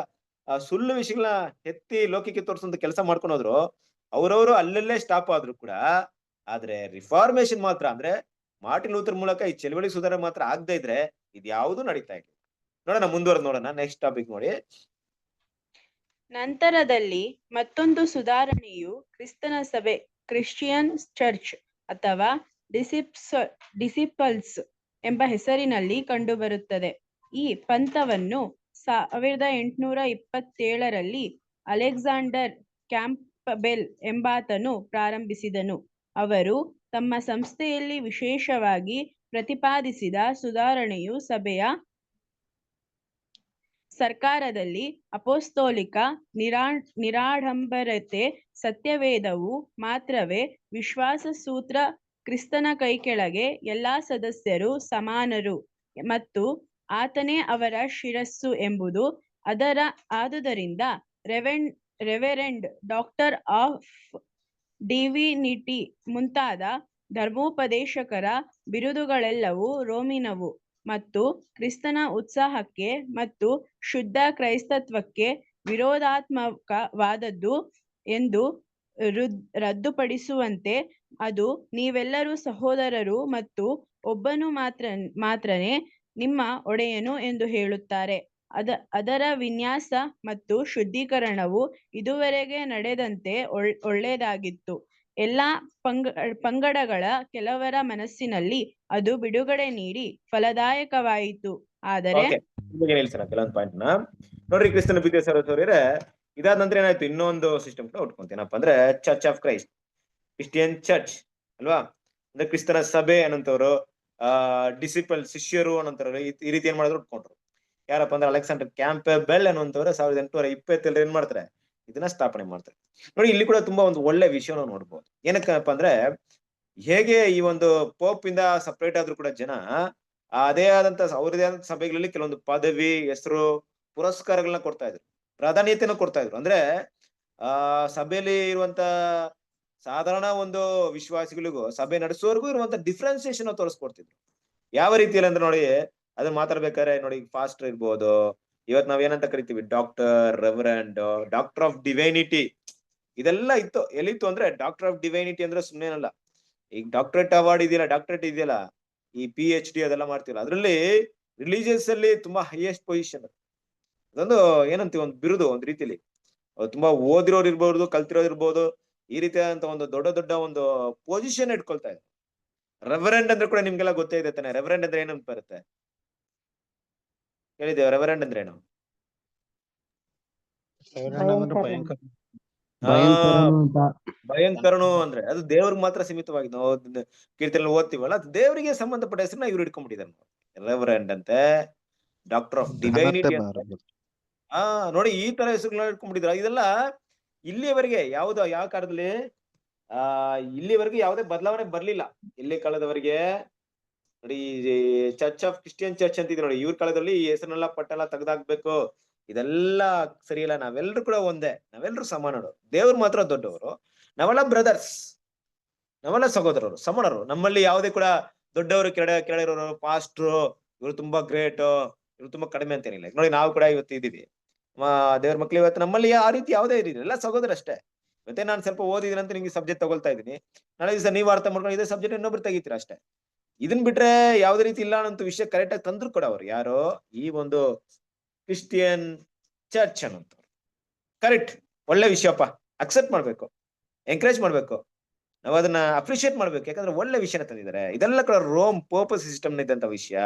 ಸುಳ್ಳು ವಿಷಯಗಳನ್ನ ಎತ್ತಿ ಲೋಕಕ್ಕೆ ತೋರಿಸುವಂತ ಕೆಲಸ ಮಾಡ್ಕೊಂಡು ಹೋದ್ರು. ಅವರವರು ಅಲ್ಲಲ್ಲೇ ಸ್ಟಾಪ್ ಆದ್ರು ಕೂಡ, ಆದ್ರೆ ರಿಫಾರ್ಮೇಶನ್ ಮಾತ್ರ ಅಂದ್ರೆ ಮಾರ್ಟಿನ್ ಲೂಥರ್ ಮೂಲಕ ಈ ಚಳವಳಿ ಸುಧಾರಣೆ ಮಾತ್ರ ಆಗದೆ ಇದ್ರೆ ಇದ್ಯಾವುದು ನಡೀತಾ ಇಲ್ಲ. ನೋಡೋಣ, ಮುಂದುವರೆದು ನೋಡೋಣ. ನೆಕ್ಸ್ಟ್ ಟಾಪಿಕ್ ನೋಡಿ. ನಂತರದಲ್ಲಿ ಮತ್ತೊಂದು ಸುಧಾರಣೆಯು ಕ್ರಿಸ್ತನ ಸಭೆ, ಕ್ರಿಶ್ಚಿಯನ್ ಚರ್ಚ್ ಅಥವಾ ಡಿಸಿಪಲ್ಸ್ ಎಂಬ ಹೆಸರಿನಲ್ಲಿ ಕಂಡುಬರುತ್ತದೆ. ಈ ಪಂಥವನ್ನು 1827ರಲ್ಲಿ ಅಲೆಕ್ಸಾಂಡರ್ ಕ್ಯಾಂಪಬೆಲ್ ಎಂಬಾತನು ಪ್ರಾರಂಭಿಸಿದನು. ಅವರು ತಮ್ಮ ಸಂಸ್ಥೆಯಲ್ಲಿ ವಿಶೇಷವಾಗಿ ಪ್ರತಿಪಾದಿಸಿದ ಸುಧಾರಣೆಯು ಸಭೆಯ ಸರ್ಕಾರದಲ್ಲಿ ಅಪೋಸ್ತೋಲಿಕ ನಿರಾಡಂಬರತೆ, ಸತ್ಯವೇದವು ಮಾತ್ರವೇ ವಿಶ್ವಾಸ ಸೂತ್ರ, ಕ್ರಿಸ್ತನ ಕೈಕೆಳಗೆ ಎಲ್ಲಾ ಸದಸ್ಯರು ಸಮಾನರು ಮತ್ತು ಆತನೇ ಅವರ ಶಿರಸ್ಸು ಎಂಬುದು. ಆದುದರಿಂದ ರೆವೆರೆಂಡ್ ಡಾಕ್ಟರ್ ಆಫ್ ಡಿವಿನಿಟಿ ಮುಂತಾದ ಧರ್ಮೋಪದೇಶಕರ ಬಿರುದುಗಳೆಲ್ಲವೂ ರೋಮಿನವು ಮತ್ತು ಕ್ರಿಸ್ತನ ಉತ್ಸಾಹಕ್ಕೆ ಮತ್ತು ಶುದ್ಧ ಕ್ರೈಸ್ತತ್ವಕ್ಕೆ ವಿರೋಧಾತ್ಮಕವಾದದ್ದು ಎಂದು ರದ್ದುಪಡಿಸುವಂತೆ ಅದು ನೀವೆಲ್ಲರೂ ಸಹೋದರರು ಮತ್ತು ಒಬ್ಬನು ಮಾತ್ರನೇ ನಿಮ್ಮ ಒಡೆಯನು ಎಂದು ಹೇಳುತ್ತಾರೆ. ಅದರ ವಿನ್ಯಾಸ ಮತ್ತು ಶುದ್ಧೀಕರಣವು ಇದುವರೆಗೆ ನಡೆದಂತೆ ಒಳ್ಳೆಯದಾಗಿತ್ತು. ಎಲ್ಲಾ ಪಂಗಡಗಳ ಕೆಲವರ ಮನಸ್ಸಿನಲ್ಲಿ ಅದು ಬಿಡುಗಡೆ ನೀಡಿ ಫಲದಾಯಕವಾಯಿತು. ಆದರೆ ಕೆಲವೊಂದು ಪಾಯಿಂಟ್ ನೋಡ್ರಿ, ಕ್ರಿಸ್ತನ ಪ್ರೀತಿಯ ಸಹೋದರರೇ, ಇದಾದ ನಂತರ ಏನಾಯ್ತು, ಇನ್ನೊಂದು ಸಿಸ್ಟಮ್ ಕೂಡ ಉಟ್ಕೊಂತೇನಪ್ಪ ಅಂದ್ರೆ church of Christ, Christian church ಅಲ್ವಾ. ಅಂದ್ರೆ ಕ್ರಿಸ್ತನ ಸಭೆ ಅನ್ನಂತವ್ರು, ಡಿಸಿಪಲ್ ಶಿಷ್ಯರು ಅನ್ನಂತವ್ರು ಈ ರೀತಿ ಏನ್ ಮಾಡಿದ್ರು ಉಟ್ಕೊಂಡ್ರು. ಯಾರಪ್ಪ ಅಂದ್ರೆ ಅಲೆಕ್ಸಾಂಡರ್ ಕ್ಯಾಂಪಬೆಲ್ ಅನ್ನುವಂಥವ್ರು 1827 ಏನ್ ಮಾಡ್ತಾರೆ, ಇದನ್ನ ಸ್ಥಾಪನೆ ಮಾಡ್ತಾರೆ. ನೋಡಿ, ಇಲ್ಲಿ ಕೂಡ ತುಂಬಾ ಒಂದು ಒಳ್ಳೆ ವಿಷಯ ನಾವು ನೋಡ್ಬೋದು. ಏನಕ್ಕಪ್ಪ ಅಂದ್ರೆ, ಹೇಗೆ ಈ ಒಂದು ಪೋಪ್ ಇಂದ ಸಪರೇಟ್ ಆದ್ರೂ ಕೂಡ ಜನ ಅದೇ ಆದಂತ ಅವ್ರದೇ ಆದಂತ ಸಭೆಗಳಲ್ಲಿ ಕೆಲವೊಂದು ಪದವಿ, ಹೆಸರು, ಪುರಸ್ಕಾರಗಳನ್ನ ಕೊಡ್ತಾ ಇದ್ರು, ಪ್ರಾಧಾನ್ಯತೆಯನ್ನು ಕೊಡ್ತಾ ಇದ್ರು. ಅಂದ್ರೆ ಸಭೆಯಲ್ಲಿ ಇರುವಂತ ಸಾಧಾರಣ ಒಂದು ವಿಶ್ವಾಸಿಗಳಿಗೂ ಸಭೆ ನಡೆಸೋರ್ಗೂ ಇರುವಂತ ಡಿಫ್ರೆನ್ಸಿಯೇಷನ್ ತೋರಿಸ್ಕೊಡ್ತಿದ್ರು. ಯಾವ ರೀತಿಯಲ್ಲಿ ಅಂದ್ರೆ ನೋಡಿ, ಅದನ್ನ ಮಾತಾಡ್ಬೇಕಾದ್ರೆ ನೋಡಿ, ಫಾಸ್ಟರ್ ಇರ್ಬೋದು, ಇವತ್ ನಾವ್ ಏನಂತ ಕರಿತೀವಿ, doctor, reverend, doctor of divinity, ಇದೆಲ್ಲ ಇತ್ತು. ಎಲ್ಲಿತ್ತು ಅಂದ್ರೆ, ಡಾಕ್ಟರ್ ಆಫ್ ಡಿವೈನಿಟಿ ಅಂದ್ರೆ ಸುಮ್ಮನೆನಲ್ಲ. ಈಗ ಡಾಕ್ಟರೇಟ್ ಅವಾರ್ಡ್ ಇದೆಯಲ್ಲ, ಡಾಕ್ಟರೇಟ್ ಇದೆಯಲ್ಲ, ಈ PhD ಅದೆಲ್ಲ ಮಾಡ್ತೀವಲ್ಲ, ಅದ್ರಲ್ಲಿ ರಿಲಿಜಿಯಸ್ ಅಲ್ಲಿ ತುಂಬಾ ಹೈಯೆಸ್ಟ್ ಪೊಸಿಷನ್. ಅದೊಂದು ಏನಂತೀವಿ, ಒಂದು ಬಿರುದು, ಒಂದ್ ರೀತಿಲಿ ತುಂಬಾ ಓದಿರೋರು ಇರ್ಬೋದು, ಕಲ್ತಿರೋರು ಇರ್ಬೋದು, ಈ ರೀತಿಯಾದಂತ ಒಂದು ದೊಡ್ಡ ದೊಡ್ಡ ಒಂದು ಪೊಸಿಷನ್ ಇಟ್ಕೊಳ್ತಾ ಇದ್ರು. ರೆವರೆಂಡ್ ಅಂದ್ರೆ ಕೂಡ ನಿಮ್ಗೆಲ್ಲ ಗೊತ್ತೇ ಇದೆ ತಾನೆ. ರೆವರೆಂಡ್ ಅಂದ್ರೆ ಏನಂತ ಬರುತ್ತೆ ಹೇಳಿದ್ದೇವೆ? ರೆವರೆಂಡ್ ಅಂದ್ರೆ ಏನು? ಭಯಂಕರನು ಅಂದ್ರೆ ಅದು ದೇವ್ರಿಗೆ ಮಾತ್ರ ಸೀಮಿತವಾಗಿ ನಾವು ಕೀರ್ತನೆ ಓದ್ತೀವಲ್ಲ, ಅದು ದೇವರಿಗೆ ಸಂಬಂಧಪಟ್ಟ ಹೆಸರನ್ನ ಇವ್ರು ಇಟ್ಕೊಂಡ್ಬಿಟ್ಟಿದ್ದಾರೆ. ರೆವರೆಂಡ್ ಅಂತೆ, ಡಾಕ್ಟರ್ ಆಫ್ ಡಿವೈನಿಟಿ ಅಂತ, ನೋಡಿ ಈ ತರ ಹೆಸರುಗಳನ್ನ ಇಟ್ಕೊಂಡ್ಬಿಟ್ಟಿದ್ದಾರೆ. ಇದೆಲ್ಲ ಇಲ್ಲಿಯವರೆಗೆ ಯಾವ ಕಾಲದಲ್ಲಿ ಇಲ್ಲಿವರೆಗೆ ಯಾವುದೇ ಬದಲಾವಣೆ ಬರ್ಲಿಲ್ಲ. ಇಲ್ಲಿ ಕಾಲದವರೆಗೆ ನೋಡಿ, ಚರ್ಚ್ ಆಫ್ ಕ್ರಿಸ್ಟಿಯನ್ ಚರ್ಚ್ ಅಂತಿದೆ ನೋಡಿ, ಇವ್ರ ಕಾಲದಲ್ಲಿ ಈ ಹೆಸರನ್ನೆಲ್ಲ ಪಟ್ಟೆಲ್ಲ ತೆಗ್ದಾಕ್ಬೇಕು, ಇದೆಲ್ಲ ಸರಿಯಿಲ್ಲ. ನಾವೆಲ್ಲರೂ ಕೂಡ ಒಂದೇ, ನಾವೆಲ್ಲರೂ ಸಮಾನರು, ದೇವ್ರು ಮಾತ್ರ ದೊಡ್ಡವರು, ನಾವೆಲ್ಲ ಬ್ರದರ್ಸ್, ನಾವೆಲ್ಲ ಸಹೋದರರು, ಸಮಾನರು. ನಮ್ಮಲ್ಲಿ ಯಾವುದೇ ಕೂಡ ದೊಡ್ಡವರು ಕೆಳಗಿರೋರು, ಪಾಸ್ಟ್ರು, ಇವ್ರು ತುಂಬಾ ಗ್ರೇಟ್, ಇವ್ರು ತುಂಬಾ ಕಡಿಮೆ ಅಂತೇನಿಲ್ಲ. ನೋಡಿ, ನಾವು ಕೂಡ ಇವತ್ತು ಇದ್ದೀವಿ, ದೇವ್ರ ಮಕ್ಳು. ಇವತ್ತು ನಮ್ಮಲ್ಲಿ ಆ ರೀತಿ ಯಾವುದೇ ಇರಲಿಲ್ಲ, ಎಲ್ಲ ಸಹೋದರ ಅಷ್ಟೇ. ಮತ್ತೆ ನಾನು ಸ್ವಲ್ಪ ಓದಿದ್ದೀನಿ ಅಂತ ನಿಮ್ಗೆ ಸಬ್ಜೆಕ್ಟ್ ತಗೊಳ್ತಾ ಇದ್ದೀನಿ, ನಾಳೆ ದಿವಸ ನೀವು ಅರ್ಥ ಮಾಡ್ಕೊಂಡು ಇದೇ ಸಬ್ಜೆಕ್ಟ್ ಇನ್ನೊಬ್ರು ತೆಗಿತೀರಾ ಅಷ್ಟೇ. ಇದನ್ ಬಿಟ್ರೆ ಯಾವ್ದೇ ರೀತಿ ಇಲ್ಲ ಅನ್ನೋ ವಿಷಯ ಕರೆಕ್ಟ್ ಆಗಿ ತಂದ್ರು ಕೂಡ ಅವ್ರು ಯಾರೋ ಈ ಒಂದು ಕ್ರಿಸ್ಟಿಯನ್ ಚರ್ಚ್ ಅನ್ನೋಂಥವ್ರು. ಕರೆಕ್ಟ್, ಒಳ್ಳೆ ವಿಷಯಪ್ಪ, ಅಕ್ಸೆಪ್ಟ್ ಮಾಡ್ಬೇಕು, ಎಂಕರೇಜ್ ಮಾಡ್ಬೇಕು. ನಾವು ಅದನ್ನ ಅಪ್ರಿಶಿಯೇಟ್ ಮಾಡ್ಬೇಕು, ಯಾಕಂದ್ರೆ ಒಳ್ಳೆ ವಿಷಯನ ತಂದಿದ್ದಾರೆ. ಇದೆಲ್ಲ ಕೂಡ ರೋಮ್ ಪೋಪ ಸಿಸ್ಟಮ್ ಇದ್ದಂತ ವಿಷಯ.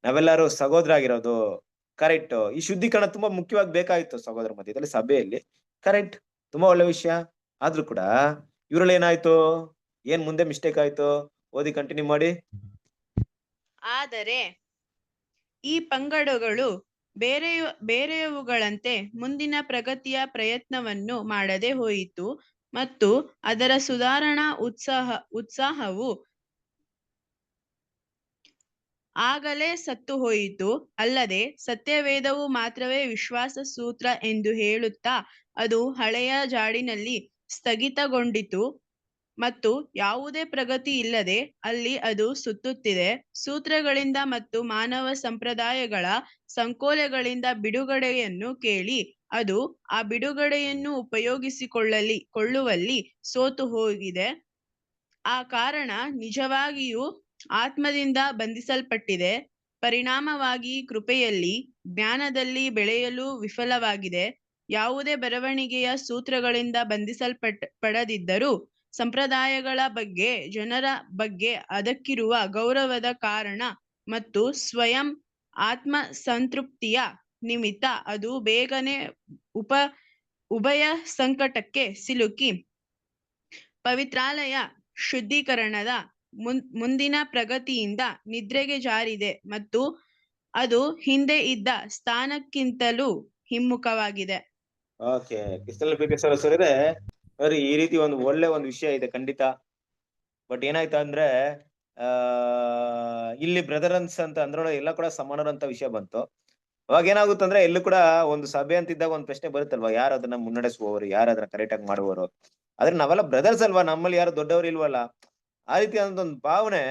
ನಾವೆಲ್ಲರೂ ಸಹೋದರ ಆಗಿರೋದು ಕರೆಕ್ಟ್. ಈ ಶುದ್ಧೀಕರಣ ತುಂಬಾ ಮುಖ್ಯವಾಗಿ ಬೇಕಾಗಿತ್ತು ಸಹೋದರ ಮಧ್ಯದಲ್ಲಿ, ಸಭೆಯಲ್ಲಿ. ಕರೆಕ್ಟ್, ತುಂಬಾ ಒಳ್ಳೆ ವಿಷಯ. ಆದ್ರೂ ಕೂಡ ಇವ್ರಲ್ಲಿ ಏನಾಯ್ತು, ಏನ್ ಮುಂದೆ ಮಿಸ್ಟೇಕ್ ಆಯ್ತು? ಓದಿ ಕಂಟಿನ್ಯೂ ಮಾಡಿ. ಆದರೆ ಈ ಪಂಗಡಗಳು ಬೇರೆಯವುಗಳಂತೆ ಮುಂದಿನ ಪ್ರಗತಿಯ ಪ್ರಯತ್ನವನ್ನು ಮಾಡದೆ ಹೋಯಿತು ಮತ್ತು ಅದರ ಸುಧಾರಣಾ ಉತ್ಸಾಹವು ಆಗಲೇ ಸತ್ತು ಹೋಯಿತು. ಅಲ್ಲದೆ ಸತ್ಯವೇದವು ಮಾತ್ರವೇ ವಿಶ್ವಾಸ ಸೂತ್ರ ಎಂದು ಹೇಳುತ್ತಾ ಅದು ಹಳೆಯ ಜಾಡಿನಲ್ಲಿ ಸ್ಥಗಿತಗೊಂಡಿತು ಮತ್ತು ಯಾವುದೇ ಪ್ರಗತಿ ಇಲ್ಲದೆ ಅಲ್ಲಿ ಅದು ಸುತ್ತುತ್ತಿದೆ. ಸೂತ್ರಗಳಿಂದ ಮತ್ತು ಮಾನವ ಸಂಪ್ರದಾಯಗಳ ಸಂಕೋಲೆಗಳಿಂದ ಬಿಡುಗಡೆಯನ್ನು ಕೇಳಿ ಅದು ಆ ಬಿಡುಗಡೆಯನ್ನು ಕೊಳ್ಳುವಲ್ಲಿ ಸೋತು ಹೋಗಿದೆ. ಆ ಕಾರಣ ನಿಜವಾಗಿಯೂ ಆತ್ಮದಿಂದ ಬಂಧಿಸಲ್ಪಟ್ಟಿದೆ. ಪರಿಣಾಮವಾಗಿ ಕೃಪೆಯಲ್ಲಿ ಜ್ಞಾನದಲ್ಲಿ ಬೆಳೆಯಲು ವಿಫಲವಾಗಿದೆ. ಯಾವುದೇ ಬರವಣಿಗೆಯ ಸೂತ್ರಗಳಿಂದ ಪಡದಿದ್ದರೂ ಸಂಪ್ರದಾಯಗಳ ಬಗ್ಗೆ, ಜನರ ಬಗ್ಗೆ ಅದಕ್ಕಿರುವ ಗೌರವದ ಕಾರಣ ಮತ್ತು ಸ್ವಯಂ ಆತ್ಮ ಸಂತೃಪ್ತಿಯ ನಿಮಿತ್ತ ಅದು ಬೇಗನೆ ಉಭಯ ಸಂಕಟಕ್ಕೆ ಸಿಲುಕಿ ಪವಿತ್ರಾಲಯ ಶುದ್ಧೀಕರಣದ ಮುಂದಿನ ಪ್ರಗತಿಯಿಂದ ನಿದ್ರೆಗೆ ಜಾರಿದೆ ಮತ್ತು ಅದು ಹಿಂದೆ ಇದ್ದ ಸ್ಥಾನಕ್ಕಿಂತಲೂ ಹಿಮ್ಮುಖವಾಗಿದೆ. ಓಕೆ, ಸರಿ, ಈ ರೀತಿ ಒಂದು ಒಳ್ಳೆ ಒಂದು ವಿಷಯ ಇದೆ ಖಂಡಿತ. ಬಟ್ ಏನಾಯ್ತು ಅಂದ್ರೆ ಇಲ್ಲಿ ಬ್ರದರನ್ಸ್ ಅಂತ ಅಂದ್ರೊಳ ಎಲ್ಲ ಕೂಡ ಸಮಾನರಂತ ವಿಷಯ ಬಂತು. ಅವಾಗ ಏನಾಗುತ್ತಂದ್ರೆ ಎಲ್ಲೂ ಕೂಡ ಒಂದು ಸಭೆ ಅಂತಿದ್ದಾಗ ಒಂದು ಪ್ರಶ್ನೆ ಬರುತ್ತಲ್ವಾ, ಯಾರು ಅದನ್ನ ಮುನ್ನಡೆಸುವವರು, ಯಾರು ಅದನ್ನ ಕರೆಕ್ಟ್ ಆಗಿ ಮಾಡುವವರು? ಆದ್ರೆ ನಾವೆಲ್ಲ ಬ್ರದರ್ಸ್ ಅಲ್ವಾ, ನಮ್ಮಲ್ಲಿ ಯಾರು ದೊಡ್ಡವರು ಇಲ್ವಲ್ಲ. ಆ ರೀತಿ ಒಂದು ಭಾವನೆ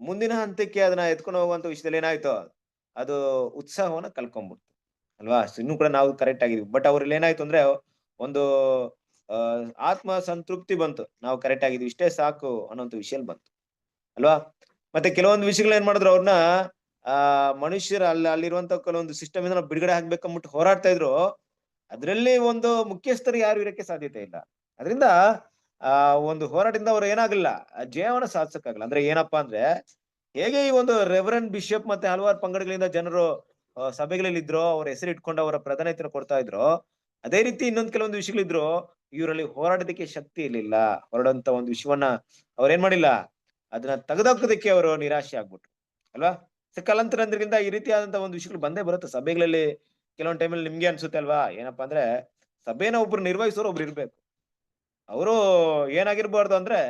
ಮುಂದಿನ ಹಂತಕ್ಕೆ ಅದನ್ನ ಎತ್ಕೊಂಡು ಹೋಗುವಂತ ವಿಷಯದಲ್ಲಿ ಏನಾಯ್ತು, ಅದು ಉತ್ಸಾಹವನ್ನ ಕಳ್ಕೊಂಡ್ಬಿಡ್ತು ಅಲ್ವಾ. ಇನ್ನೂ ಕೂಡ ನಾವು ಕರೆಕ್ಟ್ ಆಗಿದ್ವಿ. ಬಟ್ ಅವ್ರಲ್ಲಿ ಏನಾಯ್ತು ಅಂದ್ರೆ ಒಂದು ಆತ್ಮ ಸಂತೃಪ್ತಿ ಬಂತು, ನಾವು ಕರೆಕ್ಟ್ ಆಗಿದ್ವಿ, ಇಷ್ಟೇ ಸಾಕು ಅನ್ನೋಂಥ ವಿಷಯ ಬಂತು ಅಲ್ವಾ. ಮತ್ತೆ ಕೆಲವೊಂದು ವಿಷಯಗಳು ಏನ್ ಮಾಡಿದ್ರು, ಅವ್ರನ್ನ ಮನುಷ್ಯರ ಅಲ್ಲಿರುವಂತ ಕೆಲವೊಂದು ಸಿಸ್ಟಮ್ ಇಂದ ನಾವು ಬಿಡುಗಡೆ ಆಗ್ಬೇಕಂದ್ಬಿಟ್ಟು ಹೋರಾಡ್ತಾ ಇದ್ರು. ಅದ್ರಲ್ಲಿ ಒಂದು ಮುಖ್ಯಸ್ಥರು ಯಾರು ಇರಕ್ಕೆ ಸಾಧ್ಯತೆ ಇಲ್ಲ. ಅದರಿಂದ ಒಂದು ಹೋರಾಟದಿಂದ ಅವ್ರು ಏನಾಗಲಿಲ್ಲ, ಜಯವನ್ನ ಸಾಧಿಸಕ್ಕಾಗಲ್ಲ. ಅಂದ್ರೆ ಏನಪ್ಪಾ ಅಂದ್ರೆ, ಹೇಗೆ ಈ ಒಂದು ರೆವರೆಂಡ್ ಬಿಷಪ್ ಮತ್ತೆ ಹಲವಾರು ಪಂಗಡಗಳಿಂದ ಜನರು ಸಭೆಗಳಲ್ಲಿ ಇದ್ರು, ಅವ್ರ ಹೆಸರು ಇಟ್ಕೊಂಡು ಅವರ ಪ್ರಾಧಾನ್ಯತೆ ಕೊಡ್ತಾ ಇದ್ರು, ಅದೇ ರೀತಿ ಇನ್ನೊಂದು ಕೆಲವೊಂದು ವಿಷಯಗಳಿದ್ರು, ಇವರಲ್ಲಿ ಹೋರಾಡೋದಕ್ಕೆ ಶಕ್ತಿ ಇರ್ಲಿಲ್ಲ. ಹೊರಡಂತ ಒಂದು ವಿಷಯವನ್ನ ಅವ್ರೇನ್ ಮಾಡಿಲ್ಲ, ಅದನ್ನ ತೆಗೆದಾಕೋದಕ್ಕೆ ಅವರು ನಿರಾಶೆ ಆಗ್ಬಿಟ್ರು ಅಲ್ವಾ. ಕಾಲಾಂತರದಿಂದ ಈ ರೀತಿಯಾದಂತ ಒಂದು ವಿಷಯಗಳು ಬಂದೇ ಬರುತ್ತೆ ಸಭೆಗಳಲ್ಲಿ. ಕೆಲವೊಂದು ಟೈಮಲ್ಲಿ ನಿಮ್ಗೆ ಅನ್ಸುತ್ತೆ ಅಲ್ವಾ, ಏನಪ್ಪಾ ಅಂದ್ರೆ ಸಭೆನ ಒಬ್ರು ನಿರ್ವಹಿಸೋರು ಒಬ್ರು ಇರ್ಬೇಕು. ಅವರು ಏನಾಗಿರ್ಬಾರ್ದು ಅಂದ್ರೆ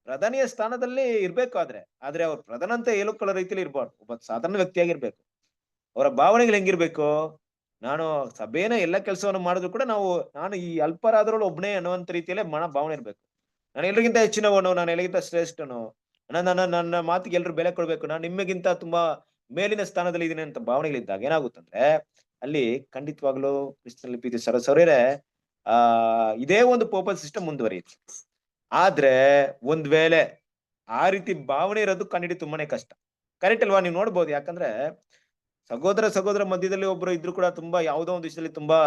ಪ್ರಧಾನಿಯ ಸ್ಥಾನದಲ್ಲಿ ಇರ್ಬೇಕು. ಆದ್ರೆ ಅವ್ರ ಪ್ರಧಾನ ಅಂತ ಹೇಳ್ಕೊಳ್ಳೋ ರೀತಿಯಲ್ಲಿ ಇರ್ಬಾರ್ದು. ಒಬ್ಬ ಸಾಧಾರಣ ವ್ಯಕ್ತಿಯಾಗಿರ್ಬೇಕು. ಅವರ ಭಾವನೆಗಳು ಹೆಂಗಿರ್ಬೇಕು, ನಾನು ಸಭೆನ ಎಲ್ಲ ಕೆಲಸವನ್ನು ಮಾಡಿದ್ರು ಕೂಡ ನಾನು ಈ ಅಲ್ಪರಾದ್ರೊಳು ಒಬ್ನೇ ಅನ್ನುವಂತ ರೀತಿಯಲ್ಲೇ ಭಾವನೆ ಇರ್ಬೇಕು. ನಾನು ಎಲ್ರಿಗಿಂತ ಹೆಚ್ಚಿನವನು, ನಾನು ಎಲ್ರಿಗಿಂತ ಶ್ರೇಷ್ಠನು, ನನ್ನ ಮಾತಿಗೆ ಎಲ್ರು ಬೆಲೆ ಕೊಡ್ಬೇಕು, ನಾನು ನಿಮಗಿಂತ ತುಂಬಾ ಮೇಲಿನ ಸ್ಥಾನದಲ್ಲಿ ಇದೀನಿ ಅಂತ ಭಾವನೆಗಳಿದ್ದಾಗ ಏನಾಗುತ್ತಂದ್ರೆ ಅಲ್ಲಿ ಖಂಡಿತವಾಗ್ಲೂ ಕ್ರಿಸ್ತನಲ್ಲಿ ಪ್ರೀತಿ ಸರಸರೇ ಇದೇ ಒಂದು ಪೋಪಲ್ ಸಿಸ್ಟಮ್ ಮುಂದುವರಿಯುತ್ತೆ. ಆದ್ರೆ ಒಂದ್ ವೇಳೆ ಆ ರೀತಿ ಭಾವನೆ ಇರೋದು ಕಂಡಿಡಿ ತುಂಬಾನೇ ಕಷ್ಟ. ಕರೆಕ್ಟ್ ಅಲ್ವಾ? ನೀವು ನೋಡ್ಬೋದು. ಯಾಕಂದ್ರೆ ಸಹೋದರ ಮಧ್ಯದಲ್ಲಿ ಒಬ್ರು ಇದ್ರು ಕೂಡ ತುಂಬಾ ಯಾವುದೋ ಒಂದು ವಿಷಯದಲ್ಲಿ ತುಂಬಾ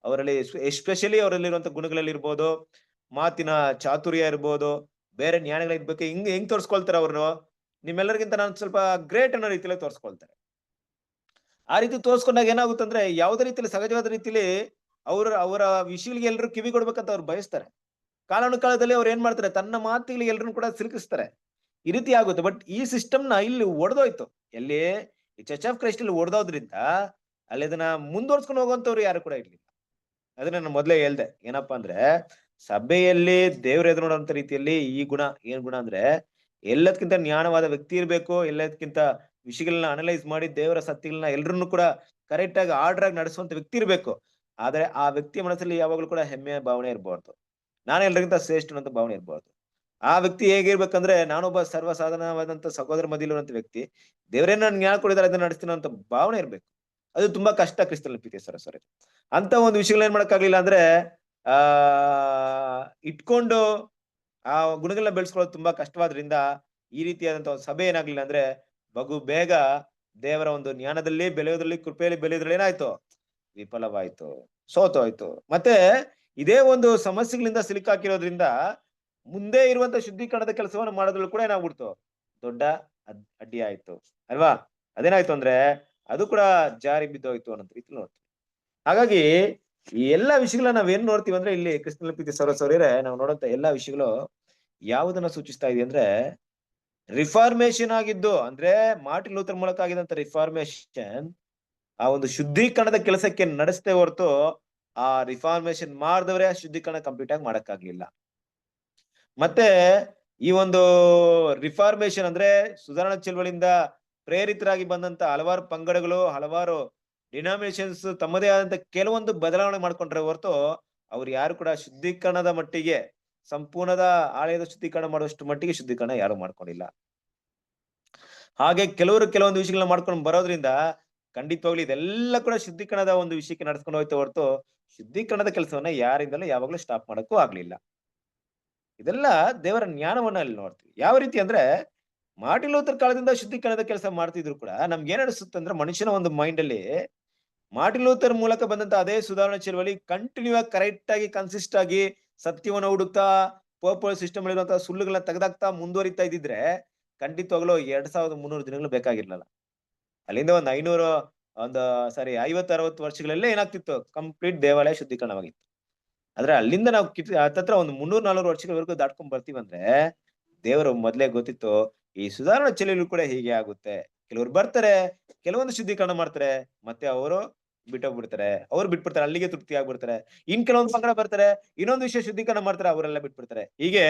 ಅವರಲ್ಲಿ ಎಸ್ಪೆಷಲಿ ಅವರಲ್ಲಿರುವಂತ ಗುಣಗಳಲ್ಲಿ ಇರ್ಬೋದು, ಮಾತಿನ ಚಾತುರ್ಯ ಇರ್ಬೋದು, ಬೇರೆ ಜ್ಞಾನಗಳ ಇರ್ಬೇಕು. ಹೆಂಗ್ ತೋರ್ಸ್ಕೊಳ್ತಾರೆ ಅವರು, ನಿಮ್ಮೆಲ್ಲರಿಗಿಂತ ನಾನು ಸ್ವಲ್ಪ ಗ್ರೇಟ್ ಅನ್ನೋ ರೀತಿಯಲ್ಲಿ ತೋರ್ಸ್ಕೊಳ್ತಾರೆ. ಆ ರೀತಿ ತೋರ್ಸ್ಕೊಂಡಾಗ ಏನಾಗುತ್ತಂದ್ರೆ ಯಾವುದೇ ರೀತಿಯಲ್ಲಿ ಸಹಜವಾದ ರೀತಿಯಲ್ಲಿ ಅವರ ವಿಷಯಗಳಿಗೆ ಎಲ್ರು ಕಿವಿ ಕೊಡ್ಬೇಕಂತ ಅವ್ರು ಬಯಸ್ತಾರೆ. ಕಾಲಾನುಕಾಲದಲ್ಲಿ ಅವ್ರು ಏನ್ ಮಾಡ್ತಾರೆ, ತನ್ನ ಮಾತುಗಳಿಗೆ ಎಲ್ರನ್ನು ಕೂಡ ಸಿಲುಕಿಸ್ತಾರೆ. ಈ ರೀತಿ ಆಗುತ್ತೆ. ಬಟ್ ಈ ಸಿಸ್ಟಮ್ ನ ಇಲ್ಲಿ ಒಡೆದೋಯ್ತು. ಎಲ್ಲಿ ಈ ಚರ್ಚ್ ಆಫ್ ಕ್ರೈಸ್ಟ್ ಇಲ್ಲಿ ಒಡೆದೋದ್ರಿಂದ ಅಲ್ಲಿ ಅದನ್ನ ಮುಂದುವರ್ಸ್ಕೊಂಡು ಹೋಗುವಂತವ್ರು ಯಾರು ಕೂಡ ಇರ್ಲಿಲ್ಲ. ಅದನ್ನ ನಾನು ಮೊದ್ಲೇ ಹೇಳ್ದೆ, ಏನಪ್ಪಾ ಅಂದ್ರೆ ಸಭೆಯಲ್ಲಿ ದೇವ್ರ ಎದುರು ನೋಡುವಂತ ರೀತಿಯಲ್ಲಿ ಈ ಗುಣ, ಏನ್ ಗುಣ ಅಂದ್ರೆ ಎಲ್ಲದಕ್ಕಿಂತ ಜ್ಞಾನವಾದ ವ್ಯಕ್ತಿ ಇರ್ಬೇಕು. ಎಲ್ಲದಕ್ಕಿಂತ ವಿಷಯಗಳನ್ನ ಅನಲೈಸ್ ಮಾಡಿ ದೇವರ ಸತ್ಯಗಳನ್ನ ಎಲ್ರನ್ನು ಕೂಡ ಕರೆಕ್ಟ್ ಆಗಿ ಆರ್ಡರ್ ಆಗಿ ನಡೆಸುವಂತ ವ್ಯಕ್ತಿ ಇರ್ಬೇಕು. ಆದ್ರೆ ಆ ವ್ಯಕ್ತಿಯ ಮನಸ್ಸಲ್ಲಿ ಯಾವಾಗ್ಲೂ ಕೂಡ ಹೆಮ್ಮೆಯ ಭಾವನೆ ಇರಬಾರ್ದು, ನಾನು ಎಲ್ರಿಗಿಂತ ಶ್ರೇಷ್ಠ ಅಂತ ಭಾವನೆ ಇರಬಾರ್ದು. ಆ ವ್ಯಕ್ತಿ ಹೇಗಿರ್ಬೇಕಂದ್ರೆ ನಾನೊಬ್ಬ ಸರ್ವಸಾಧಾರಣವಾದಂತ ಸಹೋದರ ಮಧ್ಯಲಿರುವಂತ ವ್ಯಕ್ತಿ, ದೇವರೇ ನಾನು ಜ್ಞಾನ ಕೊಡಿದಾರೆ ಅದನ್ನ ನಡೆಸ್ತೀನಿ ಅಂತ ಭಾವನೆ ಇರ್ಬೇಕು. ಅದು ತುಂಬಾ ಕಷ್ಟ ಕ್ರಿಸ್ತನಲ್ಲಿ ಪ್ರೀತಿ ಸರಿ. ಅಂತ ಒಂದು ವಿಷಯಗಳನ್ನ ಏನ್ ಮಾಡಕ್ಕಾಗ್ಲಿಲ್ಲ ಅಂದ್ರೆ ಇಟ್ಕೊಂಡು ಆ ಗುಣಗಳನ್ನ ಬೆಳೆಸ್ಕೊಳ್ಳೋದು ತುಂಬಾ ಕಷ್ಟವಾದ್ರಿಂದ ಈ ರೀತಿಯಾದಂತ ಒಂದು ಸಭೆ ಏನಾಗ್ಲಿಲ್ಲ ಅಂದ್ರೆ ಬೇಗ ದೇವರ ಒಂದು ಜ್ಞಾನದಲ್ಲಿ ಬೆಳೆಯೋದ್ರಲ್ಲಿ, ಕೃಪೆಯಲ್ಲಿ ಬೆಳೆಯೋದ್ರಲ್ಲಿ ಏನಾಯ್ತು, ವಿಫಲವಾಯ್ತು, ಸೋತೋಯ್ತು. ಮತ್ತೆ ಇದೇ ಒಂದು ಸಮಸ್ಯೆಗಳಿಂದ ಸಿಲುಕಾಕಿರೋದ್ರಿಂದ ಮುಂದೆ ಇರುವಂತ ಶುದ್ಧೀಕರಣದ ಕೆಲಸವನ್ನು ಮಾಡೋದ್ರಲ್ಲಿ ಕೂಡ ಏನಾಗ್ಬಿಡ್ತು, ದೊಡ್ಡ ಅಡ್ಡಿ ಆಯ್ತು ಅಲ್ವಾ. ಅದೇನಾಯ್ತು ಅಂದ್ರೆ ಅದು ಕೂಡ ಜಾರಿ ಬಿದ್ದೋಯ್ತು ಅನ್ನೋ ರೀತಿ ನೋಡ್ತೀವಿ. ಹಾಗಾಗಿ ಈ ಎಲ್ಲಾ ವಿಷಯಗಳನ್ನ ನಾವೇನ್ ನೋಡ್ತೀವಿ ಅಂದ್ರೆ ಇಲ್ಲಿ ಕ್ರಿಸ್ತನಲ್ಲಿ ಪ್ರೀತಿ ಸಹೋದರರೇ, ನಾವು ನೋಡುವಂತ ಎಲ್ಲಾ ವಿಷಯಗಳು ಯಾವುದನ್ನ ಸೂಚಿಸ್ತಾ ಇದೆ ಅಂದ್ರೆ ರಿಫಾರ್ಮೇಶನ್ ಆಗಿದ್ದು, ಅಂದ್ರೆ ಮಾರ್ಟಿನ್ ಲೂಥರ್ ಮೂಲಕ ಆಗಿದಂತ ರಿಫಾರ್ಮೇಶನ್ ಆ ಒಂದು ಶುದ್ಧೀಕರಣದ ಕೆಲಸಕ್ಕೆ ನಡೆಸದೆ ಹೊರತು ಆ ರಿಫಾರ್ಮೇಶನ್ ಮಾಡಿದವರೇ ಆ ಶುದ್ಧೀಕರಣ ಕಂಪ್ಲೀಟ್ ಆಗಿ ಮಾಡಕ್ಕಾಗ್ಲಿಲ್ಲ. ಮತ್ತೆ ಈ ಒಂದು ರಿಫಾರ್ಮೇಶನ್ ಅಂದ್ರೆ ಸುಧಾರಣಾ ಚಳವಳಿಯಿಂದ ಪ್ರೇರಿತರಾಗಿ ಬಂದಂತ ಹಲವಾರು ಪಂಗಡಗಳು, ಹಲವಾರು ಡಿನಾಮಿನೇಷನ್ಸ್ ತಮ್ಮದೇ ಆದಂತ ಕೆಲವೊಂದು ಬದಲಾವಣೆ ಮಾಡ್ಕೊಂಡ್ರೆ ಹೊರತು ಅವ್ರು ಯಾರು ಕೂಡ ಶುದ್ಧೀಕರಣದ ಮಟ್ಟಿಗೆ, ಸಂಪೂರ್ಣದ ಆಲಯದ ಶುದ್ಧೀಕರಣ ಮಾಡುವಷ್ಟು ಮಟ್ಟಿಗೆ ಶುದ್ಧೀಕರಣ ಯಾರು ಮಾಡ್ಕೊಂಡಿಲ್ಲ. ಹಾಗೆ ಕೆಲವೊಂದು ವಿಷಯಗಳನ್ನ ಮಾಡ್ಕೊಂಡು ಬರೋದ್ರಿಂದ ಖಂಡಿತವಾಗ್ಲೂ ಇದೆಲ್ಲ ಕೂಡ ಶುದ್ಧೀಕರಣದ ಒಂದು ವಿಷಯಕ್ಕೆ ನಡ್ಸ್ಕೊಂಡು ಹೋಯ್ತು ಹೊರತು ಶುದ್ಧೀಕರಣದ ಕೆಲಸವನ್ನ ಯಾರಿಂದಲೂ ಯಾವಾಗ್ಲೂ ಸ್ಟಾಪ್ ಮಾಡಕ್ಕೂ ಆಗ್ಲಿಲ್ಲ. ಇದೆಲ್ಲ ದೇವರ ಜ್ಞಾನವನ್ನ ಅಲ್ಲಿ ನೋಡ್ತೀವಿ. ಯಾವ ರೀತಿ ಅಂದ್ರೆ ಮಾರ್ಟಿನ್ ಲೂಥರ್ ಕಾಲದಿಂದ ಶುದ್ಧೀಕರಣದ ಕೆಲಸ ಮಾಡ್ತಿದ್ರು ಕೂಡ ನಮ್ಗೆ ಏನ್ ಅನಿಸುತ್ತೆ ಅಂದ್ರೆ ಮನುಷ್ಯನ ಒಂದು ಮೈಂಡ್ ಅಲ್ಲಿ ಮಾರ್ಟಿನ್ ಲೂಥರ್ ಮೂಲಕ ಬಂದಂತ ಅದೇ ಸುಧಾರಣಾ ಚಳವಳಿ ಕಂಟಿನ್ಯೂ ಆಗಿ ಕರೆಕ್ಟ್ ಆಗಿ ಕನ್ಸಿಸ್ಟ್ ಆಗಿ ಸತ್ಯವನ್ನು ಹುಡುಕ್ತಾ ಪೋಪಲ್ ಸಿಸ್ಟಮ್ ಇರುವಂತಹ ಸುಳ್ಳುಗಳನ್ನ ತೆಗೆದಾಕ್ತಾ ಮುಂದುವರಿತಾ ಇದ್ದಿದ್ರೆ ಖಂಡಿತವಾಗ್ಲೂ 2300 ದಿನಗಳು ಬೇಕಾಗಿರ್ಲಿಲ್ಲ. ಅಲ್ಲಿಂದ ಒಂದು 50-60 ವರ್ಷಗಳಲ್ಲೇ ಏನಾಗ್ತಿತ್ತು, ಕಂಪ್ಲೀಟ್ ದೇವಾಲಯ ಶುದ್ಧೀಕರಣವಾಗಿತ್ತು. ಆದ್ರೆ ಅಲ್ಲಿಂದ ನಾವು ಹತ್ತತ್ರ ಒಂದು 300-400 ವರ್ಷಗಳವರೆಗೂ ದಾಟ್ಕೊಂಡ್ ಬರ್ತೀವಂದ್ರೆ ದೇವರು ಮೊದ್ಲೇ ಗೊತ್ತಿತ್ತು ಈ ಸುಧಾರಣಾ ಚಳವಳಿ ಕೂಡ ಹೀಗೆ ಆಗುತ್ತೆ. ಕೆಲವ್ರು ಬರ್ತಾರೆ, ಕೆಲವೊಂದು ಶುದ್ಧೀಕರಣ ಮಾಡ್ತಾರೆ, ಮತ್ತೆ ಅವರು ಬಿಟ್ಟೋಗ್ಬಿಡ್ತಾರೆ, ಅವ್ರು ಬಿಟ್ಬಿಡ್ತಾರೆ, ಅಲ್ಲಿಗೆ ತೃಪ್ತಿ ಆಗ್ಬಿಡ್ತಾರೆ. ಇನ್ನೊಂದು ಪಂಗಡ ಬರ್ತಾರೆ, ಇನ್ನೊಂದು ವಿಷಯ ಶುದ್ಧೀಕರಣ ಮಾಡ್ತಾರೆ, ಅವರೆಲ್ಲ ಬಿಟ್ಬಿಡ್ತಾರೆ. ಹೀಗೆ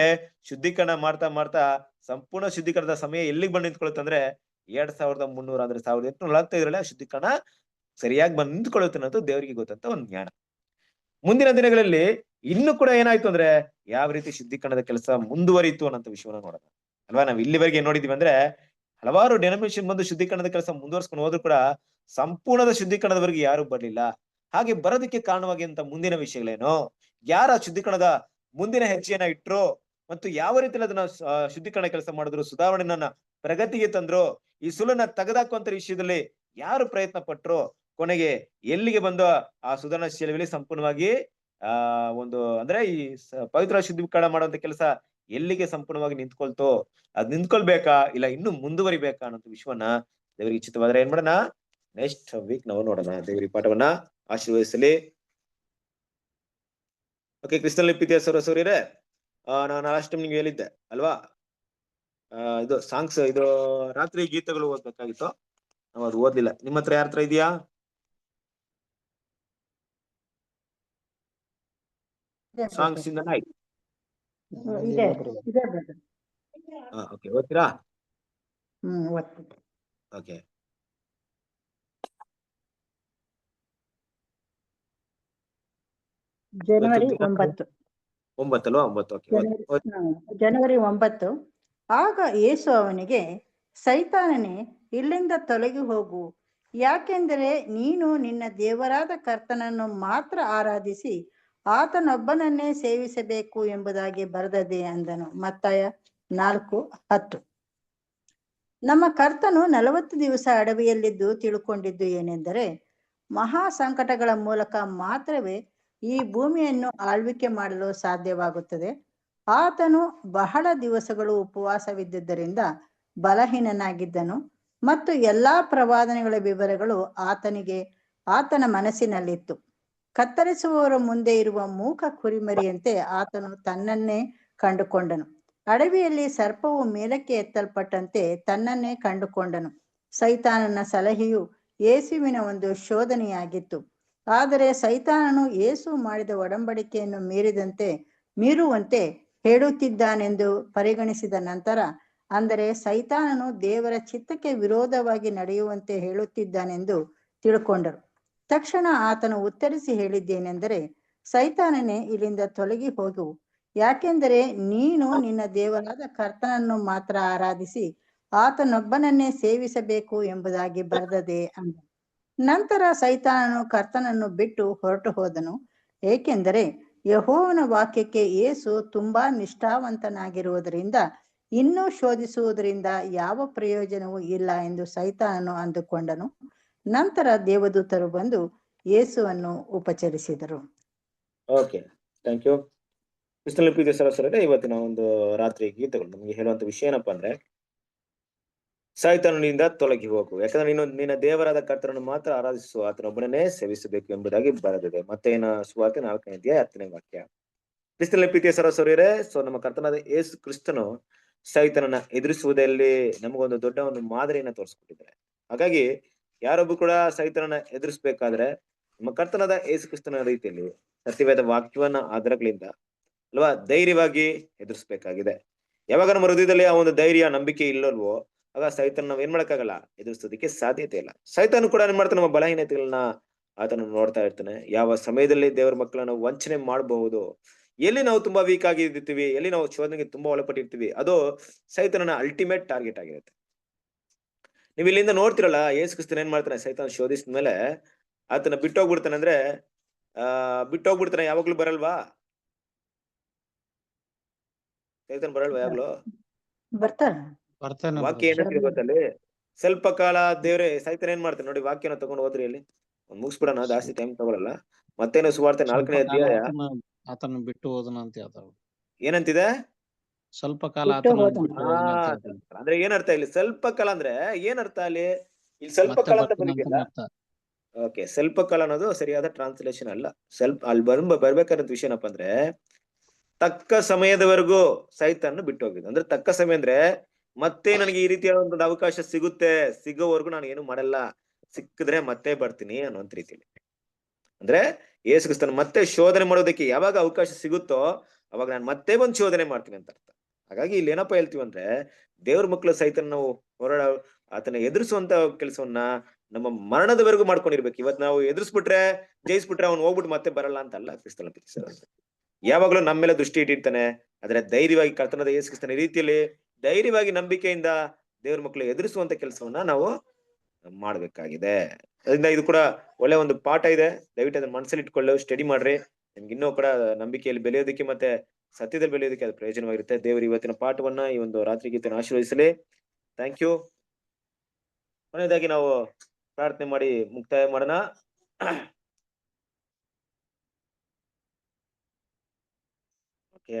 ಶುದ್ಧೀಕರಣ ಮಾಡ್ತಾ ಮಾಡ್ತಾ ಸಂಪೂರ್ಣ ಶುದ್ಧೀಕರಣದ ಸಮಯ ಎಲ್ಲಿಗೆ ಬಂದು ನಿಂತ್ಕೊಳ್ಳುತ್ತೆ ಅಂದ್ರೆ 2300 ಅಂದ್ರೆ 1845 ಶುದ್ಧೀಕರಣ ಸರಿಯಾಗಿ ಬಂದು ನಿಂತ್ಕೊಳ್ಳುತ್ತೆ ಅನ್ನೋದು ದೇವರಿಗೆ ಗೊತ್ತಂತ ಒಂದು ಜ್ಞಾನ. ಮುಂದಿನ ದಿನಗಳಲ್ಲಿ ಇನ್ನು ಕೂಡ ಏನಾಯ್ತು ಅಂದ್ರೆ ಯಾವ ರೀತಿ ಶುದ್ಧೀಕರಣದ ಕೆಲಸ ಮುಂದುವರಿಯಿತು ಅನ್ನೋ ವಿಷಯವನ್ನ ನೋಡೋಣ ಅಲ್ವಾ. ನಾವ್ ಇಲ್ಲಿವರೆಗೆ ಏನ್ ನೋಡಿದೀವಿ ಅಂದ್ರೆ ಹಲವಾರು ಡೆನಮಿನೇಷನ್ ಬಂದು ಶುದ್ಧೀಕರಣದ ಕೆಲಸ ಮುಂದುವರ್ಸ್ಕೊಂಡು ಹೋದ್ರು ಕೂಡ ಸಂಪೂರ್ಣದ ಶುದ್ಧೀಕರಣದವರೆಗೆ ಯಾರು ಬರ್ಲಿಲ್ಲ. ಹಾಗೆ ಬರೋದಕ್ಕೆ ಕಾರಣವಾಗಿ ಅಂತ ಮುಂದಿನ ವಿಷಯಗಳೇನು, ಯಾರ ಶುದ್ಧೀಕರಣದ ಮುಂದಿನ ಹೆಜ್ಜೆಯನ್ನ ಇಟ್ರು ಮತ್ತು ಯಾವ ರೀತಿಯಲ್ಲಿ ಅದನ್ನ ಶುದ್ಧೀಕರಣ ಕೆಲಸ ಮಾಡಿದ್ರು, ಸುಧಾರಣೆಯನ್ನ ಪ್ರಗತಿಗೆ ತಂದ್ರು, ಈ ಸುಳ್ಳನ್ನ ತೆಗೆದಾಕುವಂತ ವಿಷಯದಲ್ಲಿ ಯಾರು ಪ್ರಯತ್ನ ಪಟ್ರು, ಕೊನೆಗೆ ಎಲ್ಲಿಗೆ ಬಂದು ಆ ಸುಧಾರಣಾ ಶೈಲಿಯಲ್ಲಿ ಸಂಪೂರ್ಣವಾಗಿ ಒಂದು ಅಂದ್ರೆ ಈ ಪವಿತ್ರ ಶುದ್ಧೀಕರಣ ಮಾಡುವಂತ ಕೆಲಸ ಎಲ್ಲಿಗೆ ಸಂಪೂರ್ಣವಾಗಿ ನಿಂತ್ಕೊಳ್ತೋ, ಅದ್ ನಿಂತ್ಕೊಳ್ಬೇಕಾ ಇಲ್ಲ ಇನ್ನು ಮುಂದುವರಿಬೇಕಾ ಅನ್ನೋ ವಿಷಯವನ್ನ ದೇವರಿಗೆ ಇಚ್ಛಿತವಾದ್ರೆ ಏನ್ ಮಾಡೋಣ, ನೆಕ್ಸ್ಟ್ ವೀಕ್ ನಾವು ನೋಡೋಣ. ದೇವರಿ ಪಾಠವನ್ನ ಆಶೀರ್ವದಿಸಲಿ. ಓಕೆ, ಕ್ರಿಸ್ತನಲ್ಲಿ ಪ್ರೀತಿಯ ಸಹೋದರರೇ, ನಾನು ಲಾಸ್ಟ್ ಟೈಮ್ ನಿಮ್ಗೆ ಹೇಳಿದ್ದೆ ಅಲ್ವಾ, ಇದು ಸಾಂಗ್ಸ್, ಇದು ರಾತ್ರಿ ಗೀತೆಗಳು ಓದ್ಬೇಕಾಗಿತ್ತು, ನಾವು ಅದು ಓದ್ಲಿಲ್ಲ. ನಿಮ್ಮ ಹತ್ರ ಯಾರ ಹತ್ರ ಇದೆಯಾ? ಸಾಂಗ್ಸ್ ಇಂದ ಆಯ್ತು. ಓಕೆ, ಓದ್ತೀರಾ? ಓಕೆ, ಜನವರಿ 9. 9 ಅಲ್ವಾ? 9. ಜನವರಿ 9. ಆಗ ಯೇಸು ಅವನಿಗೆ, ಸೈತಾನನೇ, ಇಲ್ಲಿಂದ ತೊಲಗಿ ಹೋಗು, ಯಾಕೆಂದರೆ ನೀನು ನಿನ್ನ ದೇವರಾದ ಕರ್ತನನ್ನು ಮಾತ್ರ ಆರಾಧಿಸಿ ಆತನೊಬ್ಬನನ್ನೇ ಸೇವಿಸಬೇಕು ಎಂಬುದಾಗಿ ಬರೆದದೆ ಅಂದನು. ಮತ್ತಾಯ 4:10. ನಮ್ಮ ಕರ್ತನು 40 ದಿವಸ ಅಡವಿಯಲ್ಲಿದ್ದು ತಿಳ್ಕೊಂಡಿದ್ದು ಏನೆಂದರೆ ಮಹಾ ಸಂಕಟಗಳ ಮೂಲಕ ಮಾತ್ರವೇ ಈ ಭೂಮಿಯನ್ನು ಆಳ್ವಿಕೆ ಮಾಡಲು ಸಾಧ್ಯವಾಗುತ್ತದೆ. ಆತನು ಬಹಳ ದಿವಸಗಳು ಉಪವಾಸವಿದ್ದುದರಿಂದ ಬಲಹೀನನಾಗಿದ್ದನು ಮತ್ತು ಎಲ್ಲಾ ಪ್ರವಾದನೆಗಳ ವಿವರಗಳು ಆತನ ಮನಸ್ಸಿನಲ್ಲಿತ್ತು. ಕತ್ತರಿಸುವವರ ಮುಂದೆ ಇರುವ ಮೂಕ ಕುರಿಮರಿಯಂತೆ ಆತನು ತನ್ನನ್ನೇ ಕಂಡುಕೊಂಡನು. ಅಡವಿಯಲ್ಲಿ ಸರ್ಪವು ಮೇಲಕ್ಕೆ ಎತ್ತಲ್ಪಟ್ಟಂತೆ ತನ್ನನ್ನೇ ಕಂಡುಕೊಂಡನು. ಸೈತಾನನ ಸಲಹೆಯು ಯೇಸುವಿನ ಒಂದು ಶೋಧನೆಯಾಗಿತ್ತು. ಆದರೆ ಸೈತಾನನು ಯೇಸು ಮಾಡಿದ ಒಡಂಬಡಿಕೆಯನ್ನು ಮೀರುವಂತೆ ಹೇಳುತ್ತಿದ್ದಾನೆಂದು ಪರಿಗಣಿಸಿದ ನಂತರ, ಅಂದರೆ ಸೈತಾನನು ದೇವರ ಚಿತ್ತಕ್ಕೆ ವಿರೋಧವಾಗಿ ನಡೆಯುವಂತೆ ಹೇಳುತ್ತಿದ್ದಾನೆಂದು ತಿಳ್ಕೊಂಡರು. ತಕ್ಷಣ ಆತನು ಉತ್ತರಿಸಿ ಹೇಳಿದ್ದೇನೆಂದರೆ, ಸೈತಾನನೇ, ಇಲ್ಲಿಂದ ತೊಲಗಿ ಹೋಗು, ಯಾಕೆಂದರೆ ನೀನು ನಿನ್ನ ದೇವರಾದ ಕರ್ತನನ್ನು ಮಾತ್ರ ಆರಾಧಿಸಿ ಆತನೊಬ್ಬನನ್ನೇ ಸೇವಿಸಬೇಕು ಎಂಬುದಾಗಿ ಬರೆದದೆ ಅಂದ. ನಂತರ ಸೈತಾನನು ಕರ್ತನನ್ನು ಬಿಟ್ಟು ಹೊರಟು ಹೋದನು, ಏಕೆಂದರೆ ಯೆಹೋವನ ವಾಕ್ಯಕ್ಕೆ ಯೇಸು ತುಂಬಾ ನಿಷ್ಠಾವಂತನಾಗಿರುವುದರಿಂದ ಇನ್ನೂ ಶೋಧಿಸುವುದರಿಂದ ಯಾವ ಪ್ರಯೋಜನವೂ ಇಲ್ಲ ಎಂದು ಸೈತಾನನು ಅಂದುಕೊಂಡನು. ನಂತರ ದೇವದೂತರು ಬಂದು ಯೇಸುವನ್ನು ಉಪಚರಿಸಿದರು. Okay, thank you. ಕ್ರಿಸ್ತನಲ್ಲಿ ಪ್ರೀತಿಯ ಸಹೋದರರೇ, ಇವತ್ತಿನ ಒಂದು ರಾತ್ರಿ ಗೀತೆಗಳು ನಮ್ಗೆ ಹೇಳುವಂತ ವಿಷಯ ಏನಪ್ಪಾ ಅಂದ್ರೆ, ಸೈತಾನನಿಂದ ತೊಲಗಿ ಹೋಗು, ಯಾಕಂದ್ರೆ ನೀನು ನಿನ್ನ ದೇವರಾದ ಕರ್ತನನ್ನು ಮಾತ್ರ ಆರಾಧಿಸುವ, ಆತನೊಬ್ಬನನ್ನೇ ಸೇವಿಸಬೇಕು ಎಂಬುದಾಗಿ ಬರೆದಿದೆ. ಮತ್ತೇನ ಸುವಾರ್ತೆ 4ನೇ ಅಧ್ಯಾಯ 10ನೇ ವಾಕ್ಯ. ಕ್ರಿಸ್ತನಲ್ಲಿ ಪ್ರೀತಿಯ ಸಹೋದರರೇ, ನಮ್ಮ ಕರ್ತನಾದ ಯೇಸು ಕ್ರಿಸ್ತನು ಸೈತಾನನ ಎದುರಿಸುವುದರಲ್ಲಿ ನಮಗೊಂದು ದೊಡ್ಡ ಒಂದು ಮಾದರಿಯನ್ನ ತೋರಿಸ್ಕೊಟ್ಟಿದ್ದಾರೆ. ಹಾಗಾಗಿ ಯಾರೊಬ್ಬರು ಕೂಡ ಸೈತಾನನ ಎದುರಿಸ್ಬೇಕಾದ್ರೆ ನಮ್ಮ ಕರ್ತನಾದ ಯೇಸು ಕ್ರಿಸ್ತನ ರೀತಿಯಲ್ಲಿ ಸತ್ಯವೇದ ವಾಕ್ಯವನ್ನ ಆಧಾರಗಳಿಂದ ಅಲ್ವಾ ಧೈರ್ಯವಾಗಿ ಎದುರಿಸ್ಬೇಕಾಗಿದೆ. ಯಾವಾಗ ನಮ್ಮ ಹೃದಯದಲ್ಲಿ ಆ ಒಂದು ಧೈರ್ಯ ನಂಬಿಕೆ ಇಲ್ಲಲ್ವೋ, ಆಗ ಸೈತಾನ ನಾವ್ ಏನ್ ಮಾಡಕ್ಕಾಗಲ್ಲ, ಎದುರಿಸೋದಕ್ಕೆ ಸಾಧ್ಯತೆ ಇಲ್ಲ. ಸೈತಾನ ಕೂಡ ಏನ್ ಮಾಡ್ತಾನೆ, ನಮ್ಮ ಬಲಹೀನತೆಗಳನ್ನ ಆತನ ನೋಡ್ತಾ ಇರ್ತಾನೆ. ಯಾವ ಸಮಯದಲ್ಲಿ ದೇವರ ಮಕ್ಕಳನ್ನ ವಂಚನೆ ಮಾಡಬಹುದು, ಎಲ್ಲಿ ನಾವು ತುಂಬಾ ವೀಕ್ ಆಗಿರ್ತೀವಿ, ಎಲ್ಲಿ ನಾವು ಶೋಧನೆಗೆ ತುಂಬಾ ಒಳಪಟ್ಟಿರ್ತೀವಿ, ಅದು ಸೈತಾನನ ಅಲ್ಟಿಮೇಟ್ ಟಾರ್ಗೆಟ್ ಆಗಿರುತ್ತೆ. ನೀವ್ ಇಲ್ಲಿಂದ ನೋಡ್ತಿರಲ್ಲ, ಯೇಸು ಕ್ರಿಸ್ತನ್ ಏನ್ ಮಾಡ್ತಾನೆ, ಸೈತಾನ ಶೋಧಿಸಿದ ಮೇಲೆ ಆತನ ಬಿಟ್ಟೋಗ್ಬಿಡ್ತಾನೆ. ಅಂದ್ರೆ ಬಿಟ್ಟೋಗ್ಬಿಡ್ತಾನೆ, ಯಾವಾಗ್ಲೂ ಬರಲ್ವಾ ಸೈತಾನ, ಬರಲ್ವಾ ಯಾವಾಗ್ಲೂ? ಬರ್ತಾನೆ. ವಾಕ್ಯ ಏನಂತಿದೆ ಗೊತ್ತಲ್ಲಿ, ಸ್ವಲ್ಪ ಕಾಲ ದೇವ್ರೆ ಸೈತಾನ ಏನ್ ಮಾಡ್ತಾನೆ ನೋಡಿ, ವಾಕ್ಯನ ತಗೊಂಡು ಹೋದ್ರಿ ಅಲ್ಲಿ ಮುಗಿಸ್ಬಿಡೋಣ, ಜಾಸ್ತಿ ಟೈಮ್ ತಗೊಳಲ್ಲ. ಮತ್ತೇನು ಸುವಾರ್ತೆ 4ನೇ ಅಧ್ಯಾಯ ಆತನ ಬಿಟ್ಟು ಹೋದನ ಅಂತ ಹೇಳ್ತಾವ. ಏನಂತಿದೆ? ಸ್ವಲ್ಪ ಕಾಲ ಬಿಟ್ಟು ಆತನ ಹೋದನು. ಬಿಟ್ಟು ಹೋದನ ಅಂತ ಹೇಳ್ತಾನೆ. ಅಂದ್ರೆ ಏನರ್ಥ ಇಲ್ಲಿ ಸ್ವಲ್ಪ ಕಾಲ ಅಂದ್ರೆ ಏನರ್ಥ ಅಲ್ಲಿ? ಇಲ್ಲಿ ಸ್ವಲ್ಪ ಮತ್ತೆ ಕಾಲ ಅಂತ ಬರ್ತಾನೆ ಬಂದಿದೆಯಲ್ಲ, ಅಂತ ಅರ್ಥ. ಓಕೆ, ಸ್ವಲ್ಪ ಕಾಲ ಅನ್ನೋದು ಸರಿಯಾದ ಟ್ರಾನ್ಸ್ಲೇಷನ್ ಅಲ್ಲ. ಅಲ್ಲಿ ಬರ್ಬೇಕಾದ ವಿಷಯ ಏನಪ್ಪಾ ಅಂದ್ರೆ, ತಕ್ಕ ಸಮಯದವರೆಗೂ ಸೈತಾನ ಬಿಟ್ಟು ಹೋಗಿದ್ದು. ಅಂದ್ರೆ ತಕ್ಕ ಸಮಯ ಅಂದ್ರೆ ಮತ್ತೆ ನನಗೆ ಈ ರೀತಿಯ ಒಂದು ಅವಕಾಶ ಸಿಗುತ್ತೆ, ಸಿಗೋವರೆಗೂ ನಾನು ಏನು ಮಾಡಲ್ಲ, ಸಿಕ್ಕಿದ್ರೆ ಮತ್ತೆ ಬರ್ತೀನಿ ಅನ್ನೋಂತ ರೀತಿಯಲ್ಲಿ. ಅಂದ್ರೆ ಯೇಸು ಕ್ರಿಸ್ತನ ಮತ್ತೆ ಶೋಧನೆ ಮಾಡೋದಕ್ಕೆ ಯಾವಾಗ ಅವಕಾಶ ಸಿಗುತ್ತೋ ಅವಾಗ ನಾನು ಮತ್ತೆ ಬಂದು ಶೋಧನೆ ಮಾಡ್ತೀನಿ ಅಂತ ಅರ್ಥ. ಹಾಗಾಗಿ ಇಲ್ಲಿ ಏನಪ್ಪಾ ಹೇಳ್ತೀವಿ ಅಂದ್ರೆ, ದೇವ್ರ ಮಕ್ಕಳು ಸೈತನ್ ನಾವು ಆತನ ಎದುರಿಸುವಂತ ಕೆಲಸವನ್ನ ನಮ್ಮ ಮರಣದವರೆಗೂ ಮಾಡ್ಕೊಂಡಿರ್ಬೇಕು. ಇವತ್ತು ನಾವು ಎದುರಿಸ್ಬಿಟ್ರೆ, ಜಯಿಸ್ಬಿಟ್ರೆ ಅವ್ನು ಹೋಗ್ಬಿಟ್ಟು ಮತ್ತೆ ಬರಲ್ಲ ಅಂತ ಅಲ್ಲ. ಕ್ರಿಸ್ತನ ಯಾವಾಗ್ಲೂ ನಮ್ಮ ಮೇಲೆ ದೃಷ್ಟಿ ಇಟ್ಟಿರ್ತಾನೆ. ಆದ್ರೆ ಧೈರ್ಯವಾಗಿ ಕರ್ತನಾದ ಯೇಸು ಕ್ರಿಸ್ತನ ರೀತಿಯಲ್ಲಿ ಧೈರ್ಯವಾಗಿ ನಂಬಿಕೆಯಿಂದ ದೇವ್ರ ಮಕ್ಕಳು ಎದುರಿಸುವಂತ ಕೆಲಸವನ್ನ ನಾವು ಮಾಡ್ಬೇಕಾಗಿದೆ. ಅದರಿಂದ ಇದು ಕೂಡ ಒಳ್ಳೆ ಒಂದು ಪಾಠ ಇದೆ. ದಯವಿಟ್ಟು ಅದನ್ನ ಮನಸ್ಸಲ್ಲಿ ಇಟ್ಕೊಳ್ಳಿ, ಸ್ಟಡಿ ಮಾಡ್ರಿ. ನಿಮ್ಗೆ ಇನ್ನೂ ಕೂಡ ನಂಬಿಕೆಯಲ್ಲಿ ಬೆಳೆಯೋದಕ್ಕೆ ಮತ್ತೆ ಸತ್ಯದಲ್ಲಿ ಬೆಳೆಯೋದಕ್ಕೆ ಅದು ಪ್ರಯೋಜನವಾಗಿರುತ್ತೆ. ದೇವರು ಇವತ್ತಿನ ಪಾಠವನ್ನ, ಈ ಒಂದು ರಾತ್ರಿ ಗೀತೆಯನ್ನು ಆಶೀರ್ವದಿಸಲಿ. Thank you. ಕೊನೆಯದಾಗಿ ನಾವು ಪ್ರಾರ್ಥನೆ ಮಾಡಿ ಮುಕ್ತಾಯ ಮಾಡೋಣ. ಓಕೆ,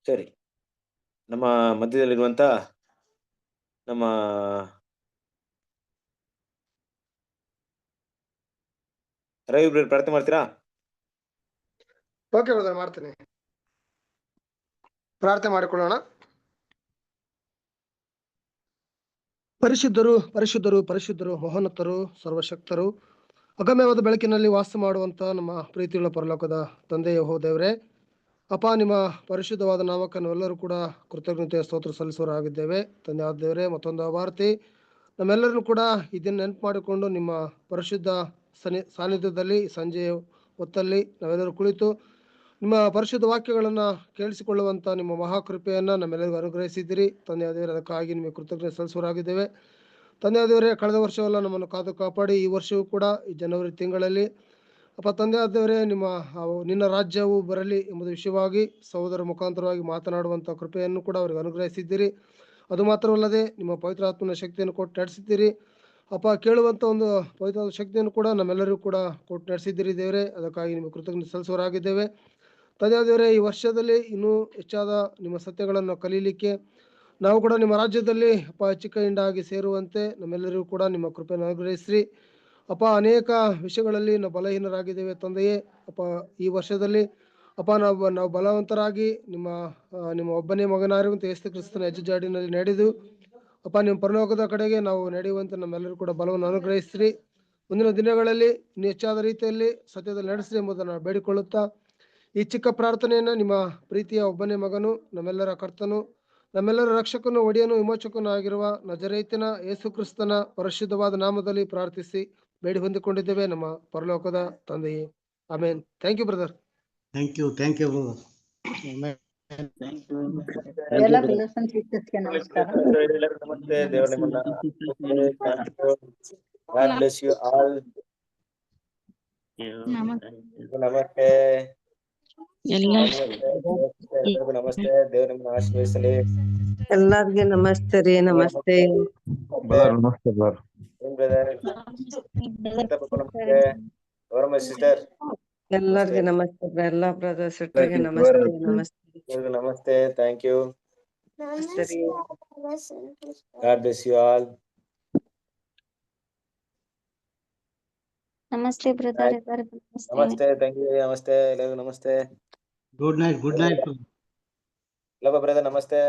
ಸರಿ. ನಮ್ಮ ಮಧ್ಯದಲ್ಲಿರುವಂತ ನಮ್ಮ ರವಿ ಬ್ರದರ್ ಪ್ರಾರ್ಥನೆ ಮಾಡ್ತೀರಾ? ಓಕೆ ಬ್ರದರ್, ಮಾಡ್ತೀನಿ. ಪ್ರಾರ್ಥನೆ ಮಾಡಿಕೊಳ್ಳೋಣ. ಪರಿಶುದ್ಧರು ಪರಿಶುದ್ಧರು ಪರಿಶುದ್ಧರು, ಮಹೋನ್ನತರು, ಸರ್ವಶಕ್ತರು, ಅಗಮ್ಯವಾದ ಬೆಳಕಿನಲ್ಲಿ ವಾಸ ಮಾಡುವಂತ ನಮ್ಮ ಪ್ರೀತಿಯುಳ್ಳ ಪರಲೋಕದ ತಂದೆ ಯೆಹೋವ ದೇವರೇ, ಅಪ್ಪ, ನಿಮ್ಮ ಪರಿಶುದ್ಧವಾದ ನಾಮಕ್ಕೆ ನಾವೆಲ್ಲರೂ ಕೂಡ ಕೃತಜ್ಞತೆಯ ಸ್ತೋತ್ರ ಸಲ್ಲಿಸುವರಾಗಿದ್ದೇವೆ. ತಂದೆ ಆದ ದೇವರೇ, ಮತ್ತೊಂದು ವಾರ್ತೆ ನಮ್ಮೆಲ್ಲರೂ ಕೂಡ ಇದನ್ನು ನೆನಪು ಮಾಡಿಕೊಂಡು ನಿಮ್ಮ ಪರಿಶುದ್ಧ ಸಾನ್ನಿಧ್ಯದಲ್ಲಿ ಸಂಜೆಯ ಹೊತ್ತಲ್ಲಿ ನಾವೆಲ್ಲರೂ ಕುಳಿತು ನಿಮ್ಮ ಪರಿಶುದ್ಧ ವಾಕ್ಯಗಳನ್ನು ಕೇಳಿಸಿಕೊಳ್ಳುವಂಥ ನಿಮ್ಮ ಮಹಾಕೃಪೆಯನ್ನು ನಮ್ಮೆಲ್ಲರಿಗೂ ಅನುಗ್ರಹಿಸಿದ್ದೀರಿ. ತಂದೆ ಆದೇವರೇ, ಅದಕ್ಕಾಗಿ ನಿಮಗೆ ಕೃತಜ್ಞತೆ ಸಲ್ಲಿಸುವರಾಗಿದ್ದೇವೆ. ತಂದೆ ಆದೇವರೇ, ಕಳೆದ ವರ್ಷವೆಲ್ಲ ನಮ್ಮನ್ನು ಕಾದು ಕಾಪಾಡಿ ಈ ವರ್ಷವೂ ಕೂಡ ಈ ಜನವರಿ ತಿಂಗಳಲ್ಲಿ ಅಪ್ಪ ತಂದೆ ಆದೇವರೇ, ನಿನ್ನ ರಾಜ್ಯವು ಬರಲಿ ಎಂಬುದು ವಿಷಯವಾಗಿ ಸಹೋದರ ಮುಖಾಂತರವಾಗಿ ಮಾತನಾಡುವಂಥ ಕೃಪೆಯನ್ನು ಕೂಡ ಅವರಿಗೆ ಅನುಗ್ರಹಿಸಿದ್ದೀರಿ. ಅದು ಮಾತ್ರವಲ್ಲದೆ ನಿಮ್ಮ ಪವಿತ್ರಾತ್ಮನ ಶಕ್ತಿಯನ್ನು ಕೊಟ್ಟು ನಡೆಸಿದ್ದೀರಿ ಅಪ್ಪ. ಕೇಳುವಂಥ ಒಂದು ಪವಿತ್ರ ಶಕ್ತಿಯನ್ನು ಕೂಡ ನಮ್ಮೆಲ್ಲರಿಗೂ ಕೂಡ ಕೊಟ್ಟು ನಡೆಸಿದ್ದೀರಿ ದೇವರೇ. ಅದಕ್ಕಾಗಿ ನಿಮಗೆ ಕೃತಜ್ಞತೆ ಸಲ್ಲಿಸುವರಾಗಿದ್ದೇವೆ. ತಂದೆ ದೇವರೇ, ಈ ವರ್ಷದಲ್ಲಿ ಇನ್ನೂ ಹೆಚ್ಚಾದ ನಿಮ್ಮ ಸತ್ಯಗಳನ್ನು ಕಲೀಲಿಕ್ಕೆ ನಾವು ಕೂಡ ನಿಮ್ಮ ರಾಜ್ಯದಲ್ಲಿ ಅಪ್ಪ ಚಿಕ್ಕ ಹಿಂಡಾಗಿ ಸೇರುವಂತೆ ನಮ್ಮೆಲ್ಲರಿಗೂ ಕೂಡ ನಿಮ್ಮ ಕೃಪೆಯನ್ನು ಅನುಗ್ರಹಿಸ್ರಿ ಅಪ್ಪ. ಅನೇಕ ವಿಷಯಗಳಲ್ಲಿ ನಾವು ಬಲಹೀನರಾಗಿದ್ದೇವೆ ತಂದೆಯೇ ಅಪ್ಪ. ಈ ವರ್ಷದಲ್ಲಿ ಅಪ್ಪ ನಾವು ಬಲವಂತರಾಗಿ ನಿಮ್ಮ ಒಬ್ಬನೇ ಮಗನಾಗಿರುವಂಥ ಯೇಸು ಕ್ರಿಸ್ತನ ಹೆಜ್ಜೆಜಾಡಿನಲ್ಲಿ ನಡೆದು ಅಪ್ಪ ನಿಮ್ಮ ಪರಲೋಕದ ಕಡೆಗೆ ನಾವು ನಡೆಯುವಂತೆ ನಮ್ಮೆಲ್ಲರೂ ಕೂಡ ಬಲವನ್ನು ಅನುಗ್ರಹಿಸ್ರಿ. ಮುಂದಿನ ದಿನಗಳಲ್ಲಿ ಇನ್ನು ಹೆಚ್ಚಾದ ರೀತಿಯಲ್ಲಿ ಸತ್ಯದಲ್ಲಿ ನಡೆಸ್ರಿ ಎಂಬುದನ್ನು ಬೇಡಿಕೊಳ್ಳುತ್ತಾ ಈ ಚಿಕ್ಕ ಪ್ರಾರ್ಥನೆಯನ್ನು ನಿಮ್ಮ ಪ್ರೀತಿಯ ಒಬ್ಬನೇ ಮಗನು, ನಮ್ಮೆಲ್ಲರ ಕರ್ತನು, ನಮ್ಮೆಲ್ಲರ ರಕ್ಷಕನು, ಒಡೆಯನು, ವಿಮೋಚಕನು ಆಗಿರುವ ನಜರೇತಿನ ಯೇಸು ಕ್ರಿಸ್ತನ ಪರಿಶುದ್ಧವಾದ ನಾಮದಲ್ಲಿ ಪ್ರಾರ್ಥಿಸಿ ಬೇಡಿ ಹೊಂದಿಕೊಂಡಿದ್ದೇವೆ ನಮ್ಮ ಪರಲೋಕದ ತಂದೆಯೇ, amen. Thank you brother. Thank you brother. ಎಲ್ಲ ಬ್ರದರ್ಸ್ ಅಂಡ್ ಸಿಸ್ಟರ್ಸ್ಗೆ ನಮಸ್ಕಾರ. ನಮಸ್ತೆ. ದೇವರ ನಿಮ್ಮನ್ನ God bless you all. ನಮಸ್ತೆ. ಎಲ್ಲರಿಗೂ ನಮಸ್ತೆ. ದೇವ್ರ ನಿಮ್ಮನ್ನ ಆಶೀರ್ವದಿಸಲಿ. ಎಲ್ಲಾರ್ಗೆ ನಮಸ್ತೆ ರೀ. ನಮಸ್ತೆ. ನಮಸ್ತೆ ಬ್ರದರ್. ಏನ್ ಬ್ರದರ್? ನಮಸ್ತೆ. ಗೌರಮ್ಮ ಸಿಸ್ಟರ್ ಎಲ್ಲಾರ್ಗೆ ನಮಸ್ತೆ. ಎಲ್ಲಾ ಬ್ರದರ್ ಸಿಸ್ಟರ್ಗೆ ನಮಸ್ತೆ. ನಮಸ್ತೆ. ನಮಸ್ತೆ. Thank you. ನಮಸ್ತೆ ರೀ. God bless you all. ನಮಸ್ತೆ ಬ್ರದರ್, ಎಲ್ಲರಿಗೂ ನಮಸ್ತೆ. ನಮಸ್ತೆ. Thank you. ನಮಸ್ತೆ. ಎಲ್ಲರಿಗೂ ನಮಸ್ತೆ. Good night. ಗುಡ್ ನೈಟ್ ಲವ ಬ್ರದರ್ ನಮಸ್ತೆ.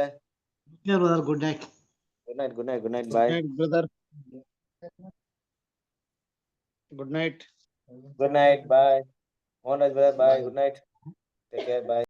Brother. Good night. Good night. Good night. Good night. Bye. Brother. Good night. Good night. Bye. Mohan Raj brother bye. Good night. Take care. ಬಾಯ್.